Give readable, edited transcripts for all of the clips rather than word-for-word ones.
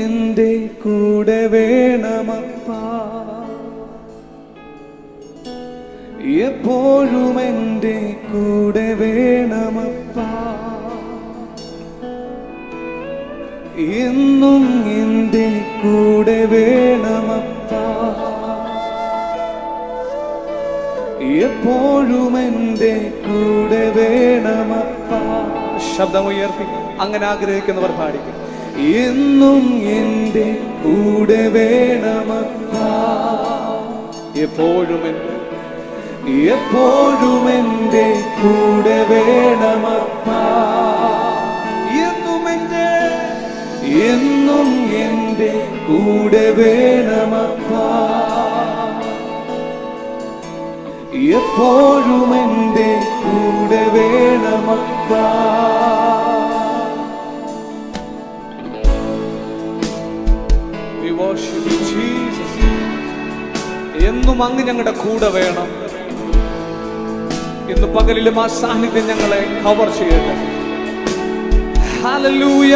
എൻ്റെ കൂടെ വേണമപ്പാ, എപ്പോഴും എൻ്റെ കൂടെ വേണമപ്പാ, എന്നും എൻ്റെ കൂടെ വേണമപ്പാ, എപ്പോഴും എൻ്റെ കൂടെ വേണമപ്പാ. ശബ്ദമുയർത്തി അങ്ങനെ ആഗ്രഹിക്കുന്നവർ പാടിക്കും. എന്നും എൻ്റെ കൂടെ വേണമപ്പാ, എപ്പോഴും എൻ്റെ കൂടെ വേണമപ്പാ, എന്നും എൻ്റെ കൂടെ വേണമപ്പാ, എപ്പോഴും എൻ്റെ കൂടെ വേണമപ്പാ. We worship you, Jesus. എന്നും അങ്ങ് ഞങ്ങളുടെ കൂടെ വേണം. ഇന്ന് പകലിലും ആ സാന്നിധ്യം ഞങ്ങളെ കവർ ചെയ്യട്ടെ. ഹല്ലേലൂയ.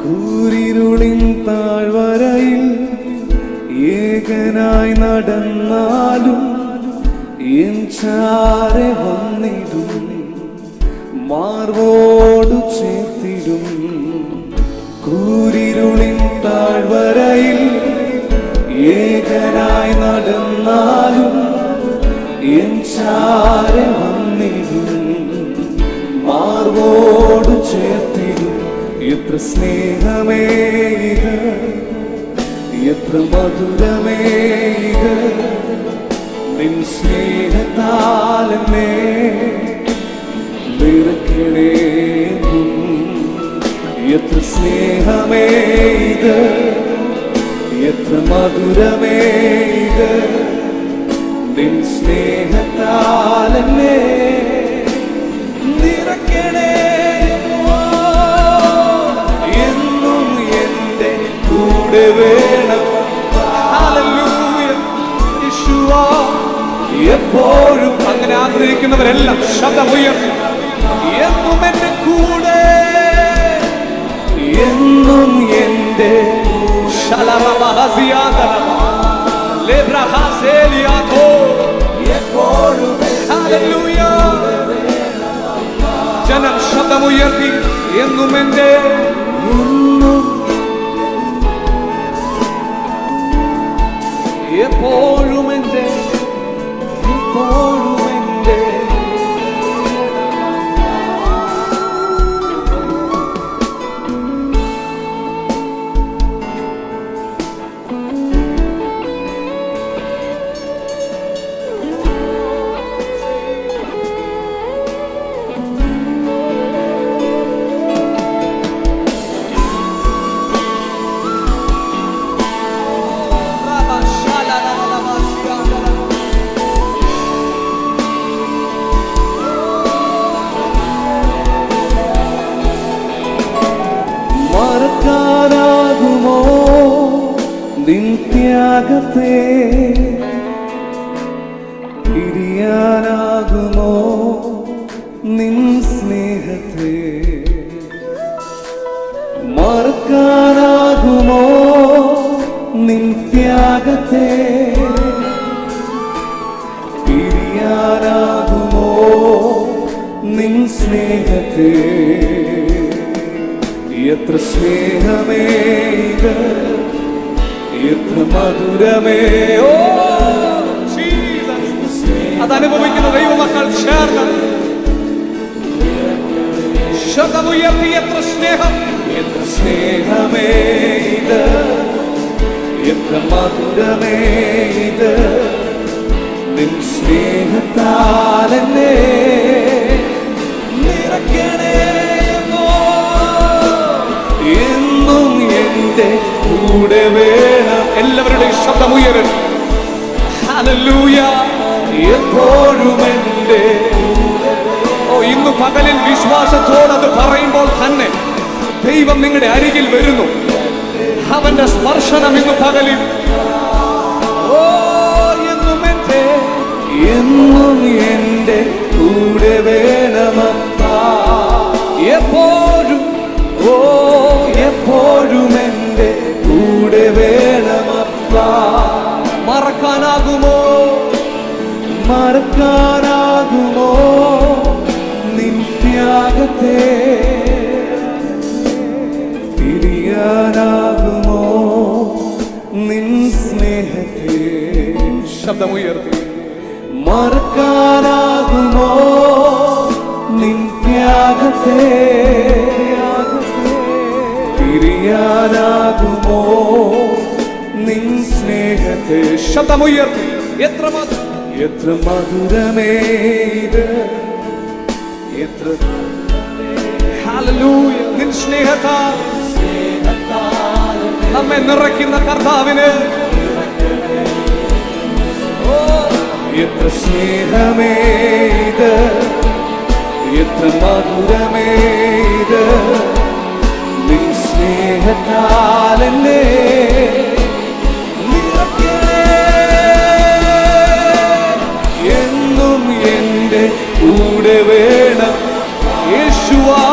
കൂരിരുളിൻ താഴ്വരയിൽ ഏകനായി നടന്നാലും എൻ ചാരെ വന്നിടും, മാർവോടു ചേർത്തിടും. കൂരിരുളിൻ താഴ്വരയിൽ ഏകനായി നടന്നാലും എൻ ചാരെ വന്നിടും, മാർവോടു ചേർത്തിടും. എത്ര സ്നേഹമേ ഇത്, എത്ര മധുരമേ ഇത്, നിൻ സ്നേഹത്താലെന്നെ നിറയ്ക്കണേ. എത്ര സ്നേഹമേ ഇത്, എത്ര മധുരമേ ഇത്, നിൻ സ്നേഹത്താലെന്നെ നിറയ്ക്കണേ. എന്നും എൻ്റെ കൂടെ വേണം. ഹല്ലേലൂയ. യേശുവാ, എപ്പോഴും അങ്ങനെ ആഗ്രഹിക്കുന്നവരെല്ലാം ശബ്ദമുയർത്തി എന്നും എൻ്റെ കൂടെ, എന്നും എൻ്റെ ജനം ശബ്ദമുയർത്തി എന്നും എൻ്റെ, എപ്പോഴും എൻ്റെ, എപ്പോഴും എൻ്റെ. മറക്കാനാകുമോ നിൻ ത്യാഗത്തെ, പിരിയാനാകുമോ നിൻ സ്നേഹത്തെ, മറക്കാനാകുമോ നിൻ ത്യാഗത്തെ, പിരിയാനാകുമോ നിൻ സ്നേഹത്തെ. എത്ര സ്നേഹമേ ഇത്, എത്ര മധുരമേ. ഓ ജീസസ്, അതനുഭവിക്കുന്ന ദൈവമക്കൾ ചേർന്ന് ശബ്ദമുയർത്തി എത്ര സ്നേഹം, എത്ര സ്നേഹമേ ഇത്, എത്ര മധുരമേ ഇത്, നിൻ സ്നേഹത്താലെന്നെ നിറയ്ക്കണേ. എന്നും എൻ്റെ കൂടെ വേണം. എല്ലാവരുടെയും ശബ്ദമുയരും. ഹല്ലേലൂയ. എപ്പോഴും എൻ്റെ. ഓ, ഇന്ന് പകലിൽ വിശ്വാസത്തോടെ അത് പറയുമ്പോൾ തന്നെ ദൈവം നിങ്ങളുടെ അരികിൽ വരുന്നു. അവന്റെ സ്പർശനം ഇന്ന് പകലിൽ എന്നും എന്റെ കൂടെ വേണമപ്പാ. എപ്പോഴും എപ്പോഴും എന്റെ കൂടെ വേണമപ്പാ. മറക്കാനാകുമോ നിൻ ത്യാഗത്തെ? തിരിയാനാകുമോ നിൻ സ്നേഹത്തെ? ശബ്ദമുയർത്തി. മറക്കാനാകുമോ നിൻ ത്യാഗത്തെ? തിരിയാനാകുമോ നിൻ സ്നേഹത്തെ? ശബ്ദമുയർത്തി. എത്ര മധുരമേ ഇത്, എത്ര ഹല്ലേലൂയ. നിൻ സ്നേഹത്താൽ നമ്മെ നിറയ്ക്കുന്ന കർത്താവിന് എത്ര സ്നേഹമേ ഇത്, എത്ര മധുരമേ ഇത്. നിൻ സ്നേഹത്താൽ എന്നെ എന്നും എന്റെ കൂടെ വേണം യേശുവാ.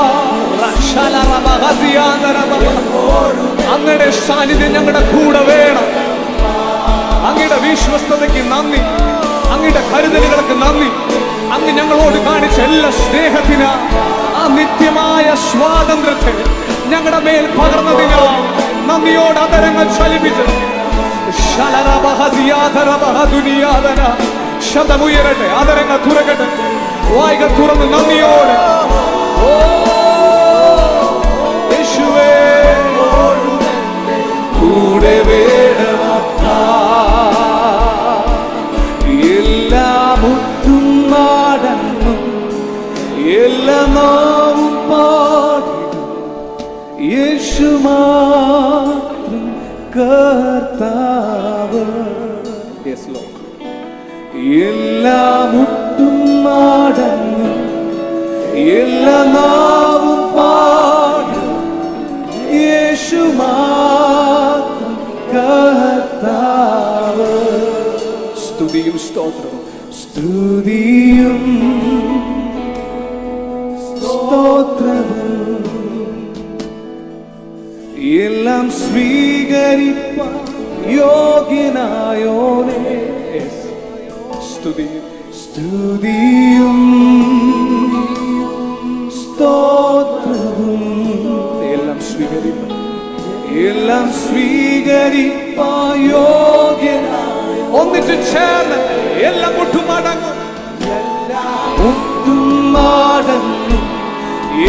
അങ്ങയുടെ സാന്നിധ്യം ഞങ്ങളുടെ കൂടെ വേണം. അങ്ങയുടെ വിശ്വസ്തതയ്ക്ക് നന്ദി, അങ്ങയുടെ കരുതലുകൾക്ക് നന്ദി. അങ്ങ് ഞങ്ങളോട് കാണിച്ച എല്ലാ സ്നേഹത്തിന്, ആ നിത്യമായ സ്വാതന്ത്ര്യത്തെ ഞങ്ങളുടെ മേൽ പകർന്നതിന് നന്ദിയോട് അതരങ്ങൾ ചലിപ്പിച്ച് ശബ്ദമുയരട്ടെ, അതരങ്ങൾ തുറക്കട്ടെ, വായികൾ തുറന്ന് നന്ദിയോട് യേശുവേ കൂടെ വേണമപ്പാ. എല്ലാ മുട്ടും നാടങ്ങും, എല്ലാ നാവും പാടും യേശു മാത്രം കർത്താവ്. എല്ലാ മുട്ടും നാടങ്ങും, എല്ലാ നാവും പാടും യേശു മാത്രം കർത്താവ്. സ്തുതിയും സ്തോത്രവും, സ്തുതിയും സ്തോത്രവും എല്ലാം സ്വീകരിപ്പാൻ യോഗ്യനായോനേ. സ്തുതിയും സ്തോത്രവും എല്ലാം സ്വീകരിപ്പാൻ യോഗ്യനായ. ഒന്നിച്ച് ചേർന്ന് എല്ലാം മുട്ടുമടങ്ങും,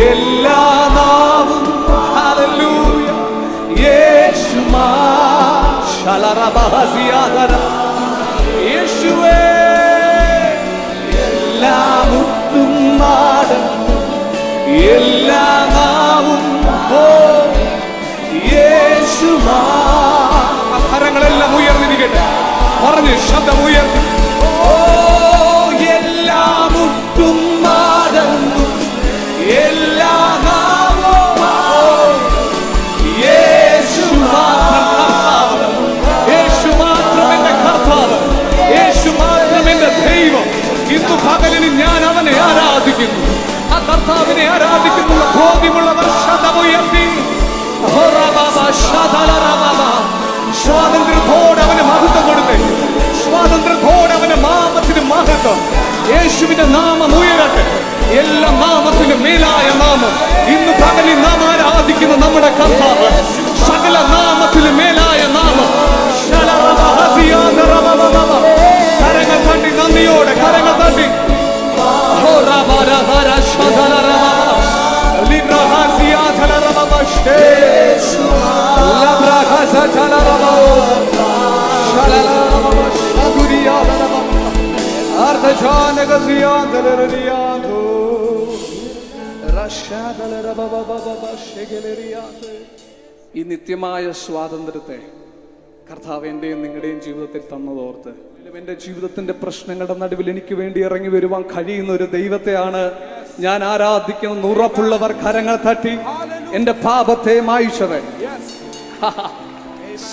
എല്ലാ നാവും ഹല്ലേലൂയ യേശുമാ. യേശുവേ എല്ലാ മുട്ടും നാടങ്ങും, എല്ലാ നാവും യേശുമാ. കരങ്ങളെല്ലാം ഉയർന്നിരിക്കട്ടെ, പറഞ്ഞ് ശബ്ദം ഉയർത്തി. എല്ലാ മുട്ടും നാടങ്ങും, എല്ലാ നാവും യേശു മാത്രം കർത്താവ്, യേശു മാത്രം എന്റെ കർത്താവ്, യേശു മാത്രം എന്റെ ദൈവം. ഇന്നു പകലിന് ഞാൻ അവനെ ആരാധിക്കുന്നു, ആ കർത്താവിനെ ആരാധിക്കുന്ന ബോധ്യമുള്ളവർ ശബ്ദമുയർത്തി. സ്വാതന്ത്ര്യത്തോടെ അവന് മഹത്വം കൊടുത്തേ, സ്വാതന്ത്ര്യത്തോടെ അവന്റെ നാമത്തിന് മഹത്വം. യേശുവിന്റെ നാമം ഉയരട്ടെ, എല്ലാ നാമത്തിനും മേലായ നാമം. ഇന്ന് പകലിൽ നാം ആരാധിക്കുന്ന നമ്മുടെ കർത്താവ് സകല നാമത്തിലും മേലായ നാമം. കരങ്ങൾ തട്ടി നന്ദിയോടെ, കരങ്ങൾ തട്ടി. ഈ നിത്യമായ സ്വാതന്ത്ര്യത്തെ കർത്താവ് എന്റെയും നിങ്ങളുടെയും ജീവിതത്തിൽ തന്നതോർത്ത്, എന്റെ ജീവിതത്തിന്റെ പ്രശ്നങ്ങളുടെ നടുവിൽ എനിക്ക് വേണ്ടി ഇറങ്ങി വരുവാൻ കഴിയുന്ന ഒരു ദൈവത്തെയാണ് ഞാൻ ആരാധിക്കുന്ന ഉറപ്പുള്ളവർ കരങ്ങൾ തട്ടി. എന്റെ പാപത്തെ മായിച്ചവൻ,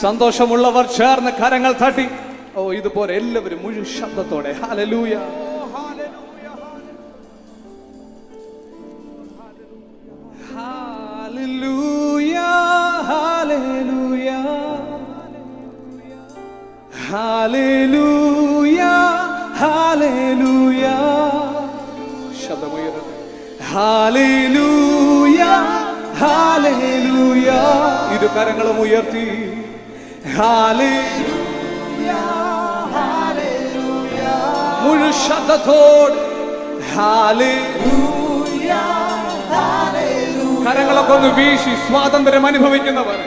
സന്തോഷമുള്ളവർ ചേർന്ന് കരങ്ങൾ തട്ടി ഇതുപോലെ എല്ലാവരും മുഴു ശബ്ദത്തോടെ ഹല്ലേലൂയ. ഹല്ലേലൂയ ഹല്ലേലൂയ ഹല്ലേലൂയ ഹല്ലേലൂയ. ശബ്ദമുയർത്തി ഹല്ലേലൂയ ഹല്ലേലൂയ. ഇരു കരങ്ങളും ഉയർത്തി ഹല്ലേലൂയ ഹല്ലേലൂയ. മുഴു ശബ്ദത്തോടെ ഹല്ലേലൂയ ഹല്ലേലൂയ. കരങ്ങളൊക്കെ ഒന്ന് വീശി സ്വാതന്ത്ര്യം അനുഭവിക്കുന്നവർ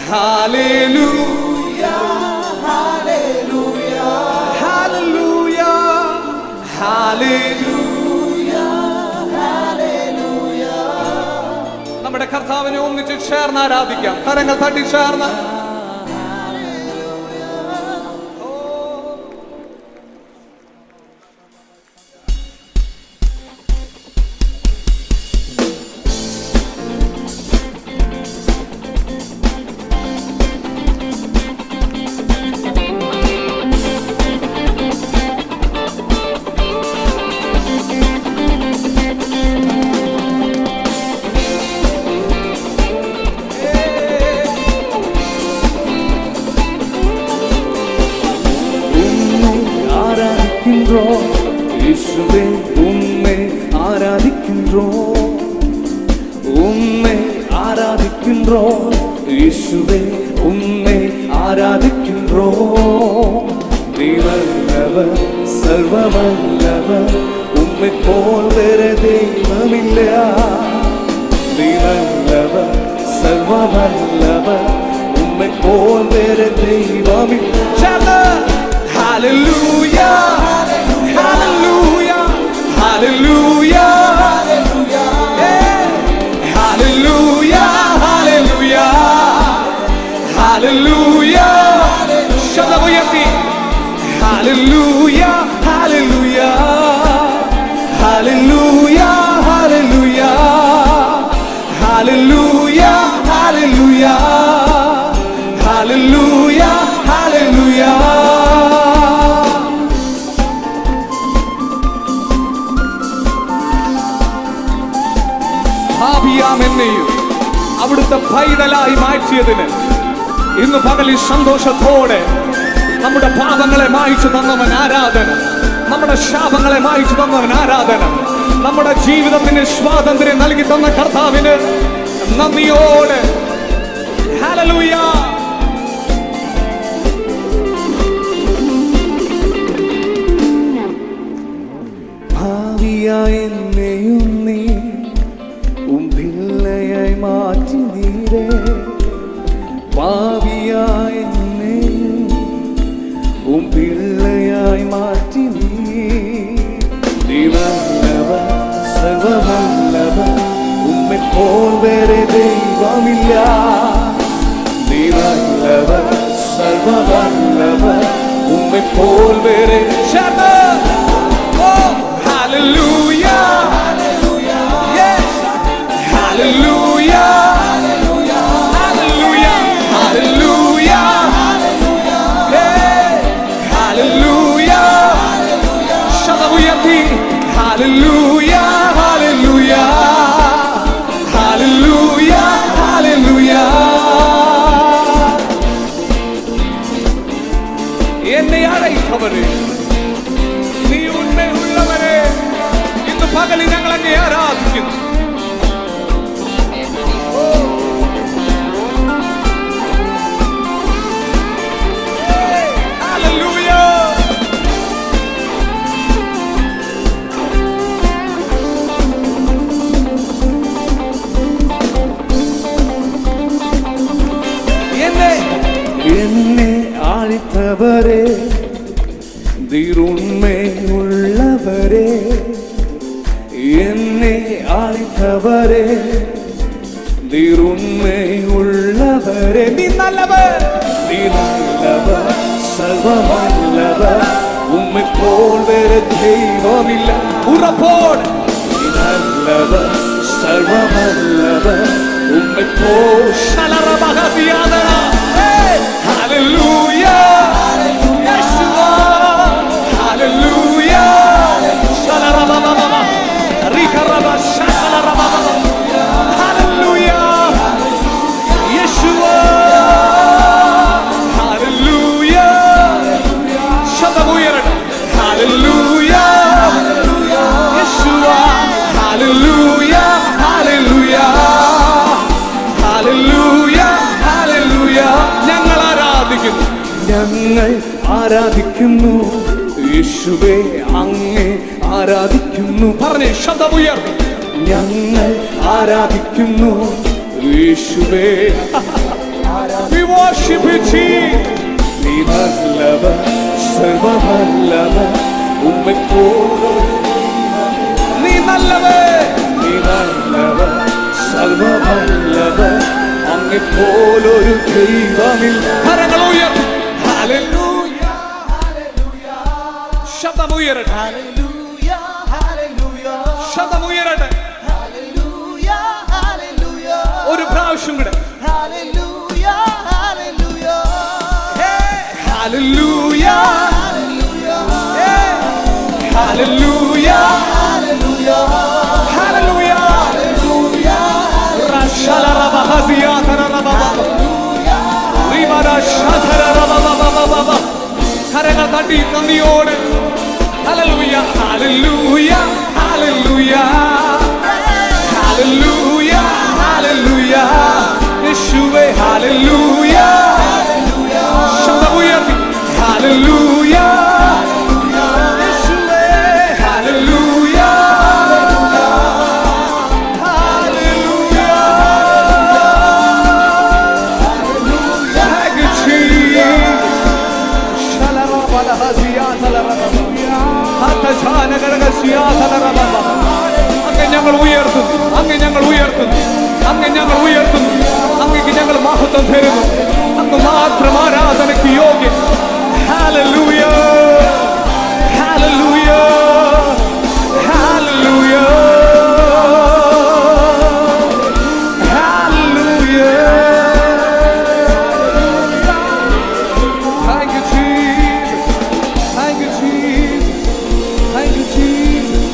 ഹല്ലേലൂയ ഹല്ലേലൂയ ഹല്ലേലൂയ ഹല്ലേലൂയ ഹല്ലേലൂയ. നമ്മുടെ കർത്താവിനെ ഒന്നിച്ച് ചേർന്ന് ആരാധിക്കാം. കരങ്ങൾ തട്ടി ചേർന്ന് യേശുവേ ഉമ്മേ ആരാധിக்கின்றோம், ഉമ്മേ ആരാധിக்கின்றோம். യേശുവേ ഉമ്മേ ആരാധിக்கின்றோம். നീ വല്ലവർ സർവവല്ലവർ, ഉമ്മേ പോൽ വേറെ ദൈവമില്ല. നീ വല്ലവർ സർവവല്ലവർ, ഉമ്മേ പോൽ വേറെ ദൈവമില്ല. Hallelujah Hallelujah, hallelujah, hallelujah, hallelujah, hallelujah, hallelujah. ശബ്ദമുയർത്തി hallelujah, hallelujah, hallelujah, hallelujah, hallelujah, hallelujah, hallelujah, hallelujah. ഭാവിയാമെന്നെയും അവിടുത്തെ പൈതലായി മാറ്റിയതിന് ഇന്ന് പകലിൽ സന്തോഷത്തോടെ നമ്മുടെ പാപങ്ങളെ മായ്ച്ചു തന്നവൻ ആരാധന, നമ്മുടെ ശാപങ്ങളെ മായ്ച്ചു തന്നവൻ ആരാധന, നമ്മുടെ ജീവിതത്തിന് സ്വാതന്ത്ര്യം നൽകി തന്ന കർത്താവിന് നന്ദിയോടെ ഹല്ലേലൂയ. ഭാവിയായെന്നെയും നീ പിള്ളയായി മാറ്റി നീരേ, പാവിയായി എന്നെയും പിള്ളയായി മാറ്റി നീ. വല്ലവർ സർവവല്ലവർ, ഉമ്മേ പോൽ വേറെ ദൈവമില്ല. നീ വല്ലവർ സർവവല്ലവർ, ഉമ്മേ പോൽ വേറെ. Hallelujah Hallelujah, hallelujah, hallelujah, hallelujah, hey, hallelujah, ശബ്ദമുയർത്തി hallelujah, hallelujah, hallelujah, hallelujah. എന്നെ അടയ്ക്കവരെ, നീ ഉണ്മയുള്ളവരെ, ഇന്ന് പകലിൽ ഞങ്ങൾ അങ്ങേ ആരാധിക്കുന്നു. എന്നെ ആഴ്ത്തവരെ, ഉണ്മയുള്ളവരെ, എന്നെ ആഴ്ത്തവരെ, ഉണ്മയുള്ളവരെ. നീ നല്ലവർ, നീ നല്ലവർ, സർവവല്ലവർ, ഉമ്മേ പോൽ വേറെ ദൈവമില്ല. ഉറപ്പോട് നീ നല്ലവർ, സർവവല്ലവർ, ഉമ്മേ പോൽ. ഞങ്ങൾ ആരാധിക്കുന്നു യേശുവേ, അങ്ങേ ആരാധിക്കുന്നു. പറഞ്ഞേ ശബ്ദമുയർത്തി, ഞങ്ങൾ ആരാധിക്കുന്നു യേശുവേ. We worship you, Jesus. നീ നല്ലവൻ, സർവ്വവല്ലഭൻ, നീ നല്ലവൻ, നീ നല്ലവൻ, സർവ്വവല്ലഭൻ, അങ്ങെപ്പോലൊരു ദൈവമില്ല. കരങ്ങൾ ഉയർത്തി, ഹല്ലേലൂയ, ഹല്ലേലൂയ. ശബ്ദമുയരട്ടെ, ഹല്ലേലൂയ, ഹല്ലേലൂയ. ശബ്ദമുയരട്ടെ, ഹല്ലേലൂയ, ഹല്ലേലൂയ. ഒരു പ്രാവശ്യം കൂടെ, ഹല്ലേലൂയ, ഹല്ലേലൂയ. ഹല്ലേലൂയ, ഹല്ലേലൂയ, ഹല്ലേലൂയ, ഹല്ലേലൂയ, ഹല്ലേലൂയ. റശലറബഹസിയ തററബബ, റിബദ ശതറബബബബബ. കരങ്ങൾ തട്ടി നന്ദിയോടെ ഹല്ലേലൂയ, ഹല്ലേലൂയ, ഹല്ലേലൂയ, ഹല്ലേലൂയ, ഹല്ലേലൂയ. യേശുവേ ഹല്ലേലൂയ, ശബ്ദമുയർത്തി ഹല്ലേലൂയ, യേശുവേ ഹല്ലേലൂയ, ഹല്ലേലൂയ. Thank you, Jesus. ശലറബലഹസിയ തലറബബ, ഹതജാനഗരഗസിയ തലറബബ. അങ്ങ് ഞങ്ങൾ ഉയർത്തുന്നു, അങ്ങ് ഞങ്ങൾ ഉയർത്തുന്നു, അങ്ങ് ഞങ്ങൾ ഉയർത്തുന്നു. അങ്ങേക്ക് ഞങ്ങൾ മഹത്വം തരുന്നു. അങ്ങ് മാത്രം ആരാധനയ്ക്ക് യോഗ്യൻ. ഹല്ലേലൂയ, ഹല്ലേലൂയ, ഹല്ലേലൂയ, ഹല്ലേലൂയ. Thank you, Jesus. Thank you, Jesus. Thank you, Jesus.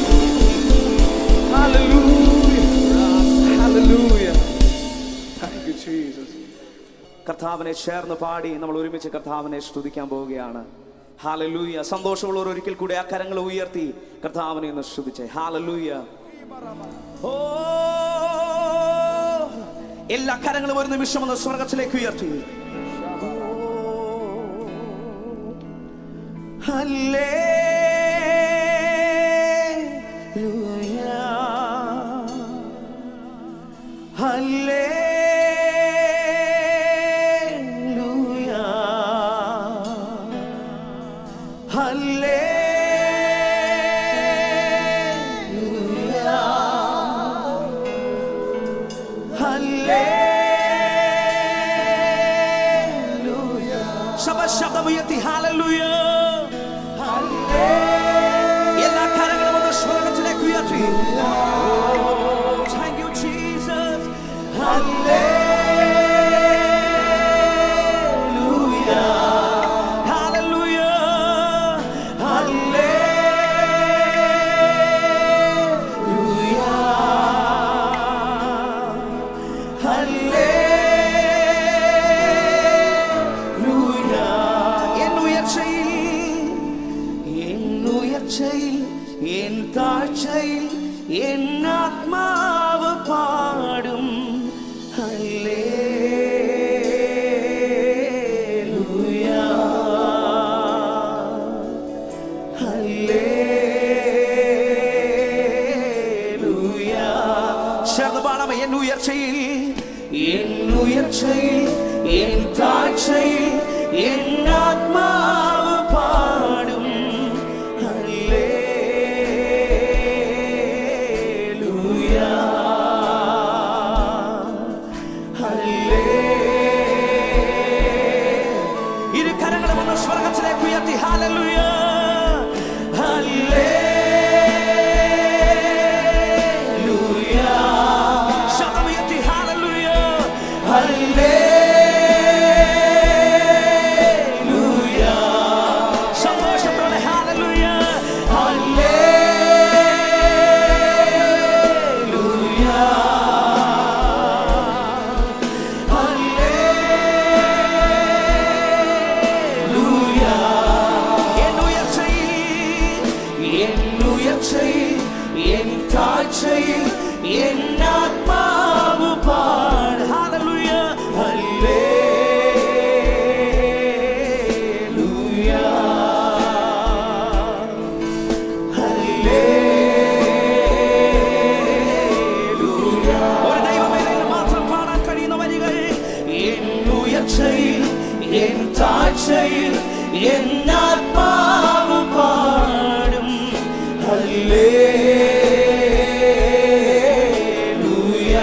Hallelujah. Hallelujah. Thank you, Jesus. കർത്താവിനെ ചേർന്ന് പാടി നമ്മൾ ഒരുമിച്ച് കർത്താവിനെ സ്തുതിക്കാൻ പോവുകയാണ്. ഹല്ലേലൂയ. സന്തോഷമുള്ളവർ ഒരിക്കൽ കൂടി ആ കരങ്ങൾ ഉയർത്തി കർത്താവിനെ ഒന്ന് സ്തുതിച്ചേ. ഹല്ലേലൂയ. ഓ, എല്ലാ കരങ്ങളും ഒരു നിമിഷം ഒന്ന് സ്വർഗ്ഗത്തിലേക്ക് ഉയർത്തി. ഹല്ലേലൂയ, ഹല്ലേലൂയ, ഹല്ലേലൂയ, ഹല്ലേലൂയ. ശബ്ദമുയർത്തി ഹല്ലേലൂയ, എല്ലാ കരങ്ങളും ഒന്ന് സ്വർഗ്ഗത്തിലേക്ക് ഉയർത്തി. Thank you, Jesus. Hallelujah, hallelujah, hallelujah, hallelujah. എൻ താഴ്ചയിൽ എൻ ആത്മാവ് പാടും ഹല്ലേലൂയ, ഹല്ലേലൂയ. ചേർന്ന് പാടാം. എൻ ഉയർച്ചയിൽ എൻ താഴ്ചയിൽ എൻ ആത്മാവ് പാടും ഹല്ലേലൂയ, ഹല്ലേലൂയ. ഇരു കരങ്ങളും ഒന്ന് സ്വർഗ്ഗത്തിലേക്ക് ഉയർത്തി ഹല്ലേലൂയ, ഹല്ലേലൂയ. ശബ്ദമുയർത്തി ഹല്ലേലൂയ, ഹല്ലേലൂയ. സന്തോഷത്തോടെ ഹല്ലേലൂയ, ഹല്ലേലൂയ, ഹല്ലേലൂയ. താഴ്ചയിൽ എന്നാത്മാവ് പാടും ഹല്ലേലൂയ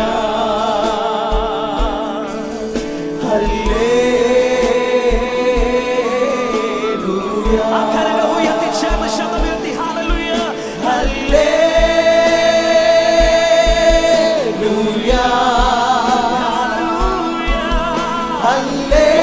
ഹല്ലേലൂയ. ആ കരങ്ങൾ ഉയർത്തി ചേർന്ന് ശബ്ദം ഉയർത്തി ഹല്ലേലൂയ ഹല്ലേലൂയ ഹല്ലേലൂയ.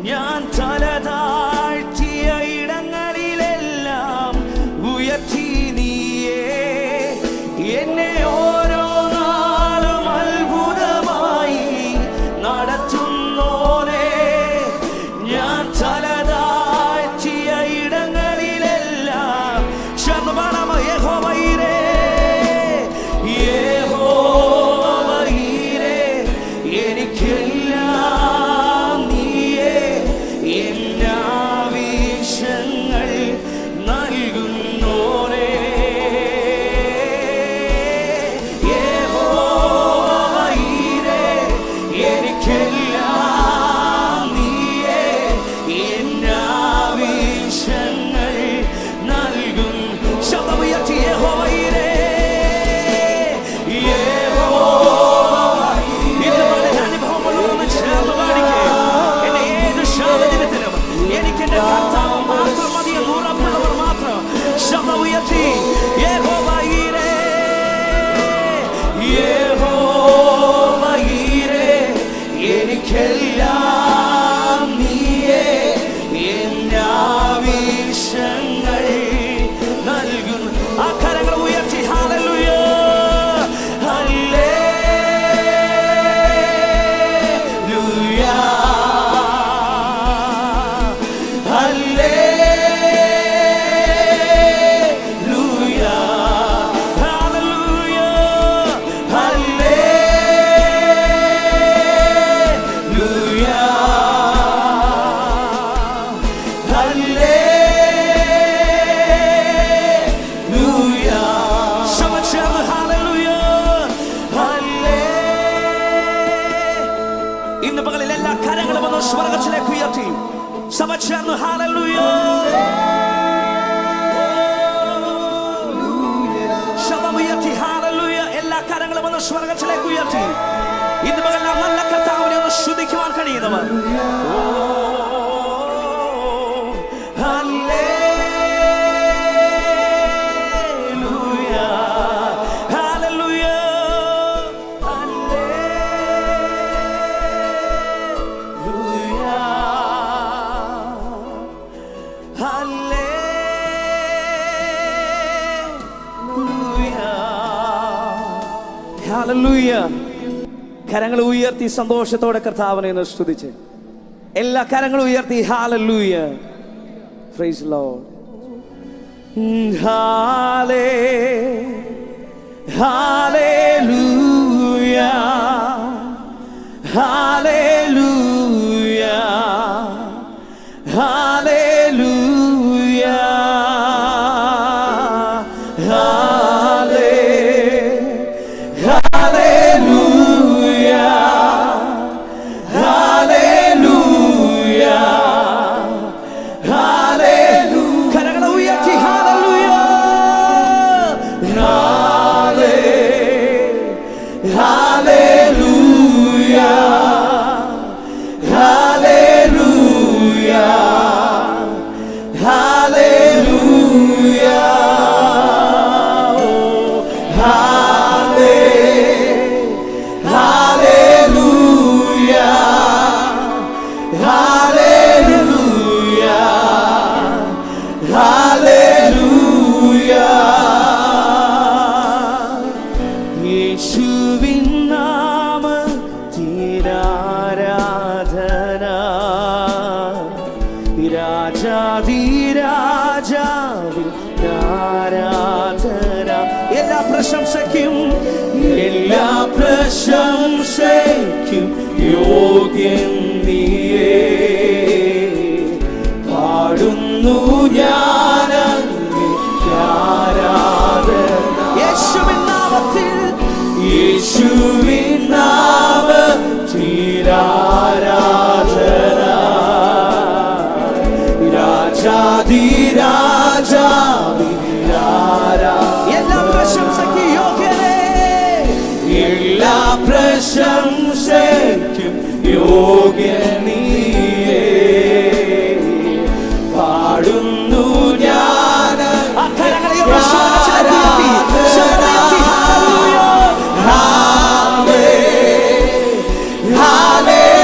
ഞാൻ തല താഴ്ത്തിയ ഇടങ്ങളിലെല്ലാം ഉയർത്തി നീയേ എന്നെ ഓരോ നാളും അത്ഭുതമായി നടത്തുന്നോനെ. ഞാൻ തല താഴ്ത്തിയ ഇടങ്ങളിലെല്ലാം ശബ്ദമാണ് യഹോവയീരേ യഹോവയീരേ എനിക്കെല്ലാം എനിക്കെല്ലാം നീയേ എന്നാവശ്യങ്ങൾ നൽകുന്നു. ആ കരങ്ങൾ ഉയർത്തി ഹല്ലേലൂയ ഹല്ലേലൂയ ഹല്ലേലൂയ ഹല്ലേലൂയ ഇന്ന് പകലിൽ എല്ലാ കരങ്ങളും ഒന്ന് സ്വർഗ്ഗത്തിലേക്ക് ഉയർത്തി സഭ ചേർന്ന് ഹല്ലേലൂയ ശബ്ദം ഉയർത്തി ഹല്ലേലൂയ. എല്ലാ കരങ്ങളും ഒന്ന് സ്വർഗ്ഗത്തിലേക്ക് ഉയർത്തി ഇന്ന് പകലിൽ നല്ല കർത്താവിനെ ഒന്ന് സ്തുതിക്കുവാൻ കഴിയുന്നവർ ഹല്ലേലൂയ. കരങ്ങൾ ഉയർത്തി സന്തോഷത്തോടെ കർത്താവിനെ ഒന്ന് സ്തുതിച്ച് എല്ലാ കരങ്ങളും ഉയർത്തി ഹല്ലേലൂയ. Praise Lord. ഹല്ലേലൂയ ഹല്ലേലൂയ ഹല്ലേലൂയ യേശുവിൻ നാമത്തിനാരാധന രാജാധിരാജാവിൻ ആരാധന. എല്ലാ പ്രശംസയ്ക്കും യോഗ്യൻ നീയേ. പാടുന്നു ഞാൻ ആരാധന. യേശുവിൻ നാമത്തിൽ ആരാധന. എല്ലാ പ്രശംസയ്ക്ക് യോഗ്യനേ. എല്ലാ പ്രശംസയ്ക്കും യോഗ്യൻ നീയേ. പാടുന്നു ഞാൻ Hallelujah.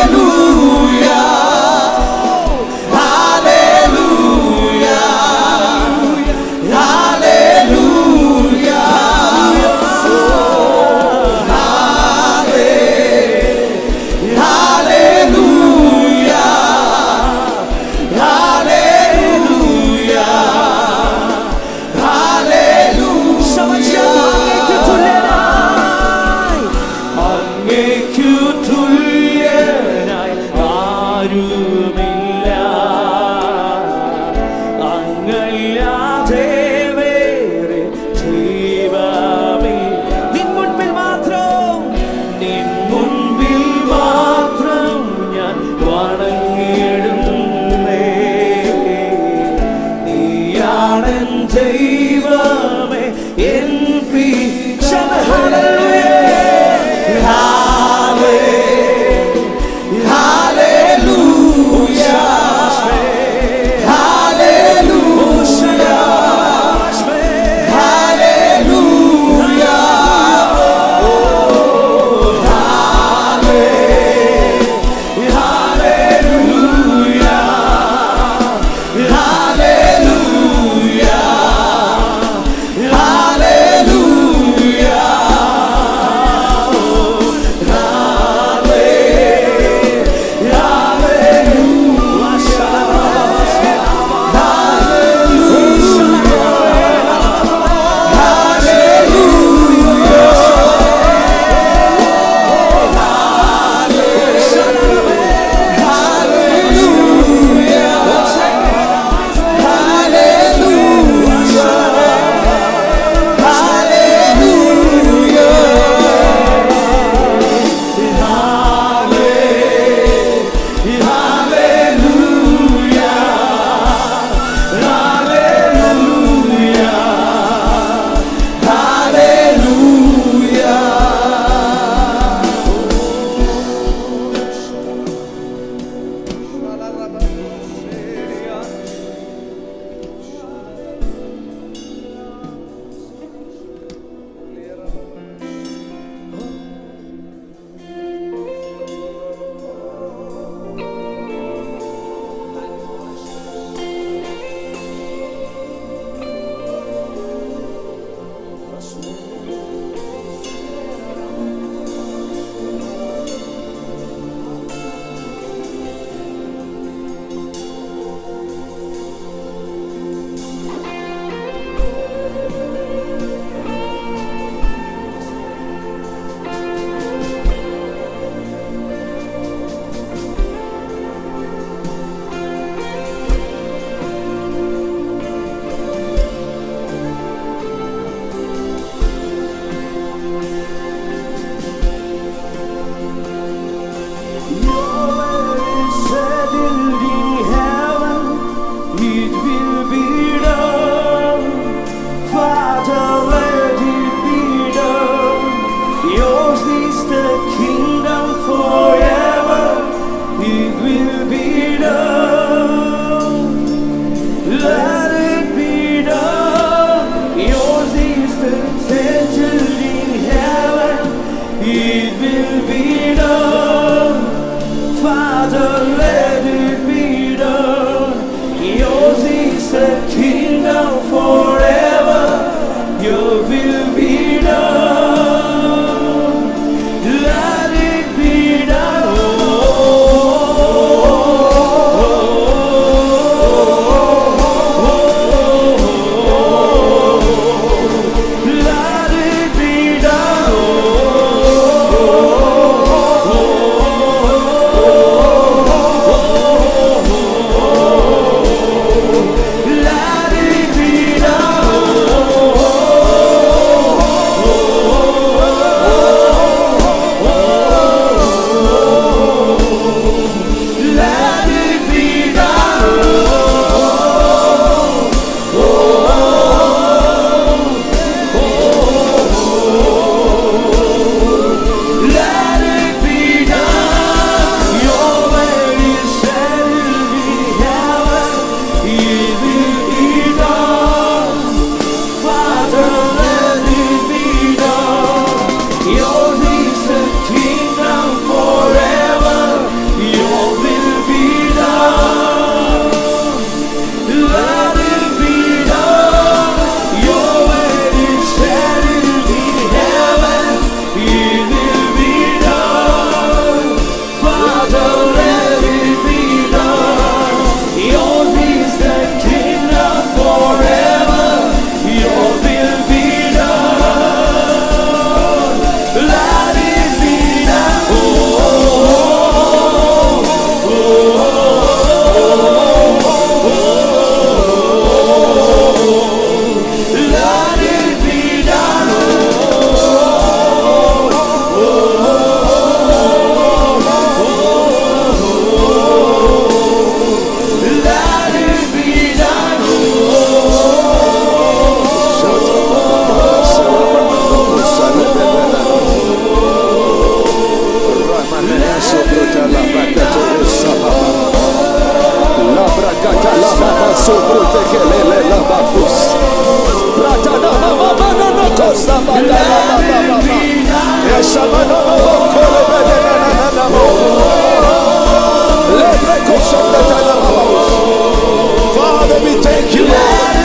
Father, we thank you, Lord.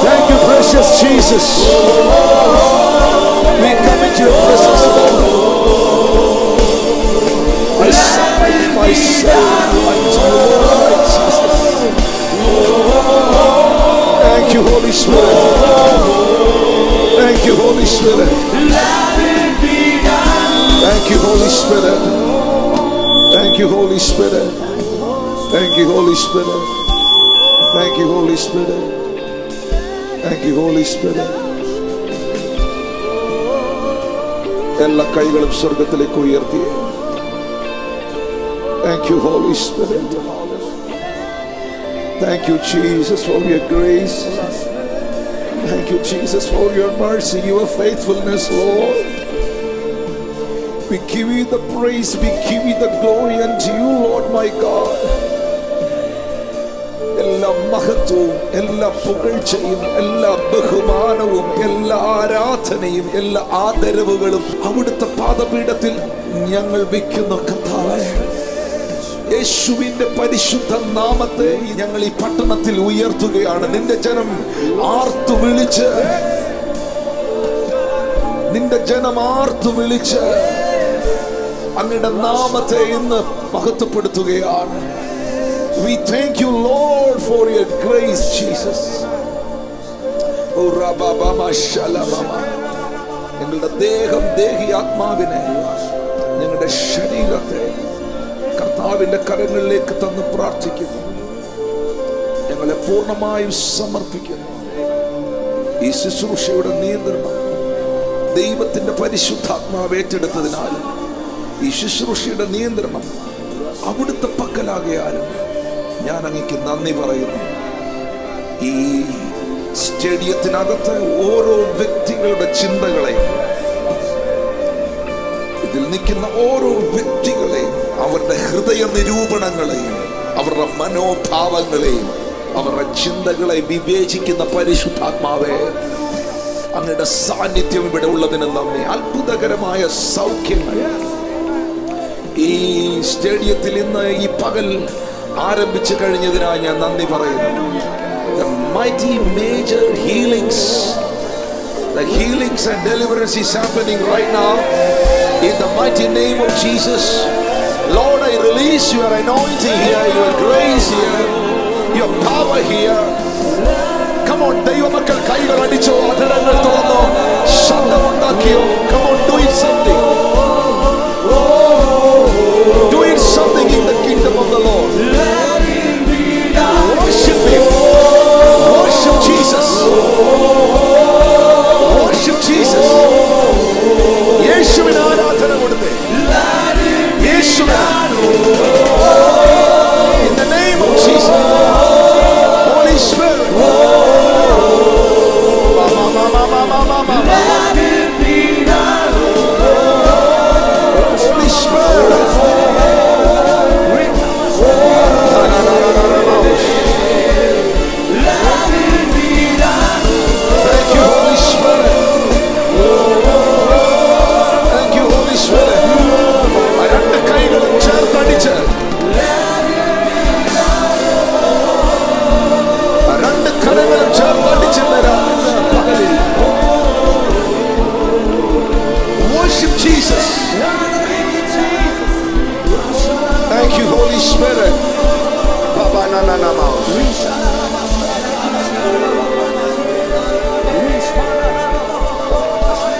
Thank you, precious Jesus. We come into your presence, Lord. I submit myself unto you, Lord Jesus. Thank you, Holy Spirit. Thank you, Holy Spirit. Thank you, Holy Spirit. Thank you, Holy Spirit. Thank you, Holy Spirit. Thank you, Holy Spirit. Thank you, Holy Spirit. എല്ലാ കൈകളും സ്വർഗത്തിലേക്ക് ഉയർത്തി. Thank you, Holy Spirit. Thank you, Jesus, for your grace. Thank you, Jesus, for your mercy, your faithfulness, Lord. We give you the praise, we give you the glory unto you, Lord my God. എല്ലാ മഹത്വവും, എല്ലാ പുകഴ്ചയും, എല്ലാ ബഹുമാനവും, എല്ലാ ആരാധനയും, എല്ലാ ആദരവുകളും അവിടുത്തെ പാദപീഠത്തിൽ ഞങ്ങൾ വയ്ക്കുന്ന കർത്താവേ, യേശുവിന്റെ പരിശുദ്ധ നാമത്തെ ഞങ്ങൾ ഈ പട്ടണത്തിൽ ഉയർത്തുകയാണ്. നിന്റെ ജനം ആർത്തു വിളിച്ച്, നിന്റെ ജനം ആർത്തു വിളിച്ച് അങ്ങയുടെ നാമത്തെ ഇന്ന് മഹത്വപ്പെടുത്തുകയാണ്. We thank you, Lord, for your grace, Jesus. Oh, Rababama Shalamama. ഞങ്ങളുടെ ദേഹം, ദേഹി ആത്മാവിനെ, ഞങ്ങളുടെ ശരീരത്തെ കർത്താവിന്റെ കരങ്ങളിലേക്ക് തന്ന് പ്രാർത്ഥിക്കുന്നു. ഞങ്ങളെ പൂർണ്ണമായും സമർപ്പിക്കുന്നു. ഈ ശുശ്രൂഷയുടെ നിയന്ത്രണം ദൈവത്തിന്റെ പരിശുദ്ധാത്മാവ് ഏറ്റെടുത്തതിനാൽ ഈ ശുശ്രൂഷയുടെ നിയന്ത്രണം അവിടുത്തെ പക്കലാകയാലും ഞാൻ അങ്ങേക്ക് നന്ദി പറയുന്നു. ഈ സ്റ്റേഡിയത്തിനകത്ത് ഓരോ വ്യക്തികളുടെ ചിന്തകളെയും, ഇതിൽ നിൽക്കുന്ന ഓരോ വ്യക്തികളെയും, അവരുടെ ഹൃദയ നിരൂപണങ്ങളെയും, അവരുടെ മനോഭാവങ്ങളെയും, അവരുടെ ചിന്തകളെ വിവേചിക്കുന്ന പരിശുദ്ധാത്മാവേ, അങ്ങയുടെ സാന്നിധ്യം ഇവിടെ ഉള്ളതിന് നന്ദി. അത്ഭുതകരമായ സൗഖ്യങ്ങൾ ഈ സ്റ്റേഡിയത്തിൽ ഇന്ന് ഈ പകൽ ആരംഭിച്ചു കഴിഞ്ഞതിനായി ഞാൻ നന്ദി പറയുന്നു. The mighty major healings, the healings and deliverance is happening right now in the mighty name of Jesus. Lord, I release your anointing here, your grace here, your power here. Come on, ദൈവമക്കൾ കൈകൾ അടിച്ചോ, അധരങ്ങൾ തുറന്നോ, ശബ്ദമുണ്ടാക്കിയോ. Come on, do it something. Do it something in the kingdom of the Lord. Worship Him. Worship Jesus. Worship Jesus. യേശുവിന് ആരാധന കൊടുത്തേ. യേശുവിന്. In the name of Jesus. Holy Spirit. Holy Spirit. Thank you, Holy Spirit. Thank you, Holy Spirit. രണ്ട് കൈകളും ചേർത്തടിച്ച്, രണ്ട് കരങ്ങളും ചേർത്തടിച്ച് പകലിൽ worship Jesus. Thank you, Holy Spirit. Baba na na na ma.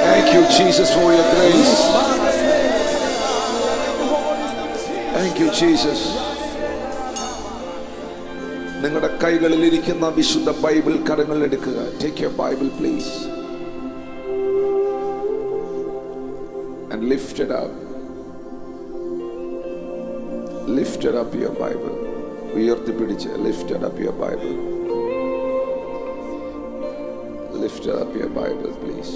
Thank you, Jesus, for your grace. Thank you, Jesus. നിങ്ങളുടെ കൈകളിൽ ഇരിക്കുന്ന വിശുദ്ധ Bible കരങ്ങളിൽ എടുക്കുക. Take your Bible, please, and lift it up. Lift it up, your Bible. ഉയർത്തിപ്പിടിച്ച് lift it up, your Bible. Lift it up, your Bible, please.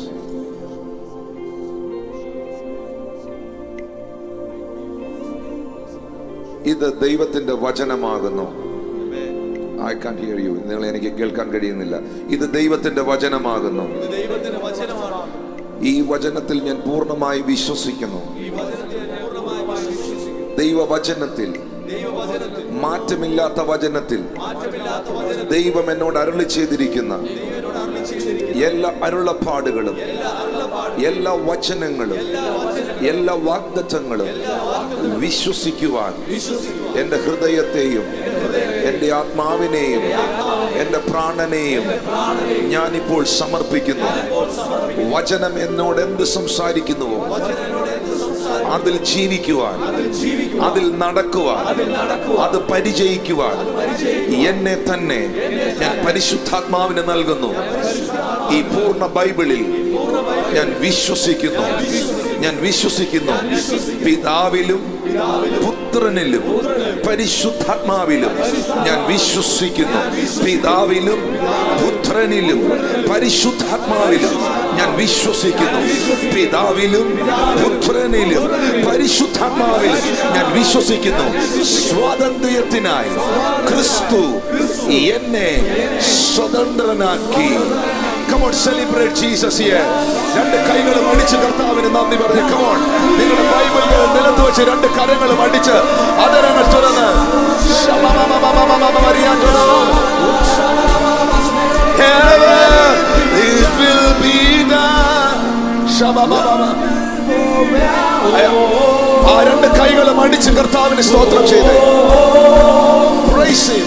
ഇത് ദൈവത്തിന്റെ വചനമാകുന്നു. I can hear you. നിങ്ങൾ എനിക്ക് കേൾക്കാൻ കഴിയുന്നില്ല. ഇത് ദൈവത്തിന്റെ വചനമാകുന്നു. ഈ വചനത്തിൽ ഞാൻ പൂർണ്ണമായി വിശ്വസിക്കുന്നു. ദൈവവചനത്തിൽ, മാറ്റമില്ലാത്ത വചനത്തിൽ ദൈവം എന്നോട് അരുളി ചെയ്തിരിക്കുന്ന എല്ലാ അരുളപ്പാടുകളും, എല്ലാ വചനങ്ങളും, എല്ലാ വാഗ്ദത്തങ്ങളും വിശ്വസിക്കുവാൻ എൻ്റെ ഹൃദയത്തെയും എൻ്റെ ആത്മാവിനെയും എൻ്റെ പ്രാണനെയും ഞാനിപ്പോൾ സമർപ്പിക്കുന്നു. വചനം എന്നോട് എന്ത് സംസാരിക്കുന്നുവോ അതിൽ ജീവിക്കുവാൻ, അതിൽ നടക്കുവാൻ, അത് പരിചയിക്കുവാൻ എന്നെ തന്നെ ഞാൻ പരിശുദ്ധാത്മാവിന് നൽകുന്നു. ഈ പൂർണ്ണ ബൈബിളിൽ ഞാൻ വിശ്വസിക്കുന്നു. ഞാൻ വിശ്വസിക്കുന്നു പിതാവിലും പുത്രനിലും പരിശുദ്ധാത്മാവിലും ഞാൻ വിശ്വസിക്കുന്നു. പിതാവിലും പുത്രനിലും പരിശുദ്ധാത്മാവിലും ഞാൻ വിശ്വസിക്കുന്നു. പിതാവിലും പുത്രനിലും പരിശുദ്ധാത്മാവിലും ഞാൻ വിശ്വസിക്കുന്നു. സ്വാതന്ത്ര്യത്തിനായി ക്രിസ്തു എന്നെ സ്വതന്ത്രനാക്കി. Come on, celebrate Jesus here. രണ്ട് കൈകളും അടിച്ച് കർത്താവിന് നന്ദി പറഞ്ഞു. Come on, നിങ്ങളുടെ ബൈബിളുകൾ നിലത്ത് വെച്ച് രണ്ട് കരങ്ങളും അടിച്ച് അതരങ്ങൾ തുറന്ന് it will be done. ആ രണ്ട് കൈകളും അടിച്ച് കർത്താവിന് സ്തോത്രം ചെയ്ത് praise him.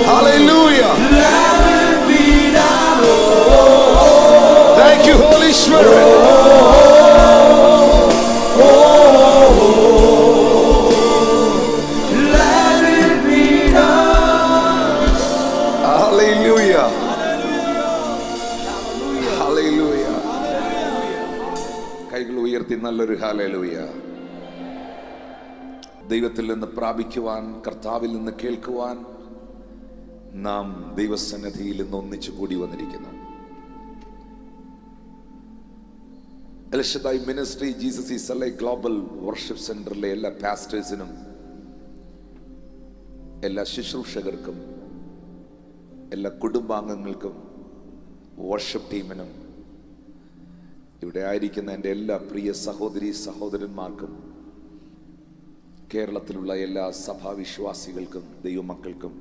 Hallelujah. Thank you, Holy Spirit. Hallelujah. Hallelujah. കൈകൾ ഉയർത്തി നല്ലൊരു ഹല്ലേലൂയ. ദൈവത്തിൽ നിന്ന് പ്രാപിക്കുവാൻ, കർത്താവിൽ നിന്ന് കേൾക്കുവാൻ നാം ദൈവസന്നിധിയിൽ നിന്ന് ഒന്നിച്ചു കൂടി വന്നിരിക്കുന്നു. L Shaddai ministry Jesus is L global worship സെന്ററിലെ എല്ലാ പാസ്റ്റേഴ്സിനും, എല്ലാ ശുശ്രൂഷകർക്കും, എല്ലാ കുടുംബാംഗങ്ങൾക്കും, വർഷിപ്പ് ടീമിനും, ഇവിടെ ആയിരിക്കുന്ന എൻ്റെ എല്ലാ പ്രിയ സഹോദരി സഹോദരന്മാർക്കും, കേരളത്തിലുള്ള എല്ലാ സഭാവിശ്വാസികൾക്കും ദൈവമക്കൾക്കും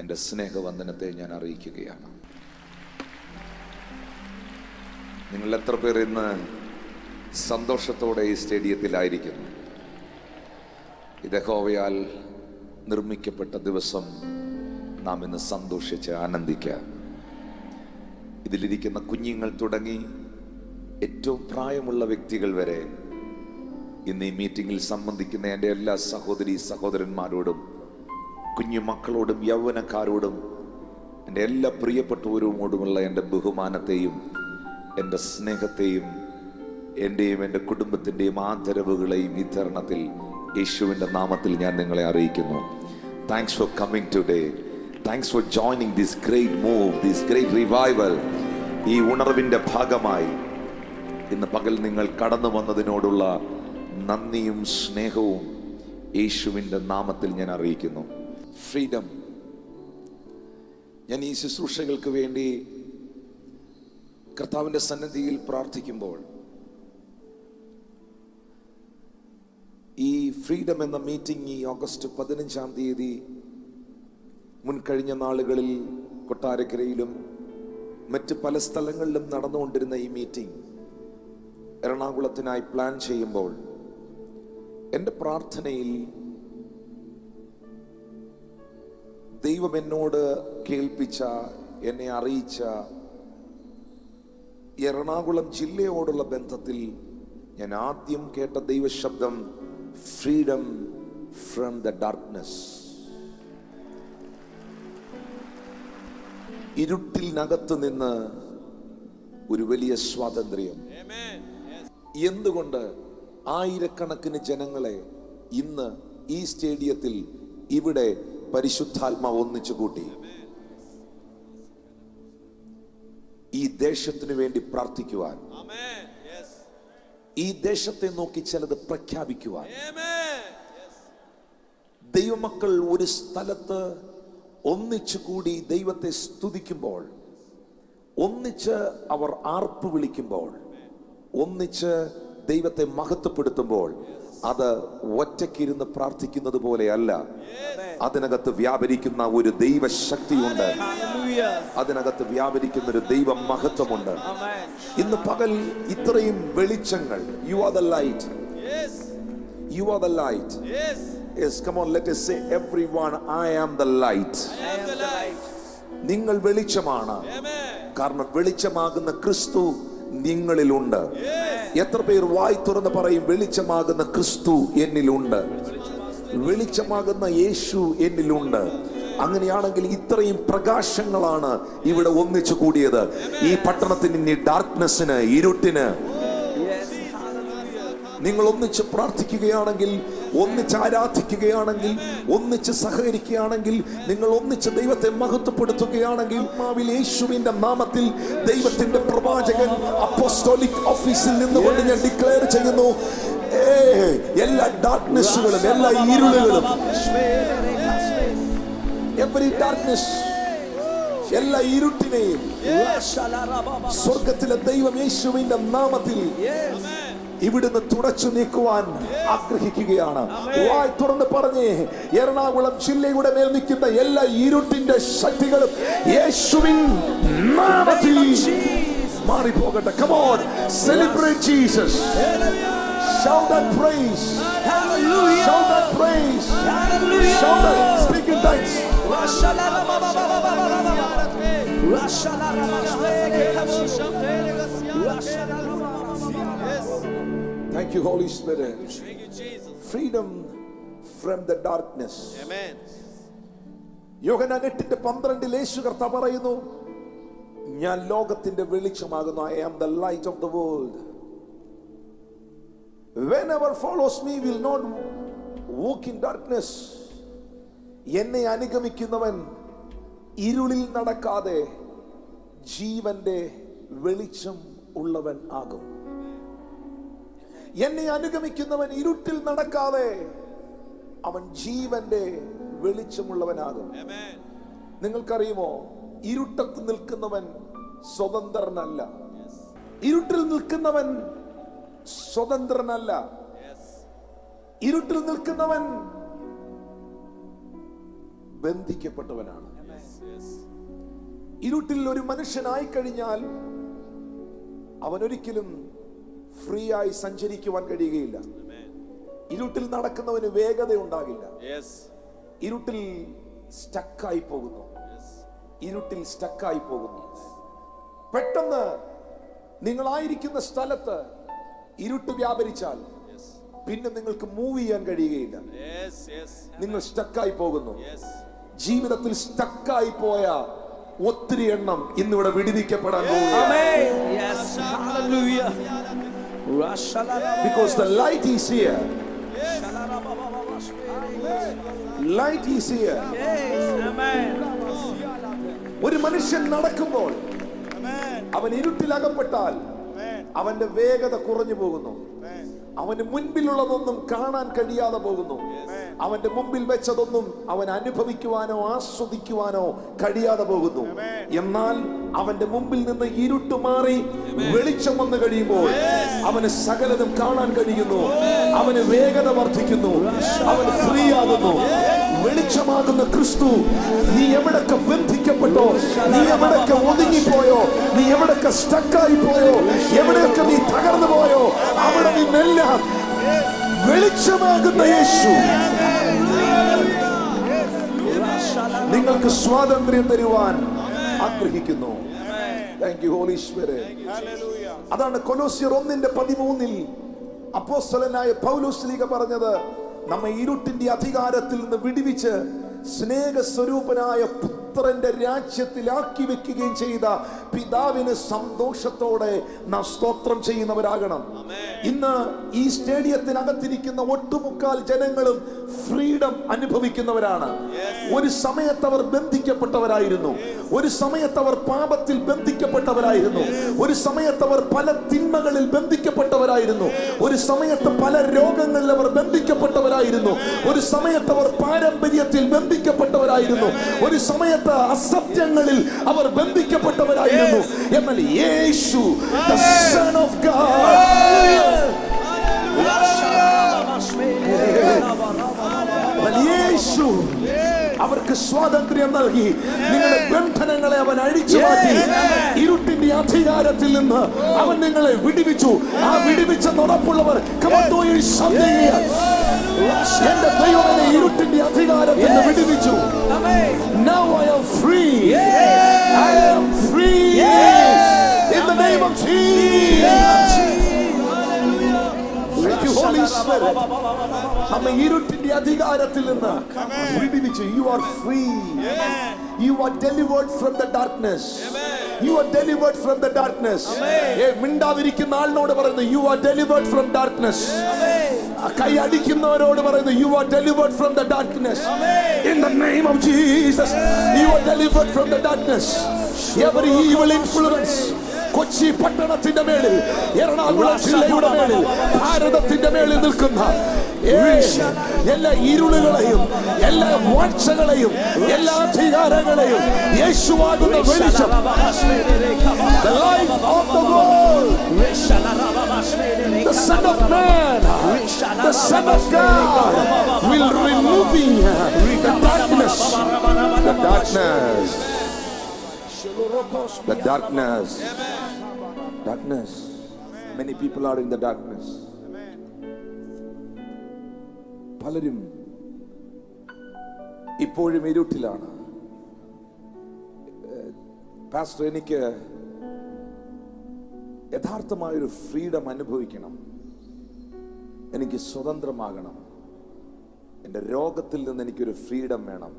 എൻ്റെ സ്നേഹവന്ദനത്തെ ഞാൻ അറിയിക്കുകയാണ്. നിങ്ങൾ എത്ര പേർ ഇന്ന് സന്തോഷത്തോടെ ഈ സ്റ്റേഡിയത്തിലായിരിക്കുന്നു? ഇത് യഹോവയാൽ നിർമ്മിക്കപ്പെട്ട ദിവസം നാം ഇന്ന് സന്തോഷിച്ച് ആനന്ദിക്കുക. ഇതിലിരിക്കുന്ന കുഞ്ഞുങ്ങൾ തുടങ്ങി ഏറ്റവും പ്രായമുള്ള വ്യക്തികൾ വരെ ഇന്ന് ഈ മീറ്റിങ്ങിൽ സംബന്ധിക്കുന്ന എൻ്റെ എല്ലാ സഹോദരി സഹോദരന്മാരോടും, കുഞ്ഞു മക്കളോടും, യൗവനക്കാരോടും, എൻ്റെ എല്ലാ പ്രിയപ്പെട്ടവരോടുമുള്ള എൻ്റെ ബഹുമാനത്തെയും എൻ്റെ സ്നേഹത്തെയും എൻ്റെയും എൻ്റെ കുടുംബത്തിൻ്റെയും ആദരവുകളെയും ഈ തരുണത്തിൽ യേശുവിൻ്റെ നാമത്തിൽ ഞാൻ നിങ്ങളെ അറിയിക്കുന്നു. Thanks for coming today. Thanks for joining this great move, this great revival. ഈ ഉണർവിൻ്റെ ഭാഗമായി ഇന്ന് പകൽ നിങ്ങൾ കടന്നു വന്നതിനോടുള്ള നന്ദിയും സ്നേഹവും യേശുവിൻ്റെ നാമത്തിൽ ഞാൻ അറിയിക്കുന്നു. ഫ്രീഡം. ഞാൻ ഈ ശുശ്രൂഷകൾക്ക് വേണ്ടി കർത്താവിൻ്റെ സന്നിധിയിൽ പ്രാർത്ഥിക്കുമ്പോൾ ഈ ഫ്രീഡം എന്ന മീറ്റിംഗ് ഈ ഓഗസ്റ്റ് 15-ാം തീയതി മുൻകഴിഞ്ഞ നാളുകളിൽ കൊട്ടാരക്കരയിലും മറ്റ് പല സ്ഥലങ്ങളിലും നടന്നുകൊണ്ടിരുന്ന ഈ മീറ്റിംഗ് എറണാകുളത്തിനായി പ്ലാൻ ചെയ്യുമ്പോൾ എൻ്റെ പ്രാർത്ഥനയിൽ ദൈവം എന്നോട് കേൾപ്പിച്ച, എന്നെ അറിയിച്ച എറണാകുളം ജില്ലയോടുള്ള ബന്ധത്തിൽ ഞാൻ ആദ്യം കേട്ട ദൈവശബ്ദം ഫ്രീഡം ഫ്രം ദ ഡാർക്ക്നെസ്. ഇരുട്ടിനകത്ത് നിന്ന് ഒരു വലിയ സ്വാതന്ത്ര്യം. എന്തുകൊണ്ട് ആയിരക്കണക്കിന് ജനങ്ങളെ ഇന്ന് ഈ സ്റ്റേഡിയത്തിൽ ഇവിടെ പരിശുദ്ധാത്മാവ് ഒന്നിച്ചു കൂട്ടി? ഈ ദേശത്തിന് വേണ്ടി പ്രാർത്ഥിക്കുവാൻ, ഈ ദേശത്തെ നോക്കി ചിലത് പ്രഖ്യാപിക്കുവാൻ, ദൈവമക്കൾ ഒരു സ്ഥലത്ത് ഒന്നിച്ചു കൂടി ദൈവത്തെ സ്തുതിക്കുമ്പോൾ, ഒന്നിച്ച് അവർ ആർപ്പ് വിളിക്കുമ്പോൾ, ഒന്നിച്ച് ദൈവത്തെ മഹത്വപ്പെടുത്തുമ്പോൾ, അത് ഒറ്റയ്ക്കിരുന്ന് പ്രാർത്ഥിക്കുന്നത് പോലെയല്ല. അതിനകത്ത് വ്യാപരിക്കുന്ന ഒരു ദൈവശക്തിയുണ്ട്, അതിനകത്ത് വ്യാപരിക്കുന്ന ഒരു ദൈവ മഹത്വമുണ്ട്. ഇന്ന് പകൽ ഇത്രയും വെളിച്ചങ്ങൾ, you are the light, you are the light. Yes, come on, let us say everyone, I am the light. നിങ്ങൾ വെളിച്ചമാണ്. കാരണം വെളിച്ചമാകുന്ന ക്രിസ്തു നിങ്ങളിലുണ്ട്. എത്ര പേർ വായി തുറന്ന് പറയും, വെളിച്ചമാകുന്ന ക്രിസ്തു എന്നിലുണ്ട്, വെളിച്ചമാകുന്ന യേശു എന്നിലുണ്ട്. അങ്ങനെയാണെങ്കിൽ ഇത്രയും പ്രകാശങ്ങളാണ് ഇവിടെ ഒന്നിച്ചു കൂടിയത്. ഈ പട്ടണത്തിന് ഇനി ഡാർക്ക്നെസ്സിന്, ഇരുട്ടിന്, നിങ്ങൾ ഒന്നിച്ച് പ്രാർത്ഥിക്കുകയാണെങ്കിൽ, ഒന്നിച്ച് ആരാധിക്കുകയാണെങ്കിൽ, ഒന്നിച്ച് സഹകരിക്കുകയാണെങ്കിൽ, നിങ്ങൾ ഒന്നിച്ച് ദൈവത്തെ മഹത്വപ്പെടുത്തുകയാണെങ്കിൽ, യേശുവിന്റെ നാമത്തിൽ ദൈവത്തിന്റെ പ്രവാചകൻ അപ്പോസ്തോലിക് ഓഫീസിൽ നിന്നുകൊണ്ട് ഞാൻ ഡിക്ലെയർ ചെയ്യുന്നു, എല്ലാ ഡാർക്ക്നെസ്സുകളും, എല്ലാ ഇരുളുകളും, എവരി ഡാർക്ക്നെസ്, എല്ലാ ഇരുട്ടിനെയും സ്വർഗത്തിലെ ദൈവം യേശുവിന്റെ നാമത്തിൽ ഇവിടുന്ന് തുടച്ചു നീക്കുവാൻ ആഗ്രഹിക്കുകയാണ്. വായ് തുറന്ന് പറഞ്ഞേ, എറണാകുളം ജില്ലയുടെ മേൽ നിൽക്കുന്ന എല്ലാ ഇരുട്ടിന്റെ ശക്തികളും യേശുവിൻ നാമത്തിൽ മാറിപ്പോകട്ടെ. Come on, celebrate Jesus. Shout and praise. Hallelujah. Shout and praise. Hallelujah. Shout and speak in tongues. Thank you, Holy Spirit. Thank you, Jesus. Freedom from the darkness. Amen. യോഹന്നാൻ 8:12 യേശു കർത്താവ് പറയുന്നു, ഞാൻ ലോകത്തിന്റെ വെളിച്ചമാകുന്നു. I am the light of the world. Whoever follows me will not walk in darkness. എന്നെ അനുഗമിക്കുന്നവൻ ഇരുളിൽ നടക്കാതെ ജീവന്റെ വെളിച്ചം ഉള്ളവൻ ആകും. എന്നെ അനുഗമിക്കുന്നവൻ ഇരുട്ടിൽ നടക്കാതെ അവൻ ജീവന്റെ വെളിച്ചമുള്ളവനാകും. നിങ്ങൾക്കറിയുമോ, ഇരുട്ടത്ത് നിൽക്കുന്നവൻ സ്വതന്ത്രനല്ല. ഇരുട്ടിൽ നിൽക്കുന്നവൻ സ്വതന്ത്രനല്ല. ഇരുട്ടിൽ നിൽക്കുന്നവൻ ബന്ധിക്കപ്പെട്ടവനാണ്. ഇരുട്ടിൽ ഒരു മനുഷ്യനായി കഴിഞ്ഞാൽ അവൻ ഒരിക്കലും ഫ്രീ ആയി സഞ്ചരിക്കുവാൻ കഴിയുകയില്ല. ഇരുട്ടിൽ നടക്കുന്നവന് വേഗത ഉണ്ടാകില്ല. ഇരുട്ടിൽ സ്റ്റക്കായി പോകുന്നു. ഇരുട്ടിൽ സ്റ്റക്കായി പോകുന്നു. പെട്ടെന്ന് നിങ്ങളായിരിക്കുന്ന സ്ഥലത്ത് ഇരുട്ട് വ്യാപരിച്ചാൽ പിന്നെ നിങ്ങൾക്ക് മൂവ് ചെയ്യാൻ കഴിയുകയില്ല. നിങ്ങൾ സ്റ്റക്കായി പോകുന്നു. ജീവിതത്തിൽ സ്റ്റക്കായി പോയ ഒത്തിരി എണ്ണം ഇന്നിവിടെ വിടുവിക്കപ്പെടാൻ പോകുന്നു. Because the light is here. Light is here. ഒരു മനുഷ്യൻ നടക്കുമ്പോൾ അവൻ ഇരുട്ടിലകപ്പെട്ടാൽ അവന്റെ വേഗത കുറഞ്ഞു പോകുന്നു. അവന് മുൻപിലുള്ളതൊന്നും കാണാൻ കഴിയാതെ പോകുന്നു. അവന്റെ മുമ്പിൽ വെച്ചതൊന്നും അവൻ അനുഭവിക്കുവാനോ ആസ്വദിക്കുവാനോ കഴിയാതെ പോകുന്നു. എന്നാൽ അവന്റെ മുമ്പിൽ നിന്ന് ഇരുട്ട് മാറി വെളിച്ചം വന്നു കഴിയുമ്പോൾ അവന് സകലതും കാണാൻ കഴിയുന്നു. അവന് വേഗത വർദ്ധിക്കുന്നു. അവൻ ഫ്രീ ആകുന്നു. വെളിച്ചമാകുന്ന ക്രിസ്തു, നീ എവിടൊക്കെ ബന്ധിക്കപ്പെട്ടോ, നീ എവിടൊക്കെ ഒതുങ്ങിപ്പോയോ, നീ എവിടൊക്കെ സ്റ്റക്കായി പോയോ, എവിടെയൊക്കെ നീ തകർന്നു പോയോ, അവിടെ നിന്നെല്ലാം വെളിച്ചമാകുന്ന യേശു നിങ്ങൾക്ക് സ്വാതന്ത്ര്യം തരുവാൻ ആഗ്രഹിക്കുന്നു. Thank you, Holy Spirit. അതാണ് കൊലോസ്യർ 1:13 അപ്പോസ്തലനായ പൗലോസ് പറഞ്ഞത്, നമ്മെ ഇരുട്ടിന്റെ അധികാരത്തിൽ നിന്ന് വിടുവിച്ച് സ്നേഹസ്വരൂപനായ പുത്രന്റെ രാജ്യത്തിലാക്കി വെക്കുകയും ചെയ്ത പിതാവിന് സന്തോഷത്തോടെ നാം സ്തോത്രം ചെയ്യുന്നവരാകണം. ഇന്ന് ഈ സ്റ്റേഡിയത്തിനകത്തിരിക്കുന്ന ഒട്ടുമുക്കാൽ ജനങ്ങളും ഫ്രീഡം അനുഭവിക്കുന്നവരാണ്. ഒരു സമയത്ത് അവർ ബന്ധിക്കപ്പെട്ടവരായിരുന്നു, ഒരു സമയത്ത് അവർ പാപത്തിൽ ബന്ധിക്കപ്പെട്ടവരായിരുന്നു, ഒരു സമയത്ത് അവർ പല തിന്മകളിൽ ബന്ധിക്കപ്പെട്ടവരായിരുന്നു, ഒരു സമയത്ത് പല രോഗങ്ങളിൽ അവർ ബന്ധിക്കപ്പെട്ടവരായിരുന്നു, ഒരു സമയത്ത് അവർ പാരമ്പര്യത്തിൽ ബന്ധിക്കപ്പെട്ടവരായിരുന്നു, ഒരു സമയത്ത് അസത്യങ്ങളിൽ അവർ ബന്ധിക്കപ്പെട്ടവരായിരുന്നു. എന്നാൽ യേശു, the Son of God, യേശു അവർക്ക് സ്വാതന്ത്ര്യം നൽകി. നിങ്ങളുടെ ബന്ധനങ്ങളെ അവൻ അഴിച്ചു മാറ്റി. ഇരുട്ടിന്റെ അധികാരത്തിൽ നിന്ന് അവൻ നിങ്ങളെ വിടുവിച്ചു. ആ വിടുവിച്ചെന്ന് ഉറപ്പുള്ളവർ എന്റെ ദൈവം എന്നെ ഇരുട്ടിന്റെ അധികാരത്തിൽ നിന്ന് വിടുവിച്ചു. Now I am free. I am free in the name of Jesus. Thank you, Holy Spirit. നമ്മെ ഇരുട്ടിന്റെ അധികാരത്തിൽ നിന്ന് വിടുവിച്ചു. You are free. You are delivered from the darkness. You are delivered from the darkness. മിണ്ടാതിരിക്കുന്ന ആളിനോട് പറയുന്നു, you are delivered from darkness. കൈ അടിക്കുന്നവരോട് പറയുന്നു, you are delivered from the darkness. In the name of Jesus, you are delivered from the darkness. Every evil influence, Kochi പട്ടണത്തിന്റെ മേളിൽ, എറണാകുളം ജില്ലയുടെ മേളിൽ, ഭാരതത്തിന്റെ മേളിൽ നിൽക്കുന്ന എല്ലാ ഇരുളുകളെയും, എല്ലാ വാഴ്ചകളെയും, എല്ലാ അധികാരങ്ങളെയും യേശുവാകുന്ന വെളിച്ചം, the light of the world, the Son of Man, the Son of God will remove the darkness, the darkness, the darkness, darkness. Many people are in the darkness. പലരും ഇപ്പോഴും ഇരുട്ടിലാണ്. പാസ്റ്റർ, എനിക്ക് യഥാർത്ഥമായൊരു ഫ്രീഡം അനുഭവിക്കണം, എനിക്ക് സ്വതന്ത്രമാകണം, എൻ്റെ രോഗത്തിൽ നിന്ന് എനിക്കൊരു ഫ്രീഡം വേണം.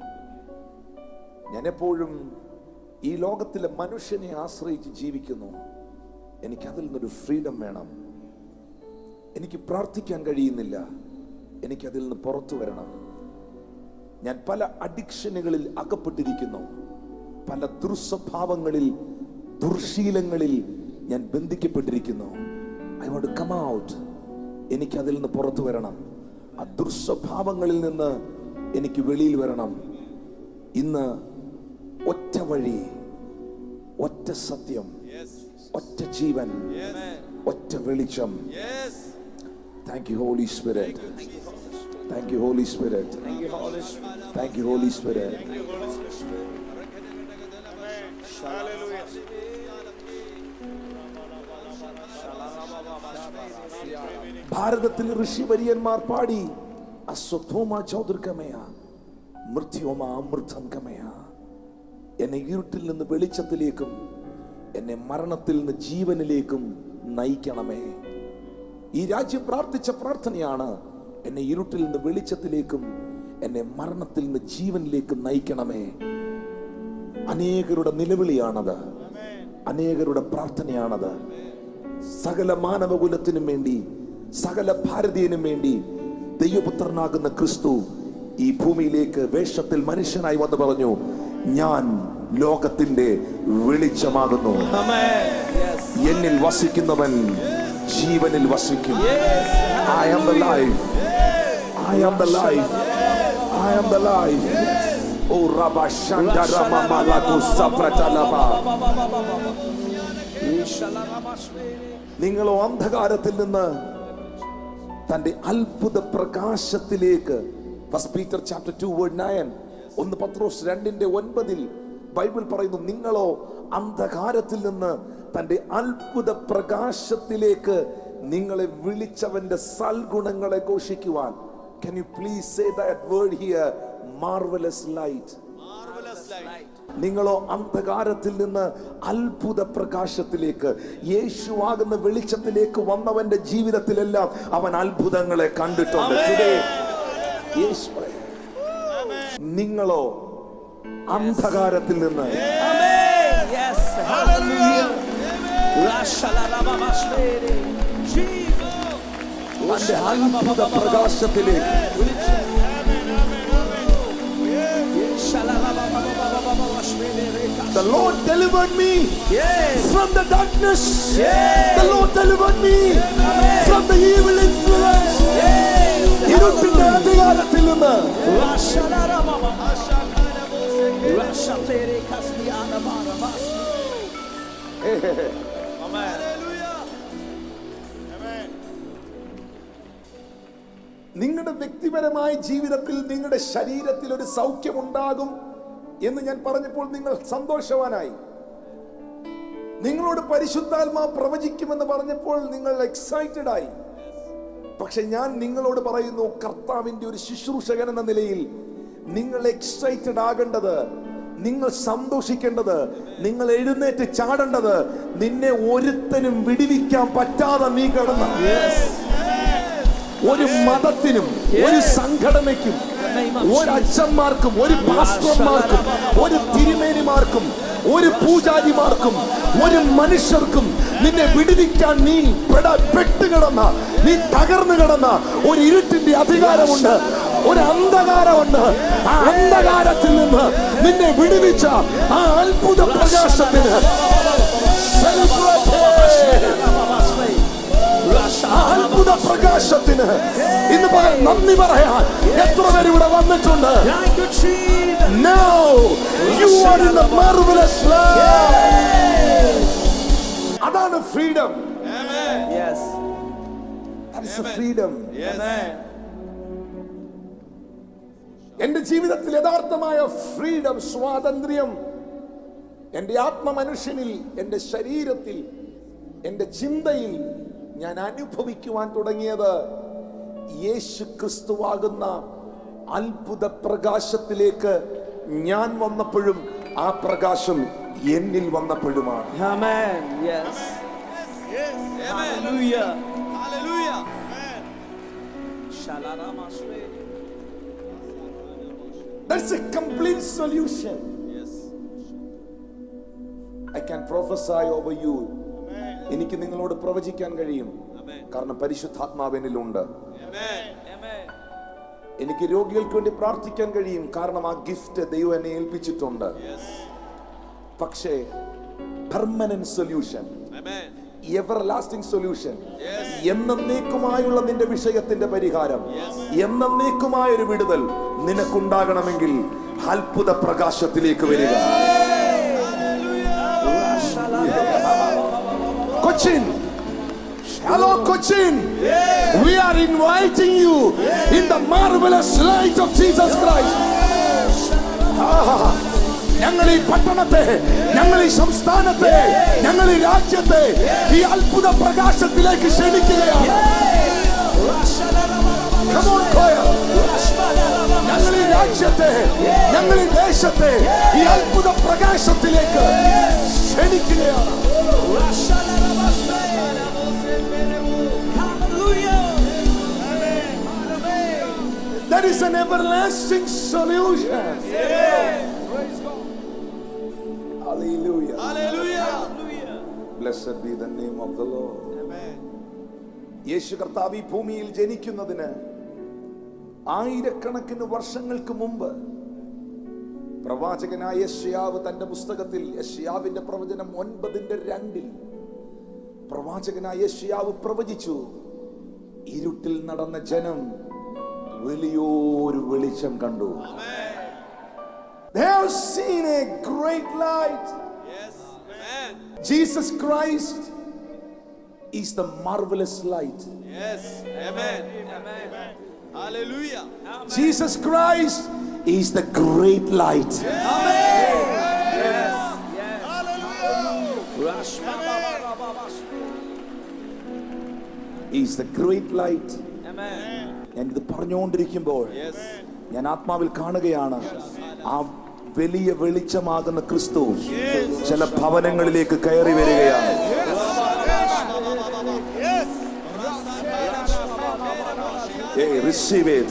ഞാൻ എപ്പോഴും ഈ ലോകത്തിലെ മനുഷ്യനെ ആശ്രയിച്ച് ജീവിക്കുന്നു, എനിക്കതിൽ നിന്നൊരു ഫ്രീഡം വേണം. എനിക്ക് പ്രാർത്ഥിക്കാൻ കഴിയുന്നില്ല, എനിക്കതിൽ നിന്ന് പുറത്തു വരണം. ഞാൻ പല അഡിക്ഷനുകളിൽ അകപ്പെട്ടിരിക്കുന്നു, പല ദുർസ്വഭാവങ്ങളിൽ, ദുർശീലങ്ങളിൽ ഞാൻ ബന്ധിക്കപ്പെട്ടിരിക്കുന്നു. I want to come out. എനിക്കതിൽ നിന്ന് പുറത്തു വരണം. ആ ദുർസ്വഭാവങ്ങളിൽ നിന്ന് എനിക്ക് വെളിയിൽ വരണം. ഇന്ന് ഒറ്റ വഴി, ഒറ്റ സത്യം, ഒറ്റ ജീവൻ, ഒറ്റ വെളിച്ചം. Thank you, Holy Spirit. Thank you, Holy Spirit. Thank you, Holy Spirit. ഭാരതത്തിൽ ഋഷിവര്യന്മാർ പാടി, അസ്വത്ഥോമ ചൗദർഗമയ മൃത്യോമ അമൃതം ഗമയ. എന്നെ ഇരുട്ടിൽ നിന്ന് വെളിച്ചത്തിലേക്കും എന്നെ മരണത്തിൽ നിന്ന് ജീവനിലേക്കും നയിക്കണമേ. ഈ രാജ്യം പ്രാർത്ഥിച്ച പ്രാർത്ഥനയാണ്, എന്നെ ഇരുട്ടിൽ നിന്ന് വെളിച്ചത്തിലേക്കും എന്നെ മരണത്തിൽ നിന്ന് ജീവനിലേക്കും നയിക്കണമേ. അനേകരുടെ നിലവിളിയാണത്, അനേകരുടെ പ്രാർത്ഥനയാണത്. സകല മാനവകുലത്തിനും വേണ്ടി, സകല ഭാരതീയനും വേണ്ടി ദൈവപുത്രനാകുന്ന ക്രിസ്തു ഈ ഭൂമിയിലേക്ക് വേഷത്തിൽ മനുഷ്യനായി വന്ന് പറഞ്ഞു, ഞാൻ ലോകത്തിന്റെ വെളിച്ചമാകുന്നു. എന്നിൽ വസിക്കുന്നവൻ ജീവനിൽ വസിക്കും. I am the life. I am the life. I am the life. Oh Rabba Shandara Mama Laku Sapratalaba. നിങ്ങളോ അന്ധകാരത്തിൽ നിന്ന് തന്റെ അത്ഭുത പ്രകാശത്തിലേക്ക്. First Peter chapter 2 word 9. 1 പത്രോസ് 2:9 ബൈബിൾ പറയുന്നു, നിങ്ങളോ അന്ധകാരത്തിൽ നിന്ന് തന്റെ അത്ഭുത പ്രകാശത്തിലേക്ക് നിങ്ങളെ വിളിച്ചവന്റെ സൽഗുണങ്ങളെ ഘോഷിക്കുവാൻ. Can you please say that word here? Marvelous light. നിങ്ങളോ അന്ധകാരത്തിൽ നിന്ന് അത്ഭുത പ്രകാശത്തിലേക്ക്, യേശുവാകുന്ന വെളിച്ചത്തിലേക്ക് വന്നവന്റെ ജീവിതത്തിലെല്ലാം അവൻ അത്ഭുതങ്ങളെ കണ്ടിട്ടുണ്ട്. നിങ്ങളോ അന്ധകാരത്തിൽ നിന്ന് തന്റെ അത്ഭുത പ്രകാശത്തിലേക്ക്. The Lord delivered me from the darkness. The Lord delivered me from the evil influence. ഇരുട്ടിന്റെ അധികാരത്തിൽ നിന്ന്. നിങ്ങളുടെ വ്യക്തിപരമായ ജീവിതത്തിൽ നിങ്ങളുടെ ശരീരത്തിൽ ഒരു സൗഖ്യമുണ്ടാകും എന്ന് ഞാൻ പറഞ്ഞപ്പോൾ നിങ്ങൾ സന്തോഷവാനായി. നിങ്ങളോട് പരിശുദ്ധാത്മാവ് പ്രവചിക്കുമെന്ന് പറഞ്ഞപ്പോൾ നിങ്ങൾ എക്സൈറ്റഡ് ആയി. പക്ഷെ ഞാൻ നിങ്ങളോട് പറയുന്നു, കർത്താവിന്റെ ഒരു ശുശ്രൂഷകൻ എന്ന നിലയിൽ നിങ്ങൾ എക്സൈറ്റഡ് ആകേണ്ടത്, നിങ്ങൾ സന്തോഷിക്കേണ്ടത്, നിങ്ങൾ എഴുന്നേറ്റ് ചാടേണ്ടത്, നിന്നെ ഒരുത്തനും വിടുവിക്കാൻ പറ്റാതെ നീ കിടന്ന ഒരു മതത്തിനും ഒരു സംഘടനയ്ക്കും ഒരു അച്ഛന്മാർക്കും ഒരു പാസ്റ്റർമാർക്കും ഒരു തിരുമേനിമാർക്കും ഒരു പൂജാരിമാർക്കും ഒരു മനുഷ്യർക്കും നിന്നെ വിടുവിക്കാൻ നീ പെട്ടുകിടന്ന, നീ തകർന്നു കിടന്ന ഒരു ഇരുട്ടിന്റെ അധികാരമുണ്ട്, ഒരു അന്ധകാരമുണ്ട്. ആ അന്ധകാരത്തിൽ നിന്ന് നിന്നെ വിടുവിച്ച ആ അത്ഭുത പ്രകാശത്തിന് അത്ഭുത പ്രകാശത്തിന് ഇന്ന് നന്ദി പറയാൻ എത്ര പേര് ഇവിടെ വന്നിട്ടുണ്ട്? Now you are in the marvelous light. അതാണ് freedom. Yes. That is the freedom. Amen. എന്റെ ജീവിതത്തിൽ യഥാർത്ഥമായ ഫ്രീഡം, സ്വാതന്ത്ര്യം എന്റെ ആത്മമനുഷ്യനിൽ, എന്റെ ശരീരത്തിൽ, എന്റെ ചിന്തയിൽ ഞാൻ അനുഭവിക്കുവാൻ തുടങ്ങിയത് യേശു ക്രിസ്തുവാകുന്ന അത്ഭുത പ്രകാശത്തിലേക്ക് ഞാൻ വന്നപ്പോഴും ആ പ്രകാശം എന്നിൽ വന്നപ്പോഴുമാണ്. Amen. Yes. Hallelujah. Hallelujah. That's a complete solution. Yes. I can prophesy over you. എനിക്ക് നിങ്ങളോട് പ്രവചിക്കാൻ കഴിയും, കാരണം പരിശുദ്ധാത്മാവ് എന്നിലുണ്ട്. എനിക്ക് രോഗികൾക്ക് വേണ്ടി പ്രാർത്ഥിക്കാൻ കഴിയും, കാരണം ആ ഗിഫ്റ്റ് ദൈവം എന്നെ ഏൽപ്പിച്ചിട്ടുണ്ട്. പക്ഷേ പെർമനന്റ് സൊല്യൂഷൻ, എവർലാസ്റ്റിംഗ് സൊല്യൂഷൻ, എന്നേക്കുമായുള്ള നിന്റെ വിഷയത്തിന്റെ പരിഹാരം, എന്നേക്കുമായ ഒരു വിടുതൽ നിനക്കുണ്ടാകണമെങ്കിൽ അത്ഭുത പ്രകാശത്തിലേക്ക് വരിക. Cochin, hello Cochin, we are inviting you in the marvelous light of Jesus Christ. ഞങ്ങൾ ഈ പട്ടണത്തെ, ഞങ്ങൾ ഈ സംസ്ഥാനത്തെ, ഞങ്ങൾ ഈ രാജ്യത്തെ ഈ അത്ഭുത പ്രകാശത്തിലേക്ക് ക്ഷണിക്കുകയാണ്. Come on, choir. ഞങ്ങൾ ഈ രാജ്യത്തെ, ഞങ്ങൾ ഈ ദേശത്തെ ഈ അത്ഭുത പ്രകാശത്തിലേക്ക് ക്ഷണിക്കുകയാണ്. That is an everlasting solution. Hallelujah. Hallelujah. Blessed be the name of the Lord. യേശു കർത്താവ് ഈ ഭൂമിയിൽ ജനിക്കുന്നതിന് ആയിരക്കണക്കിന് വർഷങ്ങൾക്ക് മുമ്പ് പ്രവാചകനായ യെശയ്യാവ് തന്റെ പുസ്തകത്തിൽ, യെശയ്യാവിന്റെ പ്രവചനം 9:2 പ്രവാചകനായ യെശയ്യാവ് പ്രവചിച്ചു, ഇരുട്ടിൽ നടന്ന ജനം വലിയൊരു വെളിച്ചം കണ്ടു. They have seen a great light. Yes. Amen. Jesus Christ is the marvelous light. Yes. Amen. Amen. Hallelujah. Jesus Christ is the great light. Amen. Yes. Hallelujah. He is the great light. Amen. ഞാൻ ഇത് പറഞ്ഞുകൊണ്ടിരിക്കുമ്പോൾ Yes. ഞാൻ ആത്മാവിൽ കാണുകയാണ്, ആ വലിയ വെളിച്ചമാകുന്ന ക്രിസ്തു ചില ഭവനങ്ങളിലേക്ക് കയറി വരികയാണ്. Receive it.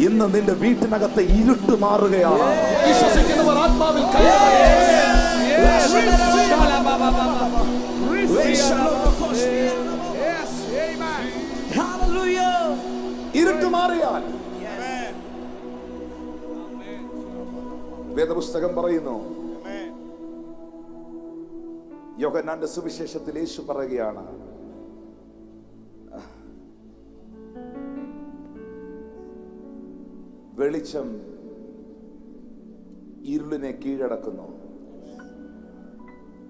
ഇന്ന് നിന്റെ വീട്ടിനകത്തെ ഇരുട്ട് മാറുകയാണ്. വിശ്വസിക്കുന്നവർ ആത്മാവിൽ ഇരുട്ട് മാറിയാൽ വേദപുസ്തകം പറയുന്നു, യോഹന്നാന്റെ സുവിശേഷത്തിൽ യേശു പറയുകയാണ്, വെളിച്ചം ഇരുളിനെ കീഴടക്കുന്നു.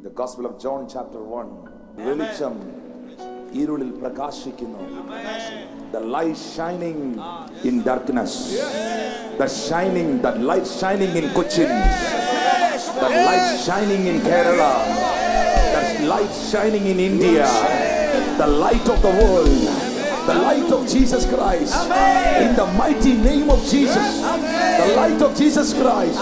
The Gospel of John chapter 1. വെളിച്ചം ഇരുളിൽ പ്രകാശിക്കുന്നു. The light shining in darkness. The light shining in Cochin. The light shining in Kerala. The light shining in India. The light of the world. The light of Jesus Christ. In the mighty name of Jesus. The light of Jesus Christ.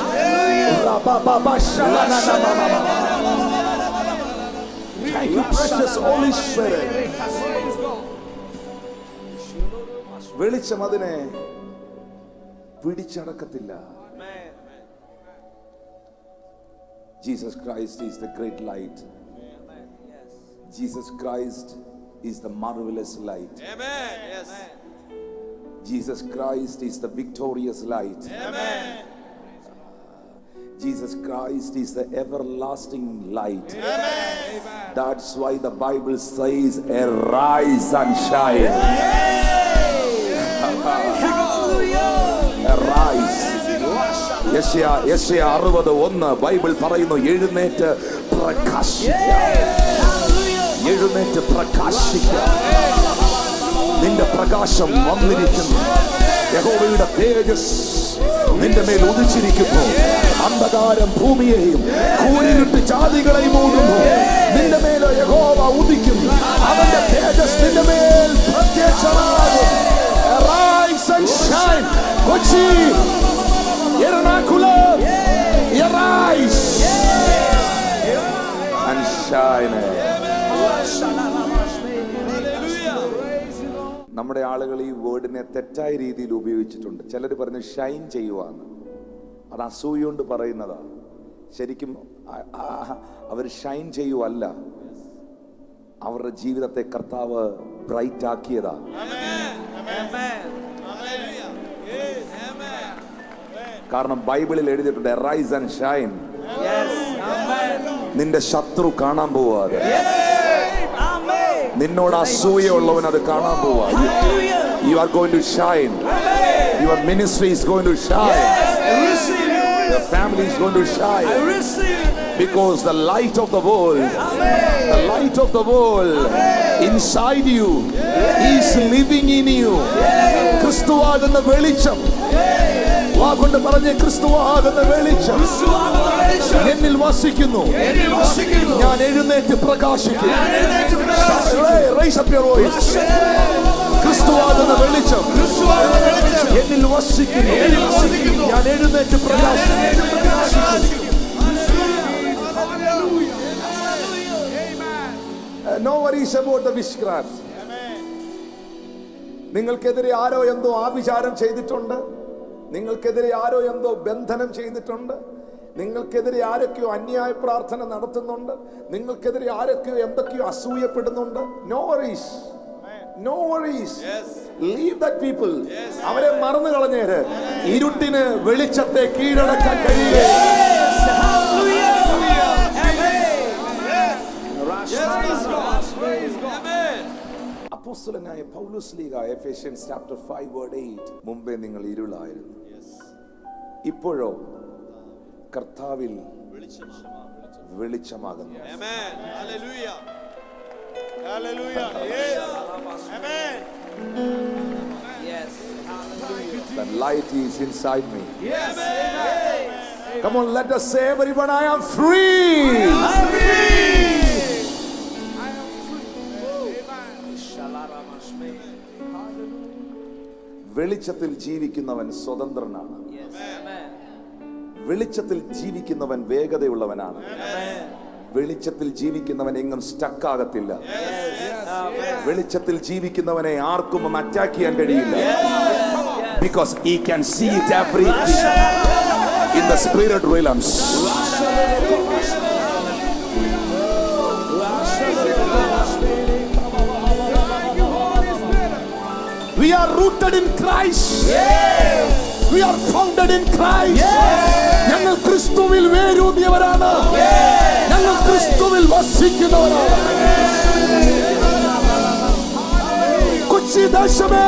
Thank you, precious Holy Spirit. വെളിച്ചം അതിനെ പിടിച്ചടക്കത്തില്ല. Jesus Christ is the great light. Jesus Christ is the marvelous light. Amen. Yes. Jesus Christ is the victorious light. Amen. Jesus Christ is the everlasting light. Amen. That's why the Bible says, arise and shine. Arise. യെശയ്യാ 60:1 Bible പറയുന്നു, എഴുന്നേറ്റ് പ്രകാശിക്കുക. എഴുന്നേറ്റ് പ്രകാശിക്കുക. നിന്റെ പ്രകാശം വന്നിരിക്കുന്നു. യഹോവയുടെ തേജസ് നിന്റെ മേൽ ഉദിച്ചിരിക്കുന്നു. അന്ധകാരം ഭൂമിയെയും കൂരിരുട്ട് ജാതികളെയും മൂടുന്നു. നിന്റെ മേൽ യഹോവ ഉദിക്കും. അവന്റെ തേജസ് നിന്റെ മേൽ പ്രത്യക്ഷമാകും. Arise and shine. Kochi, Ernakulam, arise and shine. നമ്മുടെ ആളുകൾ ഈ വേർഡിനെ തെറ്റായ രീതിയിൽ ഉപയോഗിച്ചിട്ടുണ്ട്. ചിലർ പറഞ്ഞ് ഷൈൻ ചെയ്യുവാന്ന്. അത് അസൂയുകൊണ്ട് പറയുന്നതാ. ശരിക്കും അവർ ഷൈൻ ചെയ്യുവല്ല, അവരുടെ ജീവിതത്തെ കർത്താവ് ബ്രൈറ്റ് ആക്കിയതാ. കാരണം ബൈബിളിൽ എഴുതിയിട്ടുണ്ട്, റൈസ് ആൻഡ് ഷൈൻ. നിന്റെ ശത്രു കാണാൻ പോവാതെ, നിന്നോട് അസൂയുള്ളവൻ അത് കാണാൻ പോവാ. You are going to shine. Your ministry is going to shine. Your family is going to shine. Because the light of the world, the light of the world inside you is living in you. ക്രിസ്തുവാകുന്ന വെളിച്ചം, വാഗൊണ്ട് പറഞ്ഞ ക്രിസ്തുവാകുന്ന വെളിച്ചം എന്നിൽ വസിക്കുന്നു. ഞാൻ എഴുന്നേറ്റ് പ്രകാശിക്കും. Raise up your voice. ക്രിസ്തുവാകുന്ന വെളിച്ചം എന്നിൽ വസിക്കുന്നു. ഞാൻ എഴുന്നേറ്റ് പ്രകാശിക്കും. No worries about the witchcraft. നിങ്ങൾക്കെതിരെ ആരോ എന്തോ ആഭിചാരം ചെയ്തിട്ടുണ്ട്. നിങ്ങൾക്കെതിരെ ആരോ എന്തോ ബന്ധനം ചെയ്തിട്ടുണ്ട്. നിങ്ങൾക്കെതിരെ ആരൊക്കെയോ അന്യായ പ്രാർത്ഥന നടത്തുന്നുണ്ട്. നിങ്ങൾക്കെതിരെ ആരൊക്കെയോ എന്തൊക്കെയോ അസൂയപ്പെടുന്നുണ്ട്. No worries. No worries. Leave that people. അവരെ മറന്നു കളഞ്ഞേര്. ഇരുട്ടിന് വെളിച്ചത്തെ കീഴടക്കാൻ കഴിയില്ല. അപ്പോസ്തലനായ പൗലോസ് ലീഗ എഫേഷ്യൻസ് ചാപ്റ്റർ 5:8 മുമ്പേ നിങ്ങൾ ഇരുളായിരുന്നു, ഇപ്പോഴോ കർത്താവിൽ വെളിച്ചമാകുന്നു. Amen. Hallelujah. Hallelujah. Yes. Amen. Yes. The light is inside me. Yes. Amen. Come on, let us say everyone, I am free. I'm free. വെളിച്ചത്തിൽ ജീവിക്കുന്നവൻ സ്വതന്ത്രനാണ്. വെളിച്ചത്തിൽ ജീവിക്കുന്നവൻ വേഗതയുള്ളവനാണ്. വെളിച്ചത്തിൽ ജീവിക്കുന്നവൻ എങ്ങും സ്റ്റക്ക് ആകത്തില്ല. വെളിച്ചത്തിൽ ജീവിക്കുന്നവനെ ആർക്കും അറ്റാക്ക് ചെയ്യാൻ കഴിയില്ല. Because he can see it everything in the spirit realms. are rooted in Christ. We are founded in Christ. ഞങ്ങൾ ക്രിസ്തുവിൽ വേരൂന്നിയവരാണ്. ഞങ്ങൾ ക്രിസ്തുവിൽ വസിക്കുന്നവരാണ്. കൊച്ചി ദേശമേ,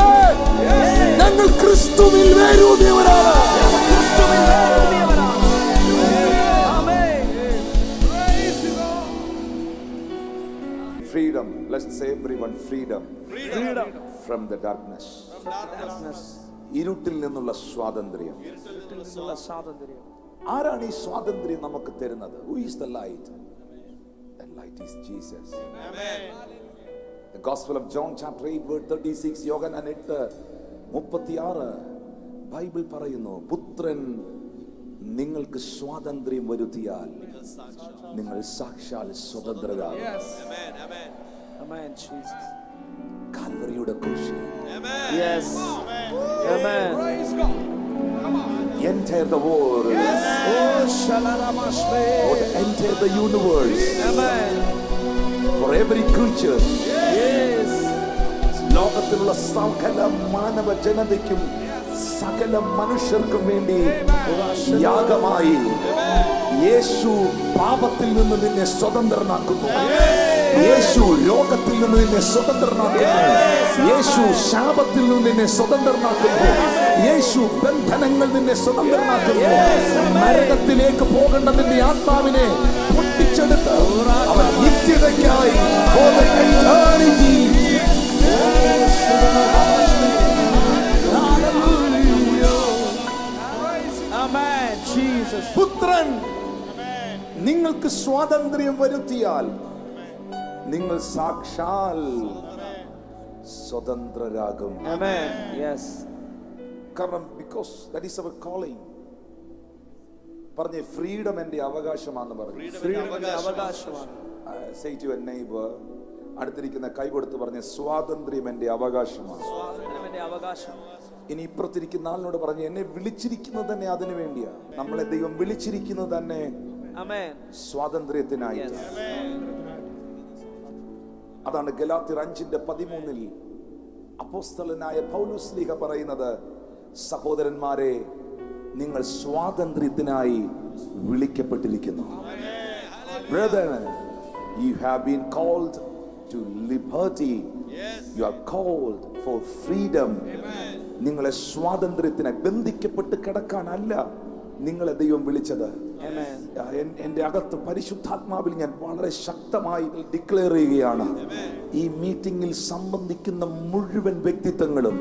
ഞങ്ങൾ ക്രിസ്തുവിൽ വേരൂന്നിയവരാണ്. Freedom. Let's say everyone freedom. From the darkness. ഇരുട്ടിൽ നിന്നുള്ള സ്വാതന്ത്ര്യം. ആരാണ് ഈ സ്വാതന്ത്ര്യം നമുക്ക് തരുന്നത്? Who is the light? The light is Jesus. The Gospel of John chapter 8 verse 36, Yohannan 8:36 Bible പറയുന്നു, പുത്രൻ നിങ്ങൾക്ക് സ്വാതന്ത്ര്യം വരുത്തിയാൽ നിങ്ങൾ സാക്ഷാൽ സ്വതന്ത്രരാകും. കാൽവരിയുടെ ക്രൂശിൽ enter the world. Enter the universe. For every creature. ലോകത്തിലുള്ള സകല മാനവ ജനതയ്ക്കും സകല മനുഷ്യർക്കും വേണ്ടി യാഗമായി യേശു പാപത്തിൽ നിന്ന് നിന്നെ സ്വതന്ത്രനാക്കുന്നു. യേശു രോഗത്തിൽ നിന്ന് നിന്നെ സ്വതന്ത്രനാക്കുന്നു. യേശു ശാപത്തിൽ നിന്ന് നിന്നെ സ്വതന്ത്രനാക്കുന്നു. യേശു ബന്ധനങ്ങൾ നിന്നെ സ്വതന്ത്രനാക്കുന്നു. നരകത്തിലേക്ക് പോകേണ്ട നിന്റെ ആത്മാവിനെ പൊട്ടിച്ചെടുത്ത് അവൻ നിത്യതയ്ക്കായി for the eternity. പുത്രൻ നിങ്ങൾക്ക് സ്വാതന്ത്ര്യം വരുത്തിയാൽ നിങ്ങൾ സാക്ഷാൽ സ്വതന്ത്രരാകും. കാരണം because that is our calling. പറഞ്ഞേ, ഫ്രീഡം എന്റെ അവകാശമാണെന്ന് പറഞ്ഞു. Say to your neighbor, അടുത്തിരിക്കുന്ന കൈ കൊടുത്ത് പറഞ്ഞേ, സ്വാതന്ത്ര്യം എന്റെ അവകാശമാണ്. ഇനി ഇപ്പുറത്തിരിക്കുന്ന ആളിനോട് പറഞ്ഞു, എന്നെ വിളിച്ചിരിക്കുന്നത് തന്നെ അതിനു വേണ്ടിയാ. നമ്മളെ ദൈവം വിളിച്ചിരിക്കുന്നത് തന്നെ സ്വാതന്ത്ര്യത്തിനായി. അതാണ് ഗലാത്യർ 5:13 അപ്പോസ്തലനായ പൗലോസ്ലീഹ പറയുന്നത്, സഹോദരന്മാരെ, നിങ്ങൾ സ്വാതന്ത്ര്യത്തിനായി വിളിക്കപ്പെട്ടിരിക്കുന്നു. Brethren, you have been called to liberty. You are called for freedom. നിങ്ങളെ സ്വാതന്ത്ര്യത്തിന് ബന്ധിക്കപ്പെട്ട് കിടക്കാനല്ല നിങ്ങളെ ദൈവം വിളിച്ചത്. എന്റെ അകത്ത് പരിശുദ്ധാത്മാവിൽ ഞാൻ വളരെ ശക്തമായി ഡിക്ലെയർ ചെയ്യുകയാണ്, ഈ മീറ്റിംഗിൽ സംബന്ധിക്കുന്ന മുഴുവൻ വ്യക്തിത്വങ്ങളും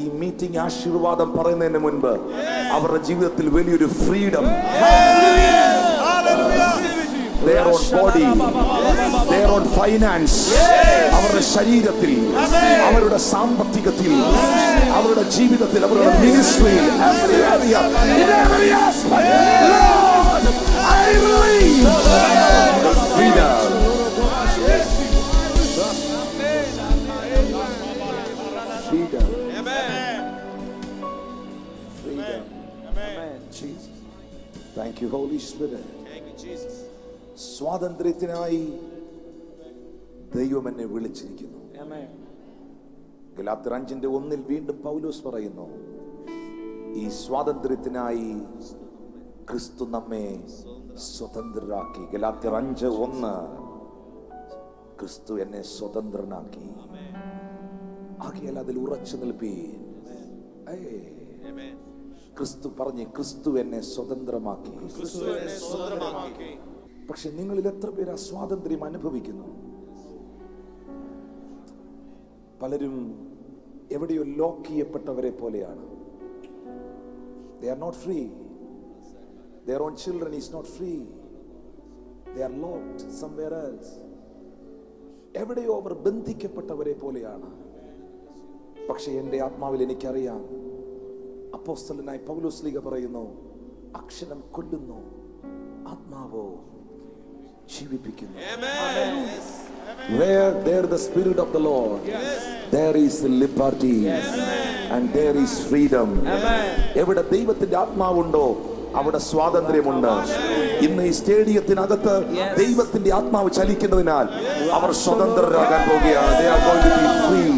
ഈ മീറ്റിംഗ് ആശീർവാദം പറയുന്നതിന് മുൻപ് അവരുടെ ജീവിതത്തിൽ വലിയൊരു freedom, their own body, their own finance, അവരുടെ ശരീരത്തിൽ, അവരുടെ സാമ്പത്തികത്തിൽ, അവരുടെ ജീവിതത്തിൽ, അവരുടെ മിനിസ്ട്രിയിൽ, every area, in every aspect, Lord, I release freedom. Freedom. Freedom. Jesus. Thank you, Holy Spirit. സ്വാതന്ത്ര്യത്തിനായി ദൈവം എന്നെ വിളിച്ചിരിക്കുന്നു. ഗലാത്യർ 5:1 വീണ്ടും പൗലോസ് പറയുന്നു, ഈ സ്വാതന്ത്ര്യത്തിനായി ക്രിസ്തു നമ്മെ സ്വതന്ത്രരാക്കി. ഗലാത്യർ 5:1 ക്രിസ്തു എന്നെ സ്വതന്ത്രനാക്കി. ആകയാൽ അതിൽ ഉറച്ചു നിൽപ്പീൻ. ക്രിസ്തു പറഞ്ഞ്, ക്രിസ്തു എന്നെ സ്വതന്ത്രമാക്കി. പക്ഷെ നിങ്ങളിൽ എത്ര പേര് ആ സ്വാതന്ത്ര്യം അനുഭവിക്കുന്നു? പലരും എവിടെയോ ലോക്ക് ചെയ്യപ്പെട്ടവരെ പോലെയാണ്. They are not free. Their own children is not free. They are locked somewhere else. എവിടെയോ അവർ ബന്ധിക്കപ്പെട്ടവരെ പോലെയാണ്. പക്ഷെ എൻ്റെ ആത്മാവിൽ എനിക്കറിയാം, അപ്പോസ്തലനായ പൗലോസ്ലീഹ പറയുന്നു, അക്ഷരം കൊല്ലുന്നു, ആത്മാവോ ജീവിപ്പിക്കുന്നു. Where there the spirit of the Lord, there is liberty, and there is freedom. എവിടെ ദൈവത്തിന്റെ ആത്മാവുണ്ടോ അവിടെ സ്വാതന്ത്ര്യമുണ്ട്. ഇന്ന് ഈ സ്റ്റേഡിയത്തിനകത്ത് ദൈവത്തിന്റെ ആത്മാവ് ചലിക്കുന്നതിനാൽ അവർ സ്വതന്ത്രരാകാൻ പോകുകയാണ്. They are going to be free.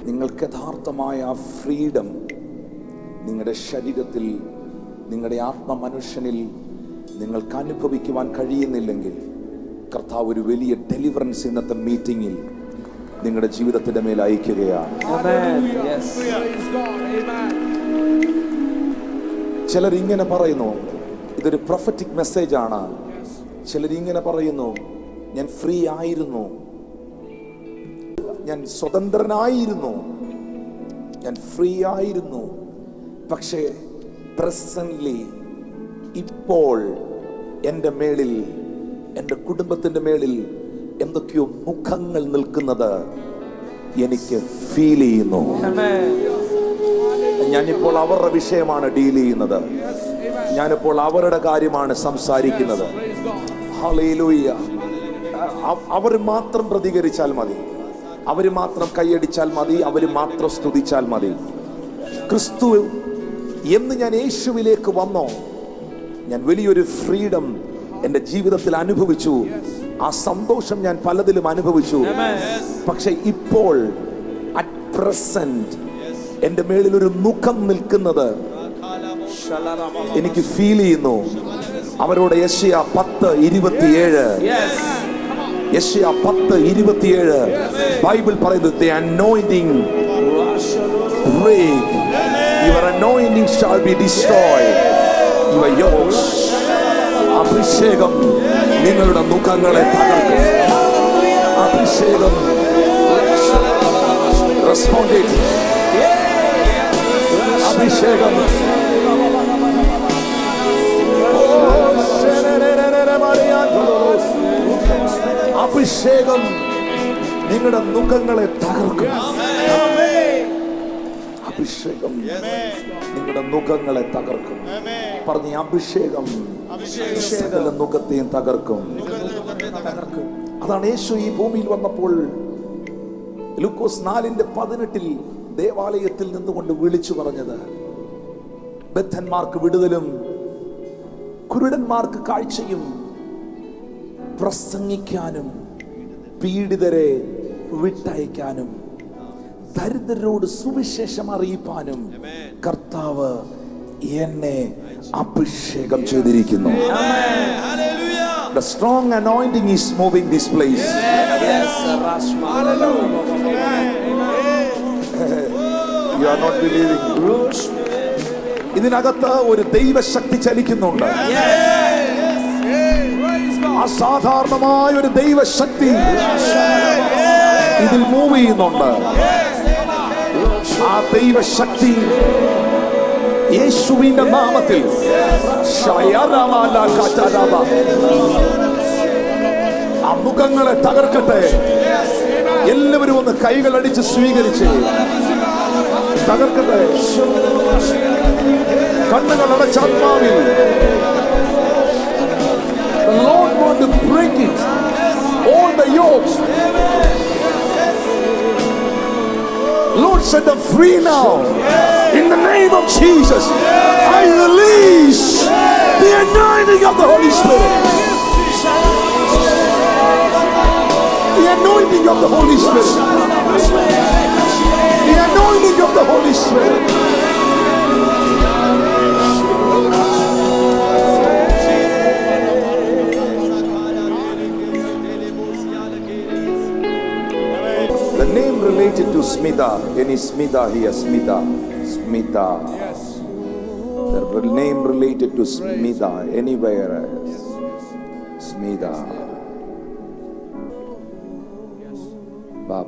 നിങ്ങൾക്ക് യഥാർത്ഥമായ ആ ഫ്രീഡം നിങ്ങളുടെ ശരീരത്തിൽ, നിങ്ങളുടെ ആത്മമനുഷ്യനിൽ നിങ്ങൾക്ക് അനുഭവിക്കുവാൻ കഴിയുന്നില്ലെങ്കിൽ, കർത്താവ് ഒരു വലിയ ഡെലിവറൻസ് ഇന്നത്തെ മീറ്റിംഗിൽ നിങ്ങളുടെ ജീവിതത്തിന്റെ മേൽ അയക്കുകയാണ്. ചിലരിങ്ങനെ പറയുന്നു, ഇതൊരു പ്രൊഫറ്റിക് മെസ്സേജ് ആണ്. ചിലരിങ്ങനെ പറയുന്നു, ഞാൻ ഫ്രീ ആയിരുന്നു, ഞാൻ സ്വതന്ത്രനായിരുന്നു, ഞാൻ ഫ്രീ ആയിരുന്നു. പക്ഷേ പ്രസന്റ്ലി ഇപ്പോൾ എൻ്റെ മേളിൽ, എൻ്റെ കുടുംബത്തിൻ്റെ മേളിൽ എന്തൊക്കെയോ മുഖങ്ങൾ നിൽക്കുന്നത് എനിക്ക് ഫീൽ ചെയ്യുന്നു. ഞാനിപ്പോൾ അവരുടെ വിഷയമാണ് ഡീൽ ചെയ്യുന്നത്. ഞാനിപ്പോൾ അവരുടെ കാര്യമാണ് സംസാരിക്കുന്നത്. ഹല്ലേലൂയ. അവർ മാത്രം പ്രതികരിച്ചാൽ മതി, അവർ മാത്രം കൈയടിച്ചാൽ മതി, അവർ മാത്രം സ്തുതിച്ചാൽ മതി. ക്രിസ്തു എന്ന് ഞാൻ യേശുവിലേക്ക് വന്നോ, ഞാൻ വലിയൊരു ഫ്രീഡം എൻ്റെ ജീവിതത്തിൽ അനുഭവിച്ചു. ആ സന്തോഷം ഞാൻ പലതിലും അനുഭവിച്ചു. പക്ഷെ ഇപ്പോൾ അറ്റ് പ്രസന്റ് എൻ്റെ മേളിൽ ഒരു മുഖം നിൽക്കുന്നത് എനിക്ക് ഫീൽ ചെയ്യുന്നു. അവരോട് യെശയ്യാ 10:27, യെശയ്യാ 10:27 ബൈബിൾ പറയുന്നത്, the anointing break, your anointing shall be destroyed, your yokes. അഭിഷേകം നിങ്ങളുടെ മുഖങ്ങളെ തകർക്കും. അഭിഷേകം റെസ്പോണ്ടഡ്. അഭിഷേകം അഭിഷേകം നിങ്ങളുടെ മുഖങ്ങളെ തകർക്കും. അഭിഷേകം നിങ്ങളുടെ മുഖങ്ങളെ തകർക്കും. പറഞ്ഞ അഭിഷേകം സകല മുഖത്തെയും തകർക്കും. അതാണ് യേശു ഈ ഭൂമിയിൽ വന്നപ്പോൾ ലൂക്കോസ് 4:18 ദേവാലയത്തിൽ നിന്നുകൊണ്ട് വിളിച്ചു പറഞ്ഞത്, ബദ്ധന്മാർക്ക് വിടുതലും കുരുടന്മാർക്ക് കാഴ്ചയും പ്രസംഗിക്കാനും പീഡിതരെ വിട്ടയക്കാനും ദരിദ്രരോട് സുവിശേഷം അറിയിപ്പാനും കർത്താവ് എന്നെ അഭിഷേകം ചെയ്തിരിക്കുന്നു. The strong anointing is moving this place. You are not believing. ഇതിനകത്ത് ഒരു ദൈവശക്തി ചലിക്കുന്നുണ്ട്. അസാധാരണമായ ഒരു ദൈവശക്തി ഇതിൽ മൂവ് ചെയ്യുന്നുണ്ട്. ആ ദൈവശക്തി യേശുവിന്റെ നാമത്തിൽ ആ മുഖങ്ങളെ തകർക്കട്ടെ. എല്ലാവരും ഒന്ന് കൈകളടിച്ച് സ്വീകരിച്ച് തകർക്കട്ടെ. കണ്ണുകൾ അടച്ച ആത്മാവിൽ The Lord want to break it, all the yokes. Lord set them free now. In the name of Jesus, I release the anointing of the Holy Spirit. The anointing of the Holy Spirit. The anointing of the Holy Spirit. The name related to Smita, any Smita here, Smita. The name related to Smita, anywhere else. Smita. Ba.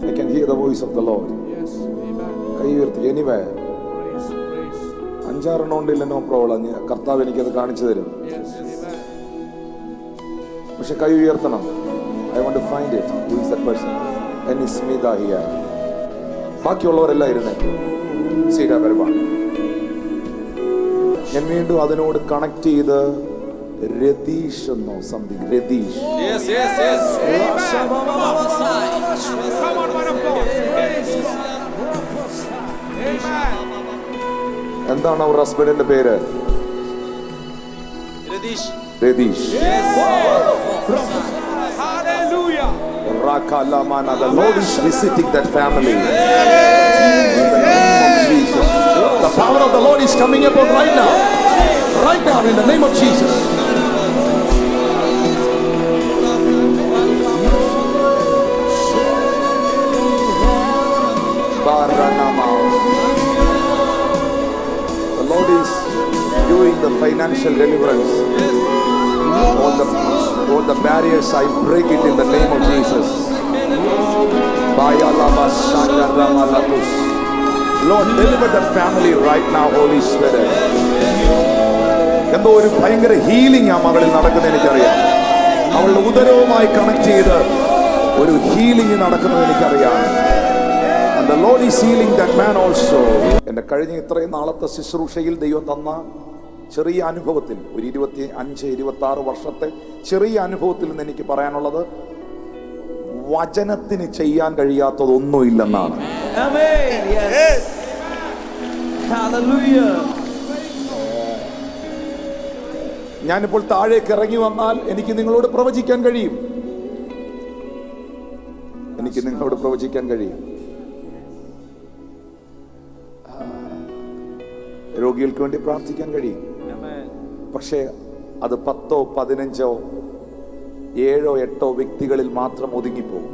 I can hear the voice of the Lord. കൈ ഉയർത്തി anywhere. 5-6 ഉണ്ടില്ല, no problem. കർത്താവ് എനിക്കത് കാണിച്ചു തരും. പക്ഷെ കൈ ഉയർത്തണം. I want to find it. Who is that person? And it's Smita here. ബാക്കിയുള്ളവരെല്ലാം ഇരുന്നേ. സീഡാ വരുവാ. ഞാൻ വീണ്ടും അതിനോട് കണക്ട് ചെയ്ത് രതീഷ് എന്നോ സംതിങ്. രതീഷ്. എന്താണ് അവർ ഹസ്ബൻഡിന്റെ പേര്? Redish. Hallelujah. Rakalamana. The Lord is visiting that family. In the name of Jesus. The power of the Lord is coming upon right now. Right now, in the name of Jesus. The Lord is doing the financial deliverance. All the barriers, I break it in the name of Jesus. Lord, deliver the family right now, Holy Spirit. എന്തോ ഒരു ഭയങ്കര healing ആ മകളിൽ നടക്കുന്നത് എനിക്കറിയാം. അവളുടെ ഉദരവുമായി connect ചെയ്ത് ഒരു healing നടക്കുന്നത് എനിക്കറിയാം. And the Lord is healing that man also. എൻ്റെ കഴിഞ്ഞ ഇത്രയും നാളത്തെ ശുശ്രൂഷയിൽ ദൈവം തന്ന ചെറിയ അനുഭവത്തിൽ, ഒരു 25-26 വർഷത്തെ ചെറിയ അനുഭവത്തിൽ നിന്ന് എനിക്ക് പറയാനുള്ളത്, വചനത്തിന് ചെയ്യാൻ കഴിയാത്തതൊന്നുമില്ലെന്നാണ്. ഞാനിപ്പോൾ താഴേക്ക് ഇറങ്ങി വന്നാൽ എനിക്ക് നിങ്ങളോട് പ്രവചിക്കാൻ കഴിയും. എനിക്ക് നിങ്ങളോട് പ്രവചിക്കാൻ കഴിയും. രോഗികൾക്ക് വേണ്ടി പ്രാർത്ഥിക്കാൻ കഴിയും. പക്ഷേ അത് 10, 15, 7, 8 വ്യക്തികളിൽ മാത്രം ഒതുങ്ങിപ്പോകും.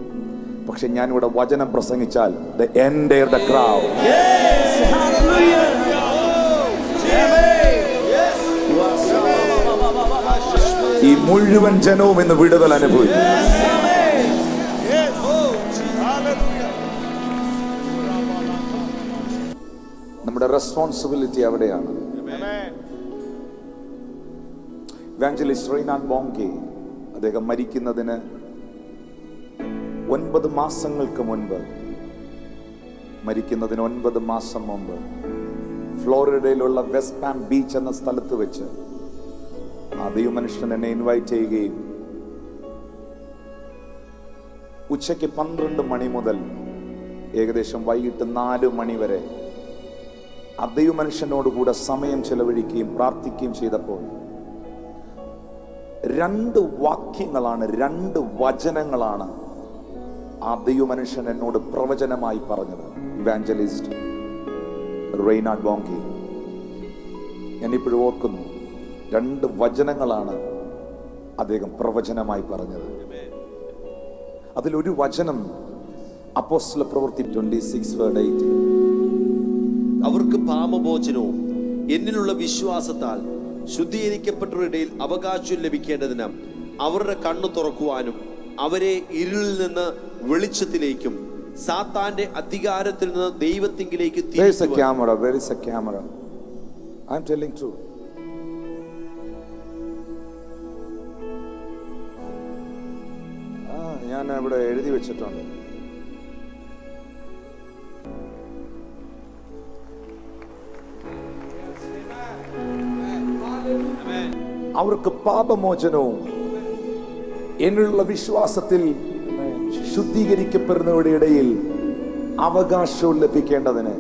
പക്ഷെ ഞാനിവിടെ വചനം പ്രസംഗിച്ചാൽ the entire the crowd. ഈ മുഴുവൻ ജനവും ഇന്ന് വിടുതൽ അനുഭവിക്കും. നമ്മുടെ റെസ്പോൺസിബിലിറ്റി അവിടെയാണ്. ഇവാഞ്ചലിസ്റ്റ് റെയ്നാഡ് ബോങ്കെ അദ്ദേഹം മരിക്കുന്നതിന് 9 മാസങ്ങൾക്ക് മുൻപ്, മരിക്കുന്നതിന് 9 മാസം മുമ്പ് ഫ്ലോറിഡയിലുള്ള വെസ്റ്റ് പാം ബീച്ച് എന്ന സ്ഥലത്ത് വെച്ച് ആ ദൈവമനുഷ്യൻ എന്നെ ഇൻവൈറ്റ് ചെയ്യുകയും ഉച്ചയ്ക്ക് 12 മണി മുതൽ ഏകദേശം വൈകിട്ട് 4 മണി വരെ ആ ദൈവമനുഷ്യനോടുകൂടെ സമയം ചെലവഴിക്കുകയും പ്രാർത്ഥിക്കുകയും ചെയ്തപ്പോൾ 2 വാക്യങ്ങളാണ്, 2 വചനങ്ങളാണ് ആ ദൈവമനുഷ്യൻ എന്നോട് പ്രവചനമായി പറഞ്ഞത്. ഇവാഞ്ചലിസ്റ്റ് റെയ്നാഡ് ബോങ്കെ, ഞാനിപ്പോഴും ഓർക്കുന്നു, 2 വചനങ്ങളാണ് അദ്ദേഹം പ്രവചനമായി പറഞ്ഞത്. അതിലൊരു വചനം അപ്പോസ്തല പ്രവൃത്തി 26:8, അവർക്ക് പാപമോചനവും എന്നിലുള്ള വിശ്വാസത്താൽ ശുദ്ധീകരിക്കപ്പെട്ടവരുടെ ഇടയിൽ അവകാശം ലഭിക്കേണ്ടതിന് അവരുടെ കണ്ണു തുറക്കുവാനും അവരെ ഇരുളിൽ നിന്ന് വെളിച്ചത്തിലേക്കും സാത്താന്റെ അധികാരത്തിൽ നിന്ന് ദൈവത്തിങ്കിലേക്ക് ഞാൻ ഇവിടെ എഴുതി വെച്ചിട്ടുണ്ട്. അവർക്ക് പാപമോചനവും എന്നുള്ള വിശ്വാസത്തിൽ ശുദ്ധീകരിക്കപ്പെടുന്നവരുടെ ഇടയിൽ അവകാശവും ലഭിക്കേണ്ടതിന്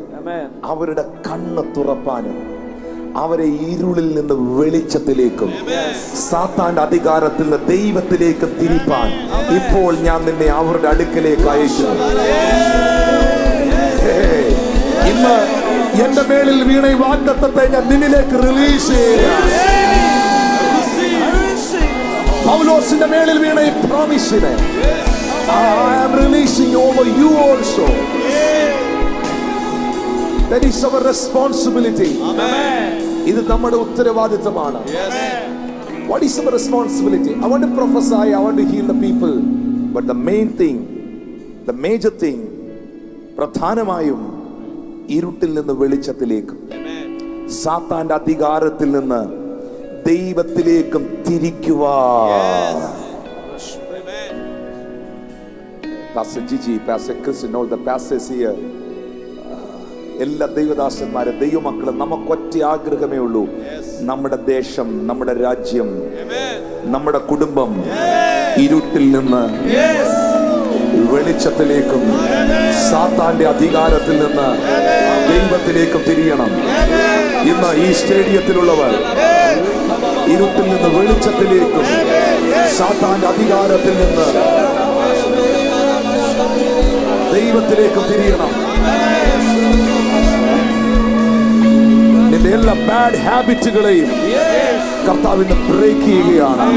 അവരുടെ കണ്ണ് തുറപ്പാനും അവരെ ഇരുളിൽ നിന്ന് വെളിച്ചത്തിലേക്കും സാത്താന്റെ അധികാരത്തിൽ നിന്ന് ദൈവത്തിലേക്ക് തിരിപ്പാൻ ഇപ്പോൾ ഞാൻ നിന്നെ അവരുടെ അടുക്കലേക്ക് അയക്കുന്നു. ഇന്ന് എന്റെ മേളിൽ വീണ ഈ വാഗ്ദത്തത്തെ ഞാൻ നിന്നിലേക്ക് റിലീസ് ചെയ്യാം. പൗലോസിന്റെ മേളിൽ വീണ ഈ പ്രോമിസിനെ I am releasing over you also. That is our responsibility. ഇത് നമ്മുടെ ഉത്തരവാദിത്തമാണ്. What is our responsibility? I want to prophesy, I want to heal the people. But the main thing, the major thing, പ്രധാനമായും ഇരുട്ടിൽ നിന്ന് വെളിച്ചത്തിലേക്കും സാത്താന്റെ അധികാരത്തിൽ നിന്ന് ദൈവത്തിലേക്കും തിരിക്കുവാൻ. Pastor Gigi, Pastor Chris, and all the pastors here, എല്ലാ ദൈവദാസന്മാരെ, ദൈവമക്കളെ, നമുക്കൊറ്റ ആഗ്രഹമേ ഉള്ളൂ. നമ്മുടെ ദേശം, നമ്മുടെ രാജ്യം, നമ്മുടെ കുടുംബം ഇരുട്ടിൽ നിന്ന് വെളിച്ചത്തിലേക്കും സാത്താന്റെ അധികാരത്തിൽ നിന്ന് ദൈവത്തിലേക്കും തിരിയണം. ഇന്ന് ഈ സ്റ്റേഡിയത്തിലുള്ളവർ ഇരുട്ടിൽ നിന്ന് വെളിച്ചത്തിലേക്കും സാത്താന്റെ അധികാരത്തിൽ നിന്ന് ദൈവത്തിലേക്കും തിരിയണം. നിന്റെ എല്ലാ ബാഡ് ഹാബിറ്റുകളെയും കർത്താവിന് ബ്രേക്ക് ചെയ്യുകയാണ്.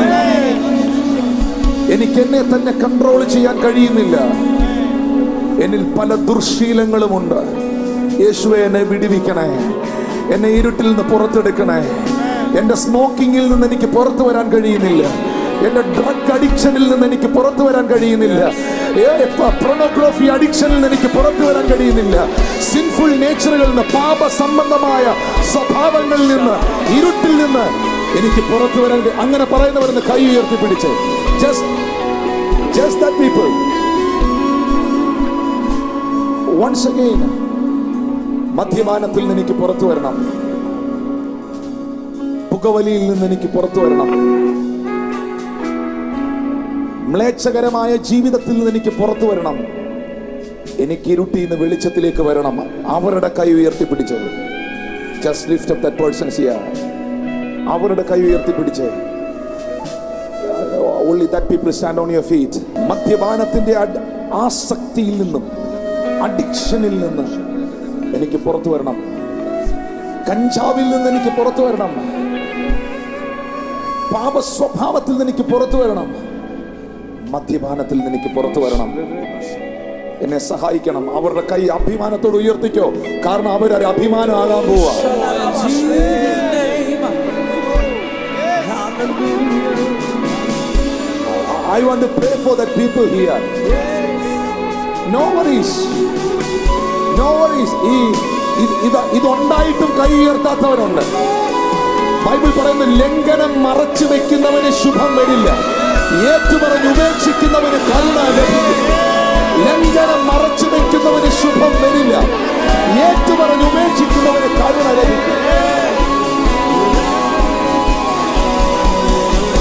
എനിക്ക് എന്നെ തന്നെ കൺട്രോൾ ചെയ്യാൻ കഴിയുന്നില്ല. എന്നിൽ പല ദുർശീലങ്ങളുമുണ്ട്. യേശുവേ, എന്നെ വിടുവിക്കണേ. എന്നെ ഇരുട്ടിൽ നിന്ന് പുറത്തെടുക്കണേ. എന്റെ സ്മോക്കിങ്ങിൽ നിന്ന് എനിക്ക് പുറത്തു വരാൻ കഴിയുന്നില്ല. എന്റെ ഡ്രഗ് അഡിക്ഷനിൽ നിന്ന് എനിക്ക് പുറത്തു വരാൻ കഴിയുന്നില്ല. pornography അഡിക്ഷനിൽ നിന്ന് എനിക്ക് പുറത്തു വരാൻ കഴിയുന്നില്ല. സിൻഫുൾ നേച്ചറുകളിൽ നിന്ന്, പാപ സംബന്ധമായ സ്വഭാവങ്ങളിൽ നിന്ന്, ഇരുട്ടിൽ നിന്ന് എനിക്ക് പുറത്തു വരാൻ. അങ്ങനെ പറയുന്നവരെന്ന് കൈ ഉയർത്തി പിടിച്ച് just that people once again. മദ്യപാനത്തിൽ നിന്ന് എനിക്ക് പുറത്തു വരണം. പുകവലിയിൽ നിന്ന് എനിക്ക് പുറത്തു വരണം. മ്ലേച്ഛകരമായ ജീവിതത്തിൽ നിന്ന് എനിക്ക് പുറത്തു വരണം. എനിക്ക് ഇരുട്ടിൽ നിന്ന് വെളിച്ചത്തിലേക്ക് വരണം. അവരുടെ കൈ ഉയർത്തിപ്പിടിച്ചത്. Just lift up that person's here. അവരുടെ കൈ ഉയർത്തിപ്പിടിച്ച്. Only that people stand on your feet. മദ്യപാനത്തിന്റെ ആസക്തിയിൽ നിന്നും, അഡിക്ഷനിൽ നിന്ന് എനിക്ക് പുറത്തു വരണം. കഞ്ചാവിൽ നിന്ന് എനിക്ക് പുറത്തു വരണം. പാപ സ്വഭാവത്തിൽ നിന്ന് എനിക്ക് പുറത്തു വരണം. മദ്യപാനത്തിൽ നിന്ന് എനിക്ക് പുറത്തു വരണം. എന്നെ സഹായിക്കണം. അവരുടെ കൈ അഭിമാനത്തോട് ഉയർത്തിക്കോ. കാരണം അവരൊരു അഭിമാനം ആകാൻ പോവാ. I want to pray for the people here. No worries. No worries. ഇതുണ്ടായിട്ടും കൈ ഉയർത്താത്തവരുണ്ട്. ബൈബിൾ പറയുന്നു, ലംഘനം മറച്ചു വെക്കുന്നവന് ശുഭം വരില്ല, ഏറ്റുപറഞ്ഞ് ഉപേക്ഷിക്കുന്നവന് കരുണ ലഭിക്കും. ലംഘനം മറച്ചു വെക്കുന്നവന് ശുഭം വരില്ല, ഏറ്റുപറഞ്ഞ് ഉപേക്ഷിക്കുന്നവന് കരുണ ലഭിക്കും.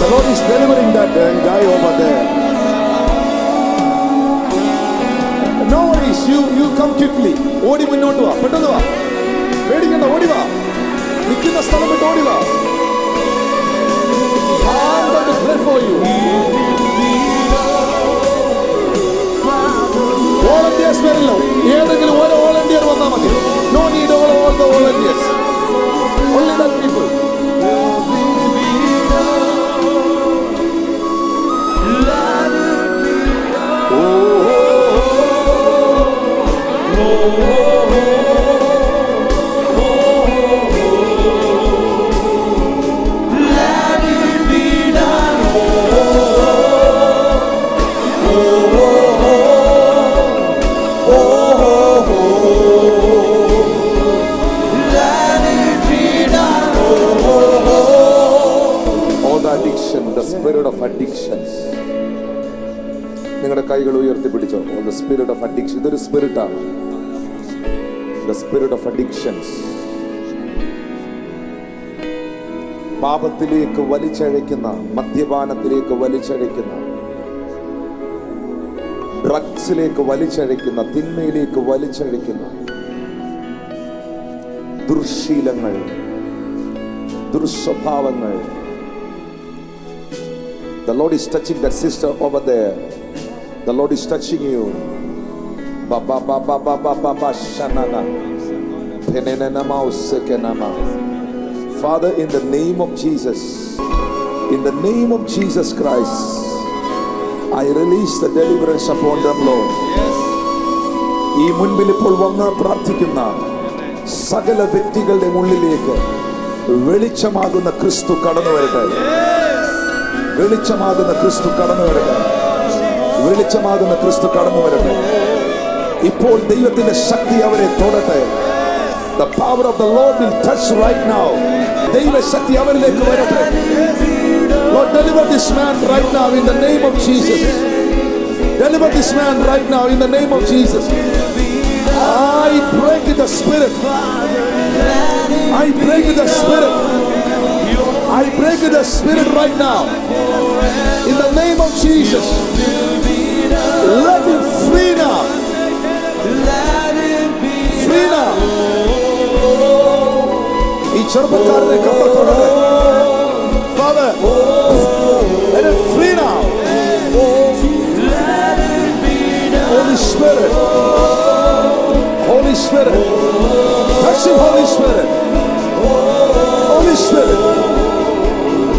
The Lord is delivering that guy over there. No worries, you come quickly. ഓടി മുന്നോട്ട് വാ, പെട്ടെന്ന് വാ, പേടിക്കണ്ട, ഓടി വാ, നിൽക്കുന്ന സ്ഥലം വിട്ട് ഓടി വാ. I'm going to pray for you. Volunteers വരില്ലോ, ഏതെങ്കിലും ഒരു വോളണ്ടിയർ വന്നാൽ മതി. No need all the volunteers. Only that people. The spirit of addictions. നിങ്ങളുടെ കൈകൾ ഉയർത്തിപ്പിടിച്ചോ. The spirit of addiction. ഇതൊരു സ്പിരിറ്റാണ്. The spirit of addictions. പാപത്തിലേക്ക് വലിച്ചഴയ്ക്കുന്ന, മദ്യപാനത്തിലേക്ക് വലിച്ചഴയ്ക്കുന്ന, ഡ്രഗ്സിലേക്ക് വലിച്ചഴയ്ക്കുന്ന, തിന്മയിലേക്ക് വലിച്ചഴയ്ക്കുന്ന ദുർശീലങ്ങൾ, ദുർസ്വഭാവങ്ങൾ. The Lord is touching that sister over there. The Lord is touching you. Ba ba ba ba ba ba ba ba shanana. Penenana mausekenama. Father, in the name of Jesus, in the name of Jesus Christ, I release the deliverance upon them, Lord. ഈ മുൻപിൽ ഇപ്പോൾ വന്ന് പ്രാർത്ഥിക്കുന്ന സകല വ്യക്തികളുടെ ഉള്ളിലേക്ക് വെളിച്ചമാകുന്ന ക്രിസ്തു കടന്നു വരട്ടെ. വെളിച്ചമാകുന്ന ക്രിസ്തു കടന്നു വരട്ടെ. വെളിച്ചമാകുന്ന ക്രിസ്തു കടന്നു വരട്ടെ. ഇപ്പോൾ ദൈവത്തിന്റെ ശക്തി അവരെ തൊടട്ടെ. The power of the Lord will touch right now. ദൈവശക്തി അവരിലേക്ക് വരട്ടെ. Lord, deliver this man right now in the name of Jesus. Deliver this man right now in the name of Jesus. I break the spirit. I break the spirit. I break the spirit right now in the name of Jesus. Let him free now. Free now. ഈ ചെറുപ്പക്കാരനെ കർത്താവ് തൊടട്ടെ. Holy Spirit. Holy Spirit. Touch him, Holy Spirit. Holy Spirit.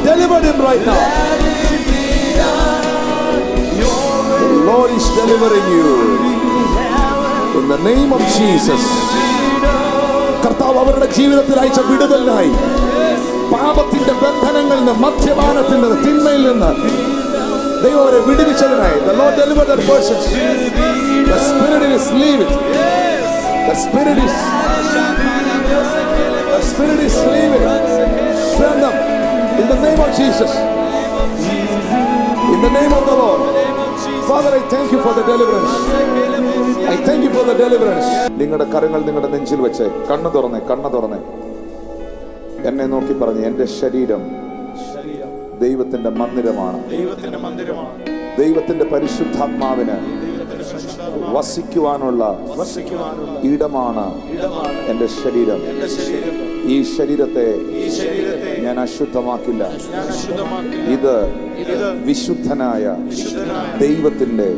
Deliver him right now. The Lord is delivering you. In the name of Jesus. കർത്താവ് അവരുടെ ജീവിതത്തിൽ അയച്ച വിടുതലിനായി പാപത്തിന്റെ ബന്ധനങ്ങളിൽ നിന്ന്, മദ്യപാനത്തിൽ നിന്ന്, തിന്മയിൽ നിന്ന് ദൈവം അവരെ വിടുവിച്ചതിനായി. The Lord delivered that person. The Spirit is leaving. The Spirit is leaving. Strengthen them in the name of Jesus. In the name of the Lord. Father, I thank you for the deliverance. I thank you for the deliverance. നിങ്ങളുടെ കരങ്ങൾ നിങ്ങളുടെ നെഞ്ചിൽ വെച്ച് കണ്ണു തുറന്നേ. എന്നെ നോക്കി പറഞ്ഞു, എന്റെ ശരീരം ദൈവത്തിന്റെ മന്ദിരമാണ്. ദൈവത്തിന്റെ പരിശുദ്ധാത്മാവിന് വസിക്കുവാനുള്ള ഇടമാണ് എന്റെ ശരീരം. ഈ ശരീരത്തെ ഞാൻ അശുദ്ധമാക്കില്ല. ഇത് വിശുദ്ധനായ ദൈവത്തിന്റെ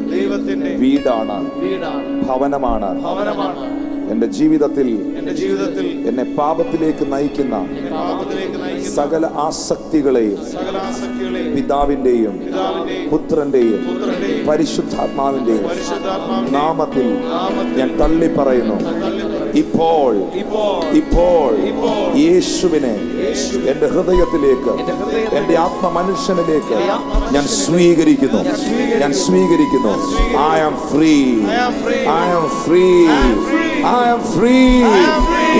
വീടാണ്, ഭവനമാണ്. എന്റെ ജീവിതത്തിൽ എന്നെ പാപത്തിലേക്ക് നയിക്കുന്ന സകല ആസക്തികളെയും പിതാവിന്റെയും പുത്രന്റെയും പരിശുദ്ധാത്മാവിന്റെയും നാമത്തിൽ ഞാൻ തള്ളി പറയുന്നു. ഇപ്പോൾ യേശുവിനെ എന്റെ ഹൃദയത്തിലേക്ക്, എന്റെ ആത്മമനുഷ്യനിലേക്ക് ഞാൻ സ്വീകരിക്കുന്നു. I am free.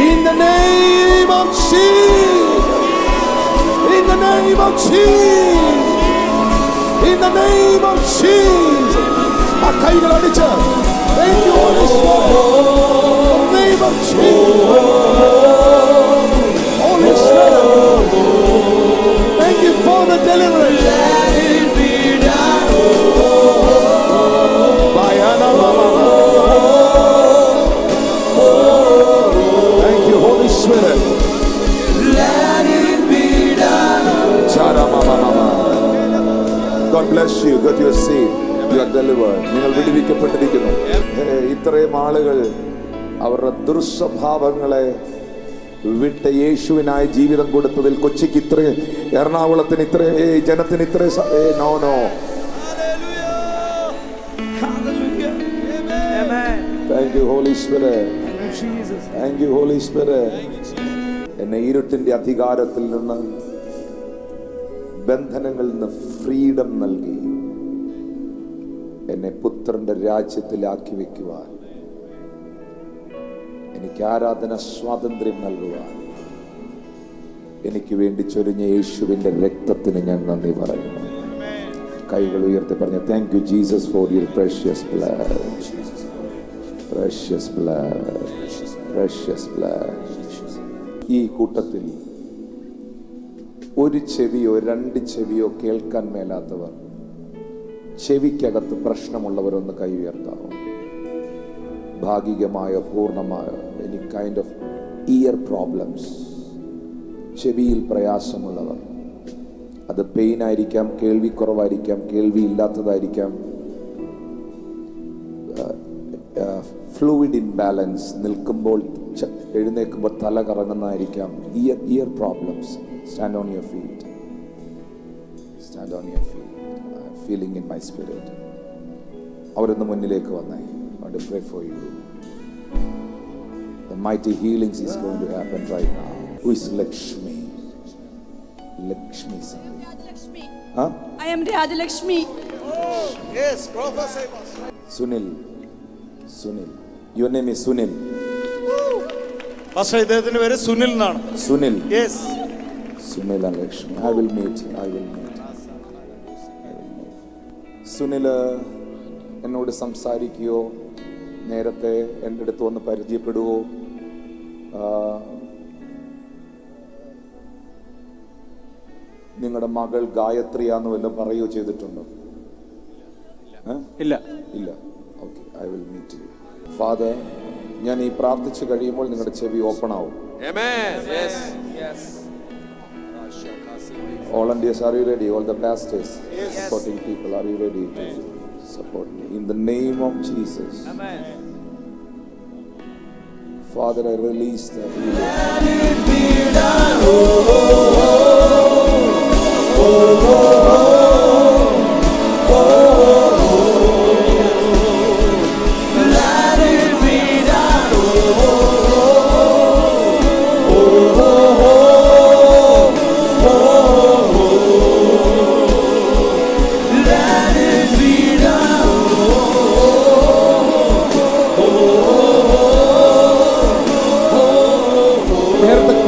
In the name of Jesus. In the name of Jesus. In the name of Jesus. ആ കൈകൾ അടിച്ച് thank you Holy Spirit. In the name of Jesus. Holy Spirit. Thank you for the deliverance. Thank you Holy Spirit. God bless you. Got your seed. You are delivered. നിങ്ങൾ വിടുവിക്കപ്പെട്ടിരിക്കുന്നു. ഇത്രയും ആളുകൾ അവരുടെ ദുർസ്വഭാവങ്ങളെ വിട്ട് യേശുവിനായി ജീവിതം കൊടുത്തതിൽ കൊച്ചിക്ക് ഇത്രയും, എറണാകുളത്തിന് ഇത്രയും, ജനത്തിന് ഇത്രയും no. Thank you Holy Spirit. Thank you Holy Spirit. എന്നെ ഇരുട്ടിന്റെ അധികാരത്തിൽ നിന്ന്, ബന്ധനങ്ങളിൽ നിന്ന് ഫ്രീഡം നൽകി എന്നെ പുത്രന്റെ രാജ്യത്തിലാക്കി വെക്കുവാൻ, എനിക്ക് ആരാധന സ്വാതന്ത്ര്യം നൽകുവാൻ എനിക്ക് വേണ്ടി ചൊരിഞ്ഞ യേശുവിന്റെ രക്തത്തിന് ഞാൻ നന്ദി പറയുന്നു. കൈകൾ ഉയർത്തി പറഞ്ഞു, thank you Jesus for your precious blood. Precious blood. Precious blood. ഈ കൂട്ടത്തിൽ ഒരു ചെവിയോ രണ്ട് ചെവിയോ കേൾക്കാൻ മേലാത്തവർ, ചെവിക്കകത്ത് പ്രശ്നമുള്ളവരൊന്ന് കൈ ഉയർത്താവും. ഭാഗികമായ, പൂർണ്ണമായ any kind of year problems, ചെവിയിൽ പ്രയാസമുള്ളവർ, അത് പെയിൻ ആയിരിക്കാം, കേൾവിക്കുറവായിരിക്കാം, കേൾവി ഇല്ലാത്തതായിരിക്കാം, ഫ്ലൂയിഡ് ഇൻബാലൻസ്, നിൽക്കുമ്പോൾ എഴുന്നേൽക്കുമ്പോൾ തല കറങ്ങുന്നതായിരിക്കാം, ear problems. Stand on your feet. Stand on your feet. I am feeling in my spirit. അവരൊന്ന് മുന്നിലേക്ക് വന്നേ. I want to pray for you. The mighty healings is going to happen right now. Who is Lakshmi? Lakshmi something. Huh? I am Rajalakshmi. Yes, prophesy. Sunil. Your name is Sunil. പക്ഷേ ഇദ്ദേഹത്തിന്റെ പേര് സുനിൽ എന്നാണ്. Sunil. Yes. Sunil and Lakshmi. I will meet. Sunil എന്നോട് സംസാരിക്കുകയോ നേരത്തെ എൻ്റെ അടുത്ത് വന്ന് പരിചയപ്പെടുവോ? നിങ്ങളുടെ മകൾ ഗായത്രിയാന്ന് വല്ലതും പറയുകയോ ചെയ്തിട്ടുണ്ടോ? ഇല്ല. Okay, I will meet you. Father, ഞാൻ ഈ പ്രാർത്ഥിച്ചു കഴിയുമ്പോൾ നിങ്ങളുടെ ചെവി ഓപ്പൺ ആവും. All Indians, are you ready? All the pastors supporting people, are you ready to support me? In the name of Jesus. Father, I release the healing.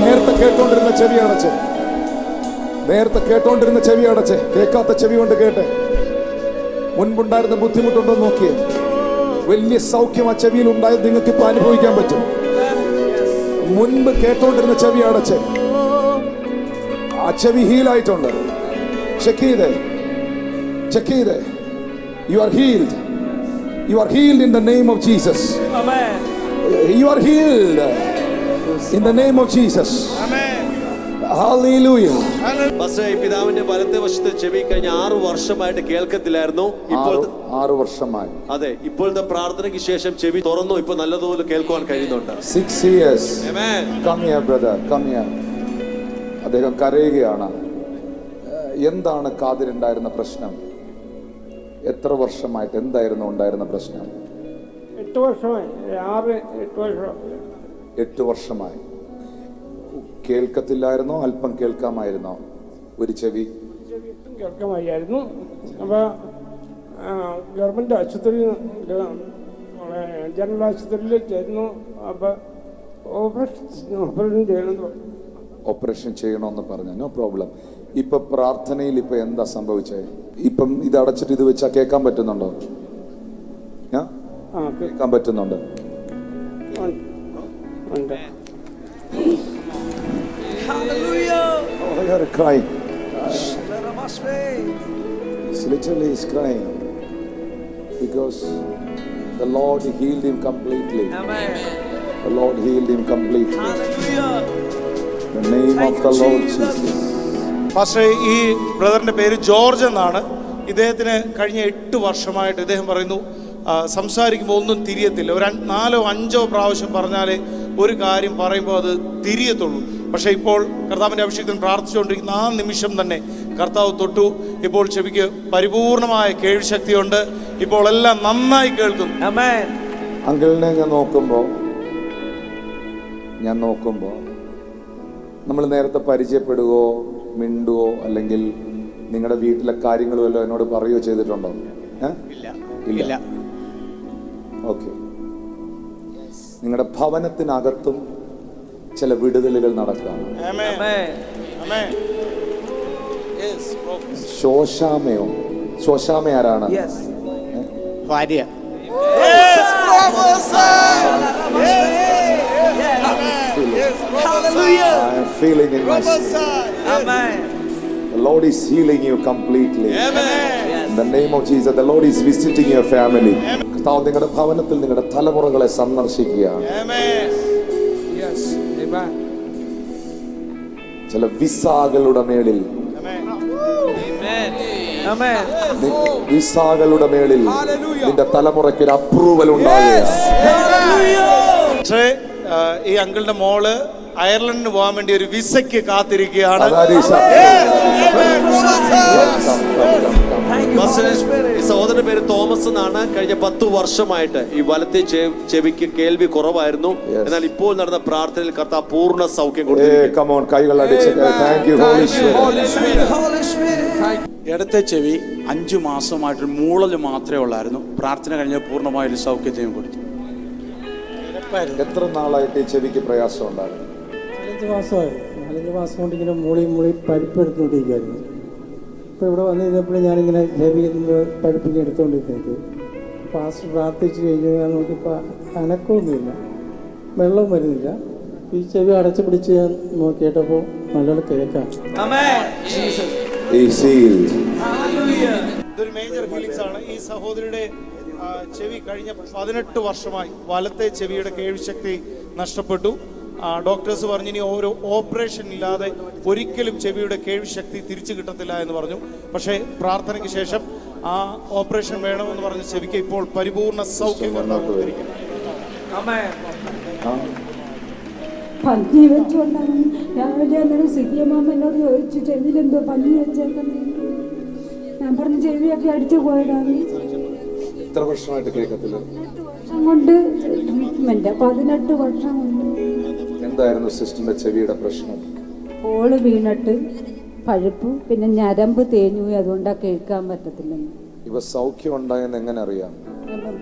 നേരത്തെ കേട്ടോണ്ടിരുന്ന ചെവി അടച്ച്, നേരത്തെ കേട്ടോണ്ടിരുന്ന ചെവി അടച്ച്, കേൾക്കാത്ത ചെവി കൊണ്ട് കേട്ടെ. മുൻപുണ്ടായിരുന്ന ബുദ്ധിമുട്ടുണ്ടോ നോക്കിയേ. വലിയ സൗഖ്യം ആ ചെവിയിൽ ഉണ്ടായത് നിങ്ങൾക്ക് ഇപ്പൊ അനുഭവിക്കാൻ പറ്റും. മുൻപ് കേട്ടോണ്ടിരുന്ന ചെവി അടച്ച്, ആ ചെവി ഹീലായിട്ടുണ്ട്. ചെക്ക് ചെയ്തേ, ചെക്ക് ചെയ്തേ. You are healed. You are healed in the name of Jesus. You are healed in the name of Jesus. Hallelujah. പക്ഷേ പിതാവിന്റെ വലത്തെ വശത്തെ ചെവി കഴിഞ്ഞ 6 വർഷമായിട്ട് കേൾക്കത്തില്ലായിരുന്നു. ഇപ്പോൾ 6 വർഷമായി. അതെ, ഇപ്പോഴത്തെ പ്രാർത്ഥനയ്ക്ക് ശേഷം ചെവി തുറന്നു. ഇപ്പൊ നല്ലതുപോലെ കേൾക്കുവാൻ കഴിയുന്നുണ്ട്. 6 years. Amen. Come here, brother. Come here. അദ്ദേഹം കരയുകയാണ്. എന്താണ് കാതിലുണ്ടായിരുന്ന പ്രശ്നം? എത്ര വർഷമായിട്ട് എന്തായിരുന്നു ഉണ്ടായിരുന്ന പ്രശ്നം? 8 വർഷമായി. 8 വർഷം. 8 വർഷമായി. കേൾക്കത്തില്ലായിരുന്നോ? അല്പം കേൾക്കാമായിരുന്നോ? ഒരു ചെവി കേൾക്കാമായിരുന്നു. അപ്പോൾ ഗവൺമെൻറ് ആശുപത്രിയിൽ, ജനറൽ ആശുപത്രിയിൽ ചേർന്നു. അപ്പോൾ ഓപ്പറേഷൻ ചെയ്യണമെന്ന് പറഞ്ഞു. No problem. ഇപ്പൊ പ്രാർത്ഥനയിൽ ഇപ്പൊ എന്താ സംഭവിച്ചേ? ഇപ്പം ഇത് അടച്ചിട്ട് ഇത് വെച്ചാൽ കേൾക്കാൻ പറ്റുന്നുണ്ടോ? കേൾക്കാൻ പറ്റുന്നുണ്ട്. Oh, you're crying. He's literally crying because the Lord healed him completely. The Lord healed him completely. The name of the Lord Jesus. പക്ഷേ ഈ ബ്രദറിന്റെ പേര് ജോർജ് എന്നാണ്. ഇദ്ദേഹത്തിന് കഴിഞ്ഞ 8 വർഷമായിട്ട് ഇദ്ദേഹം പറയുന്നു സംസാരിക്കുമ്പോൾ ഒന്നും തിരിയത്തില്ല. ഒരു 4 or 5 പ്രാവശ്യം പറഞ്ഞാലേ ഒരു കാര്യം പറയുമ്പോൾ അത് തിരിയത്തുള്ളൂ. പക്ഷേ ഇപ്പോൾ കർത്താവിൻ്റെ അഭിഷേകത്തിന് പ്രാർത്ഥിച്ചുകൊണ്ടിരിക്കുന്ന ആ നിമിഷം തന്നെ കർത്താവ് തൊട്ടു. ഇപ്പോൾ ചെവിക്ക് പരിപൂർണമായ കേൾവിശക്തിയുണ്ട്. ഇപ്പോൾ എല്ലാം നന്നായി കേൾക്കുന്നു. അങ്കിളിനെ ഞാൻ നോക്കുമ്പോൾ നമ്മൾ നേരത്തെ പരിചയപ്പെടുകയോ മിണ്ടുവോ അല്ലെങ്കിൽ നിങ്ങളുടെ വീട്ടിലെ കാര്യങ്ങൾ വല്ലതും എന്നോട് പറയുകയോ ചെയ്തിട്ടുണ്ടോ? ഇല്ല. ഓക്കെ. നിങ്ങളുടെ ഭവനത്തിനകത്തും ചില വിടുതലുകൾ നടക്കുകയാണ്. ശോശാമ ആരാണ്? ഭാര്യ. I'm feeling in my spirit. The Lord is healing you completely. In the name of Jesus, the Lord is visiting your family. കർത്താവ് നിങ്ങളുടെ ഭവനത്തിൽ നിങ്ങളുടെ തലമുറകളെ സന്ദർശിക്കുകയാണ്. ചില വിസാകളുടെ മേളിൽ നിന്റെ തലമുറയ്ക്ക് ഒരു അപ്രൂവൽ ഉണ്ടാകുകയാണ്. പക്ഷേ ഈ അങ്കിളിന്റെ മോള് അയർലൻഡിന് പോകാൻ വേണ്ടി ഒരു വിസയ്ക്ക് കാത്തിരിക്കുകയാണ്. ഈ സഹോദരന്റെ പേര് തോമസ് എന്നാണ്. കഴിഞ്ഞ 10 വർഷമായിട്ട് ഈ വലത്തെ ചെവിക്ക് കേൾവി കുറവായിരുന്നു. എന്നാൽ ഇപ്പോൾ നടന്ന പ്രാർത്ഥനയിൽ കർത്താവ് പൂർണ്ണ സൗഖ്യം കൊടുത്തു. ഇടത്തെ ചെവി 5 മാസമായിട്ടൊരു മൂളൽ മാത്രമേ ഉള്ളായിരുന്നു. പ്രാർത്ഥന കഴിഞ്ഞ പൂർണ്ണമായൊരു സൗഖ്യത്തെയും കൊടുത്തു. എത്ര നാളായിട്ട് ഈ ചെവിക്ക് പ്രയാസം ഉണ്ടായിരുന്നു? 4 മാസമായി. 4 മാസം കൊണ്ട് ഇങ്ങനെ മൂളി പഴുപ്പെടുത്തുകൊണ്ടിരിക്കുകയായിരുന്നു. ഇപ്പോൾ ഇവിടെ വന്നു കഴിഞ്ഞപ്പോൾ ഞാനിങ്ങനെ ചെവിയിൽ പഴുപ്പിങ്ങനെ എടുത്തുകൊണ്ടിരിക്കുന്നത്. പാസ്റ്റർ പ്രാർത്ഥിച്ച് കഴിഞ്ഞാൽ നമുക്കിപ്പോൾ അനക്കമൊന്നുമില്ല, വെള്ളവും വരുന്നില്ല. ഈ ചെവി അടച്ചു പിടിച്ച് ഞാൻ നോക്കിയിട്ടപ്പോൾ നല്ലോണം കേൾക്കാം. ഇതൊരു മേജർ ഫീലിങ്സ് ആണ്. ഈ സഹോദരിയുടെ ചെവി കഴിഞ്ഞ 18 വർഷമായി വലത്തെ ചെവിയുടെ കേൾവിശക്തി നഷ്ടപ്പെട്ടു. ഡോക്ടേഴ്സ് പറഞ്ഞു ഇനി ഓരോ ഓപ്പറേഷൻ ഇല്ലാതെ ഒരിക്കലും ചെവിയുടെ കേൾവിശക്തി തിരിച്ചു കിട്ടത്തില്ല എന്ന് പറഞ്ഞു. പക്ഷേ പ്രാർത്ഥനയ്ക്ക് ശേഷം ആ ഓപ്പറേഷൻ വേണമെന്ന് പറഞ്ഞ് ചെവിക്ക് ഇപ്പോൾ പരിപൂർണ്ണ സൗഖ്യം കർത്താവ് കൊടുത്തിരിക്കുന്നു. പഞ്ഞി വെച്ചുകൊണ്ടാണ് രാവിലെ അന്നേരം സിഹിയമാമ എന്നോട് ചോദിച്ചു ചെവിയിലെന്തോ പഞ്ഞി വെച്ചേക്കുന്നേ. ഞാൻ പറഞ്ഞു ചെവിയൊക്കെ അടിച്ചു പോയതാണ്. എത്ര വർഷമായിട്ട് കേൾക്കത്തില്ല? 18 വർഷം കൊണ്ട് ട്രീറ്റ്മെന്റ്. 18 വർഷം കൊണ്ട്. എന്തായിരുന്നു സിസ്റ്ററിന്റെ ചെവിയുടെ പ്രശ്നം? ഓള് വീണിട്ട് പഴുപ്പ്, പിന്നെ ഞരമ്പ് തേഞ്ഞു, അതുകൊണ്ടാണ് കേൾക്കാൻ പറ്റത്തില്ലെന്ന്. ഇവ സൗഖ്യം ഉണ്ടായെന്ന് എങ്ങനെ അറിയാം?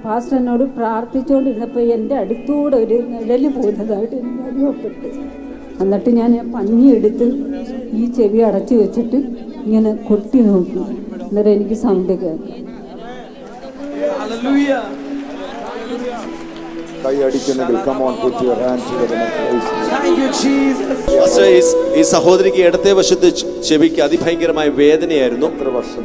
പാസ്റ്റർ എന്നോട് പ്രാർത്ഥിച്ചുകൊണ്ടിരുന്നപ്പോൾ എൻ്റെ അടുത്തൂടെ ഒരു നിഴല് പോകുന്നതായിട്ട് എനിക്ക് അനുഭവപ്പെട്ടു. എന്നിട്ട് ഞാൻ പഞ്ഞി എടുത്ത് ഈ ചെവി അടച്ചു വെച്ചിട്ട് ഇങ്ങനെ കൊട്ടി നോക്കി. അന്നേരം എനിക്ക് സൗണ്ട് കേൾക്കാം. കൈ അടിക്കുന്നെങ്കിൽ come on, put your hand together and praise him. Pastor, ഈ സഹോദരിക്ക് ഇടത്തെ വശത്ത് ചെവിക്ക് അതിഭയങ്കരമായ വേദനയായിരുന്നു. എത്ര വർഷം?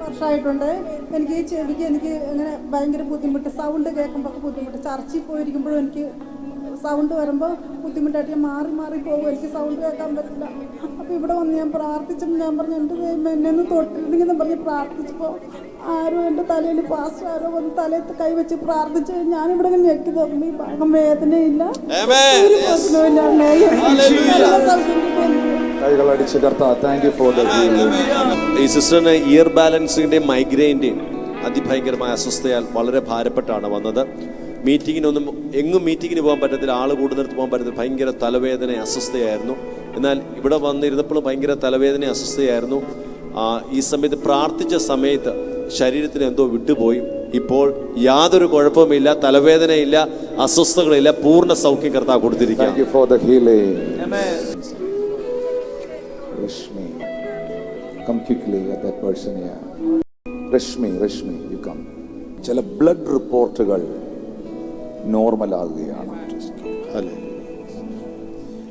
വർഷമായിട്ടുണ്ട്. എനിക്ക് ഈ ചെവിക്ക് എനിക്ക് അങ്ങനെ ഭയങ്കര ബുദ്ധിമുട്ട്, സൗണ്ട് കേൾക്കുമ്പോൾ ബുദ്ധിമുട്ട്. ചർച്ചിൽ പോയിരിക്കുമ്പോഴും എനിക്ക് സൗണ്ട് വരുമ്പോൾ ബുദ്ധിമുട്ടായിട്ട് ഞാൻ മാറി പോകും. എനിക്ക് സൗണ്ട് കേൾക്കാൻ പറ്റില്ല. അപ്പോൾ ഇവിടെ വന്ന് ഞാൻ പ്രാർത്ഥിച്ചപ്പോൾ ഞാൻ പറഞ്ഞു, എൻ്റെ ദൈവം എന്നെ ഒന്ന് തൊട്ടിരുന്നെന്ന് പറഞ്ഞ് പ്രാർത്ഥിച്ചപ്പോൾ ആരോ എൻ്റെ തലയിൽ പാസ്റ്റർ ആരോ വന്ന് തലയിൽ കൈവച്ച് പ്രാർത്ഥിച്ച് ഞാനിവിടെ ഇങ്ങനെ ഞെക്കി നോക്കുമ്പോൾ ഈ ഭാഗം വേദനയില്ല, ഒരു പ്രശ്നമില്ല. കൈകളടിച്ച് കർത്താവ് thank you for the healing. ഈ സിസ്റ്ററിന് ഇയർ ബാലൻസിന്റെയും മൈഗ്രെയിൻ്റെയും അതിഭയങ്കരമായ അസ്വസ്ഥയാൽ വളരെ ഭാരപ്പെട്ടാണ് വന്നത്. എങ്ങും മീറ്റിങ്ങിന് പോകാൻ പറ്റത്തില്ല, ആൾ കൂടുന്നിടത്ത് പോകാൻ പറ്റത്തില്ല, ഭയങ്കര തലവേദന അസ്വസ്ഥയായിരുന്നു. എന്നാൽ ഇവിടെ വന്നിരുന്നപ്പോഴും ഭയങ്കര തലവേദന അസ്വസ്ഥയായിരുന്നു. ഈ സമയത്ത് പ്രാർത്ഥിച്ച സമയത്ത് ശരീരത്തിന് എന്തോ വിട്ടുപോയി. ഇപ്പോൾ യാതൊരു കുഴപ്പമില്ല, തലവേദനയില്ല, അസ്വസ്ഥതകളില്ല, പൂർണ്ണ സൗഖ്യം കർത്താവ് കൊടുത്തിരിക്കുകയാണ്. Thank you for the healing. Rashmi, come quickly at that person here. Rashmi, you come. ചില ബ്ലഡ് റിപ്പോർട്ടുകൾ നോർമൽ ആകുകയാണ്.